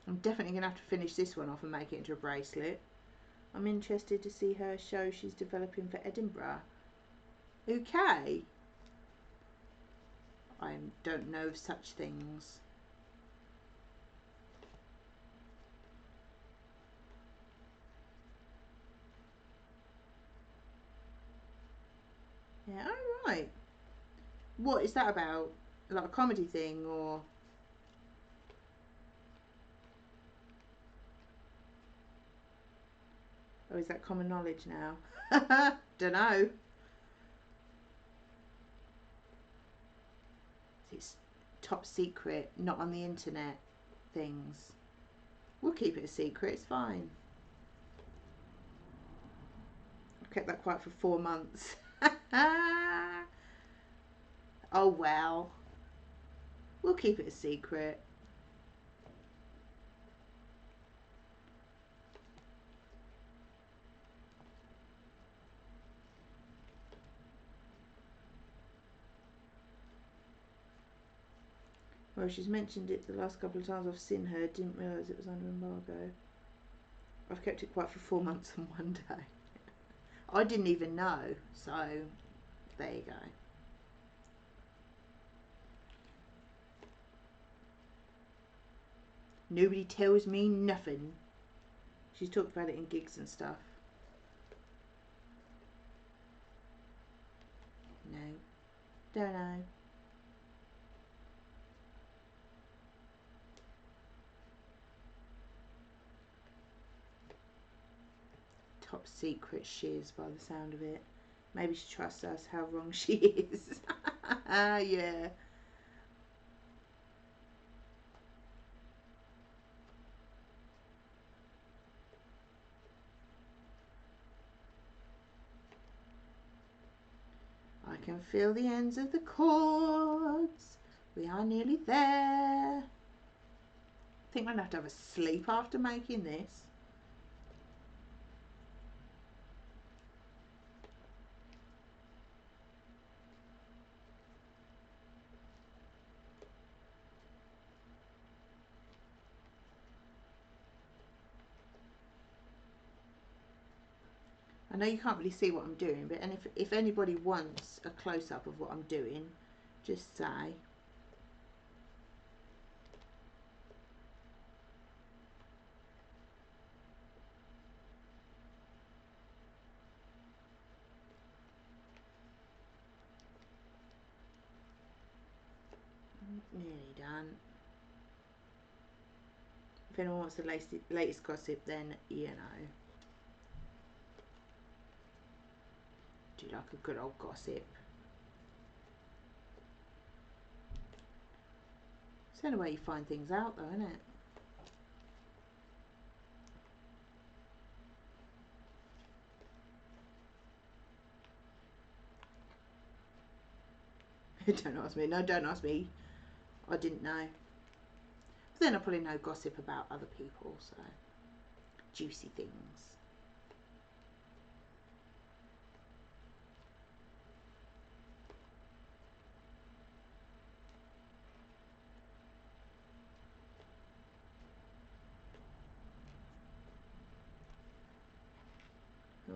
I'm definitely going to have to finish this one off and make it into a bracelet. I'm interested to see her show she's developing for Edinburgh. Okay. I don't know of such things. Yeah, alright. What is that about? Like a comedy thing or... Or is that common knowledge now? Dunno. It's top secret, not on the internet things. We'll keep it a secret, it's fine. I've kept that quiet for 4 months. Oh well. We'll keep it a secret. Well, she's mentioned it the last couple of times I've seen her. Didn't realise it was under embargo. I've kept it quiet for 4 months and 1 day. I didn't even know, so there you go. Nobody tells me nothing. She's talked about it in gigs and stuff. No, don't know. Top secret shiz by the sound of it. Maybe she trusts us how wrong she is. Yeah. I can feel the ends of the cords. We are nearly there. I think I'm going to have a sleep after making this. I know you can't really see what I'm doing, but if anybody wants a close-up of what I'm doing, just say. Nearly done. If anyone wants the latest gossip, then you know. Do like a good old gossip. It's the only way you find things out, though, isn't it? Don't ask me. No, don't ask me. I didn't know. But then I probably know gossip about other people, so juicy things.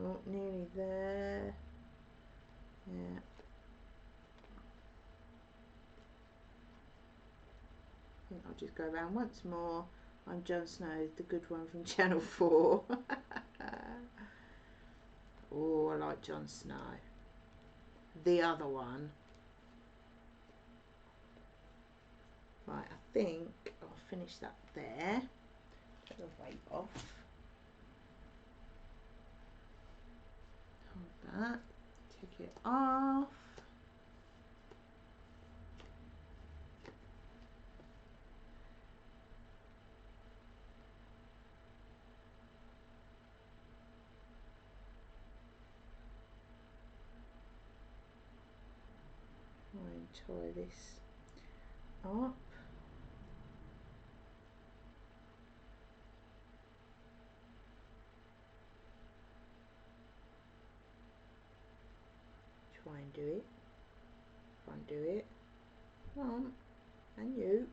Oh, nearly there. Yeah. I think I'll just go around once more. I'm Jon Snow, the good one from Channel 4. Oh, I like Jon Snow. The other one. Right, I think I'll finish that there. Get the weight off. Hold that. Take it off. Try and tie this up. Try and do it. Try and do it. Come on. And you.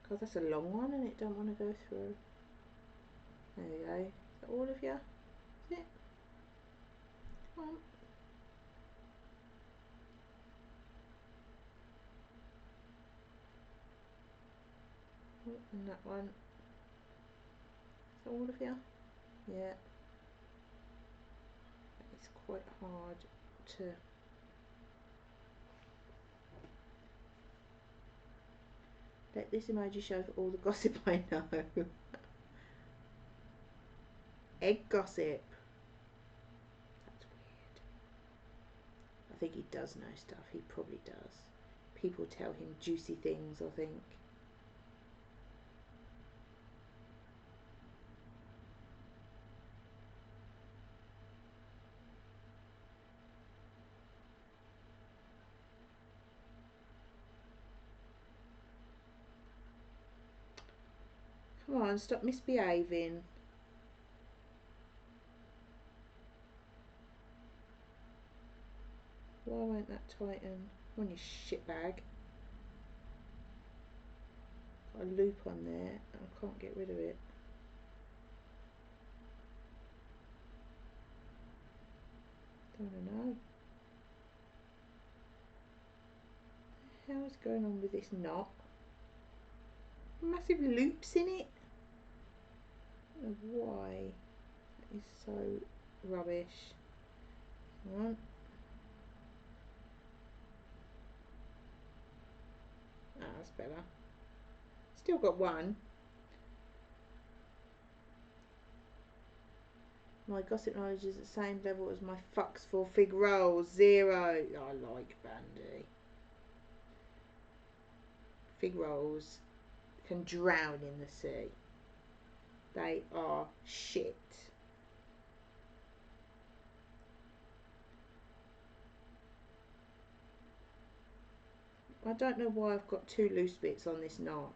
God, that's a long one and it don't want to go through. There we go. Is that all of you? Is it? Come on. Oh, and that one. Is that all of you? Yeah. It's quite hard to... Let this emoji show for all the gossip I know. Egg gossip. That's weird. I think he does know stuff. He probably does. People tell him juicy things, I think. Come on, stop misbehaving. Why won't that tighten? Come on, you shitbag. Got a loop on there. I can't get rid of it. Don't know. What the hell is going on with this knot? Massive loops in it. I don't know why. That is so rubbish. Come on. Ah, that's better. Still got one. My gossip knowledge is at the same level as my fucks for fig rolls. 0. I like Bandy. Fig rolls can drown in the sea. They are shit. I don't know why I've got 2 loose bits on this knot.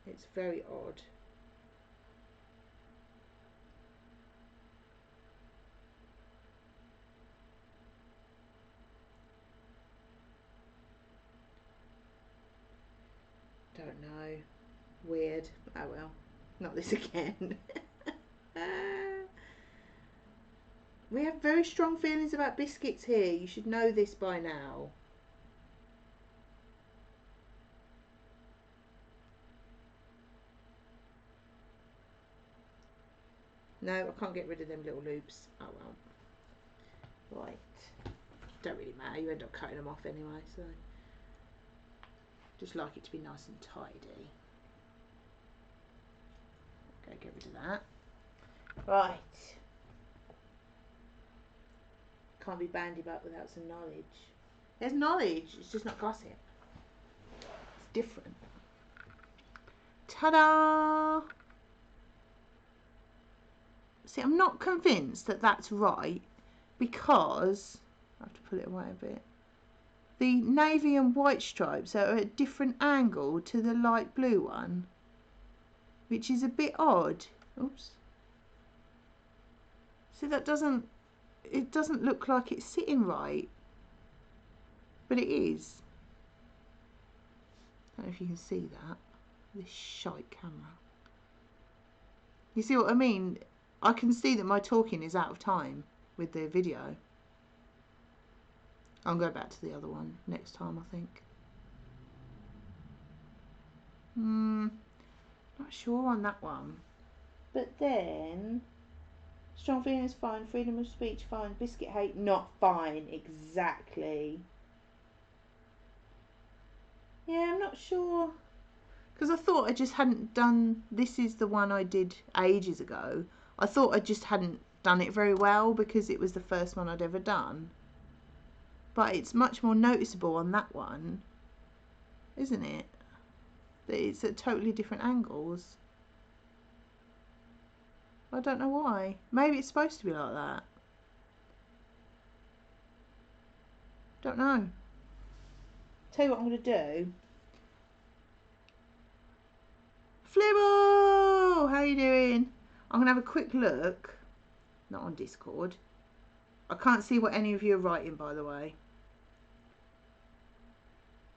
It's very odd. Don't know. Weird. Oh well. Not this again. We have very strong feelings about biscuits here. You should know this by now. No, I can't get rid of them little loops. Oh well. Right. Don't really matter. You end up cutting them off anyway, so... Just like it to be nice and tidy. Okay, get rid of that. Right. Can't be bandy about without some knowledge. There's knowledge, it's just not gossip. It's different. Ta-da! See, I'm not convinced that that's right because... I have to pull it away a bit. The navy and white stripes are at a different angle to the light blue one, which is a bit odd. Oops. See, that doesn't... It doesn't look like it's sitting right, but it is. I don't know if you can see that. This shite camera. You see what I mean? I can see that my talking is out of time with the video. I'll go back to the other one next time, I think. Not sure on that one. But then... Strong feelings fine, freedom of speech fine, biscuit hate not fine, exactly. Yeah, I'm not sure. Because I thought I just hadn't done... This is the one I did ages ago. I thought I just hadn't done it very well because it was the first one I'd ever done. But it's much more noticeable on that one, isn't it? That it's at totally different angles. I don't know why. Maybe it's supposed to be like that. Don't know. Tell you what I'm going to do. Flibble! How you doing? I'm going to have a quick look. not on Discord. I can't see what any of you are writing, by the way.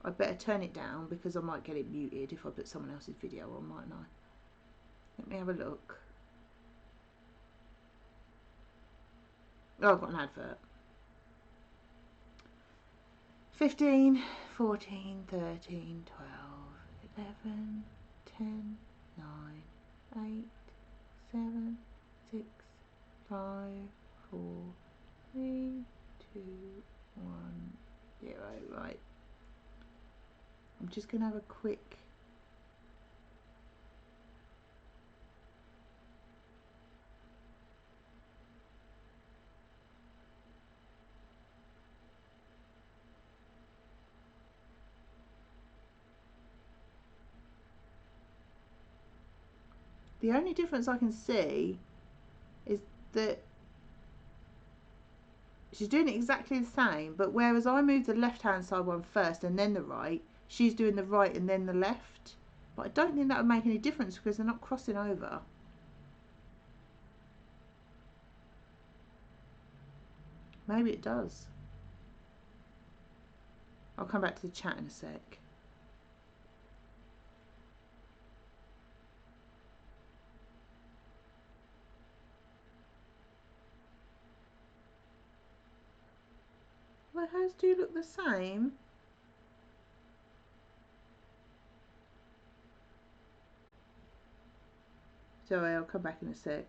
I better turn it down because I might get it muted if I put someone else's video on, mightn't I? Let me have a look. Oh, I've got an advert. 15, 14, 13, 12, 11, 10, 9, 8, 7, 6, 5, 4, 3, 2, 1, 0. Right. I'm just going to have a quick... The only difference I can see is that she's doing it exactly the same, but whereas I moved the left hand side one first and then the right, she's doing the right and then the left. But I don't think that would make any difference because they're not crossing over. Maybe it does. I'll come back to the chat in a sec. Well, hers do look the same. Sorry, I'll come back in a sec.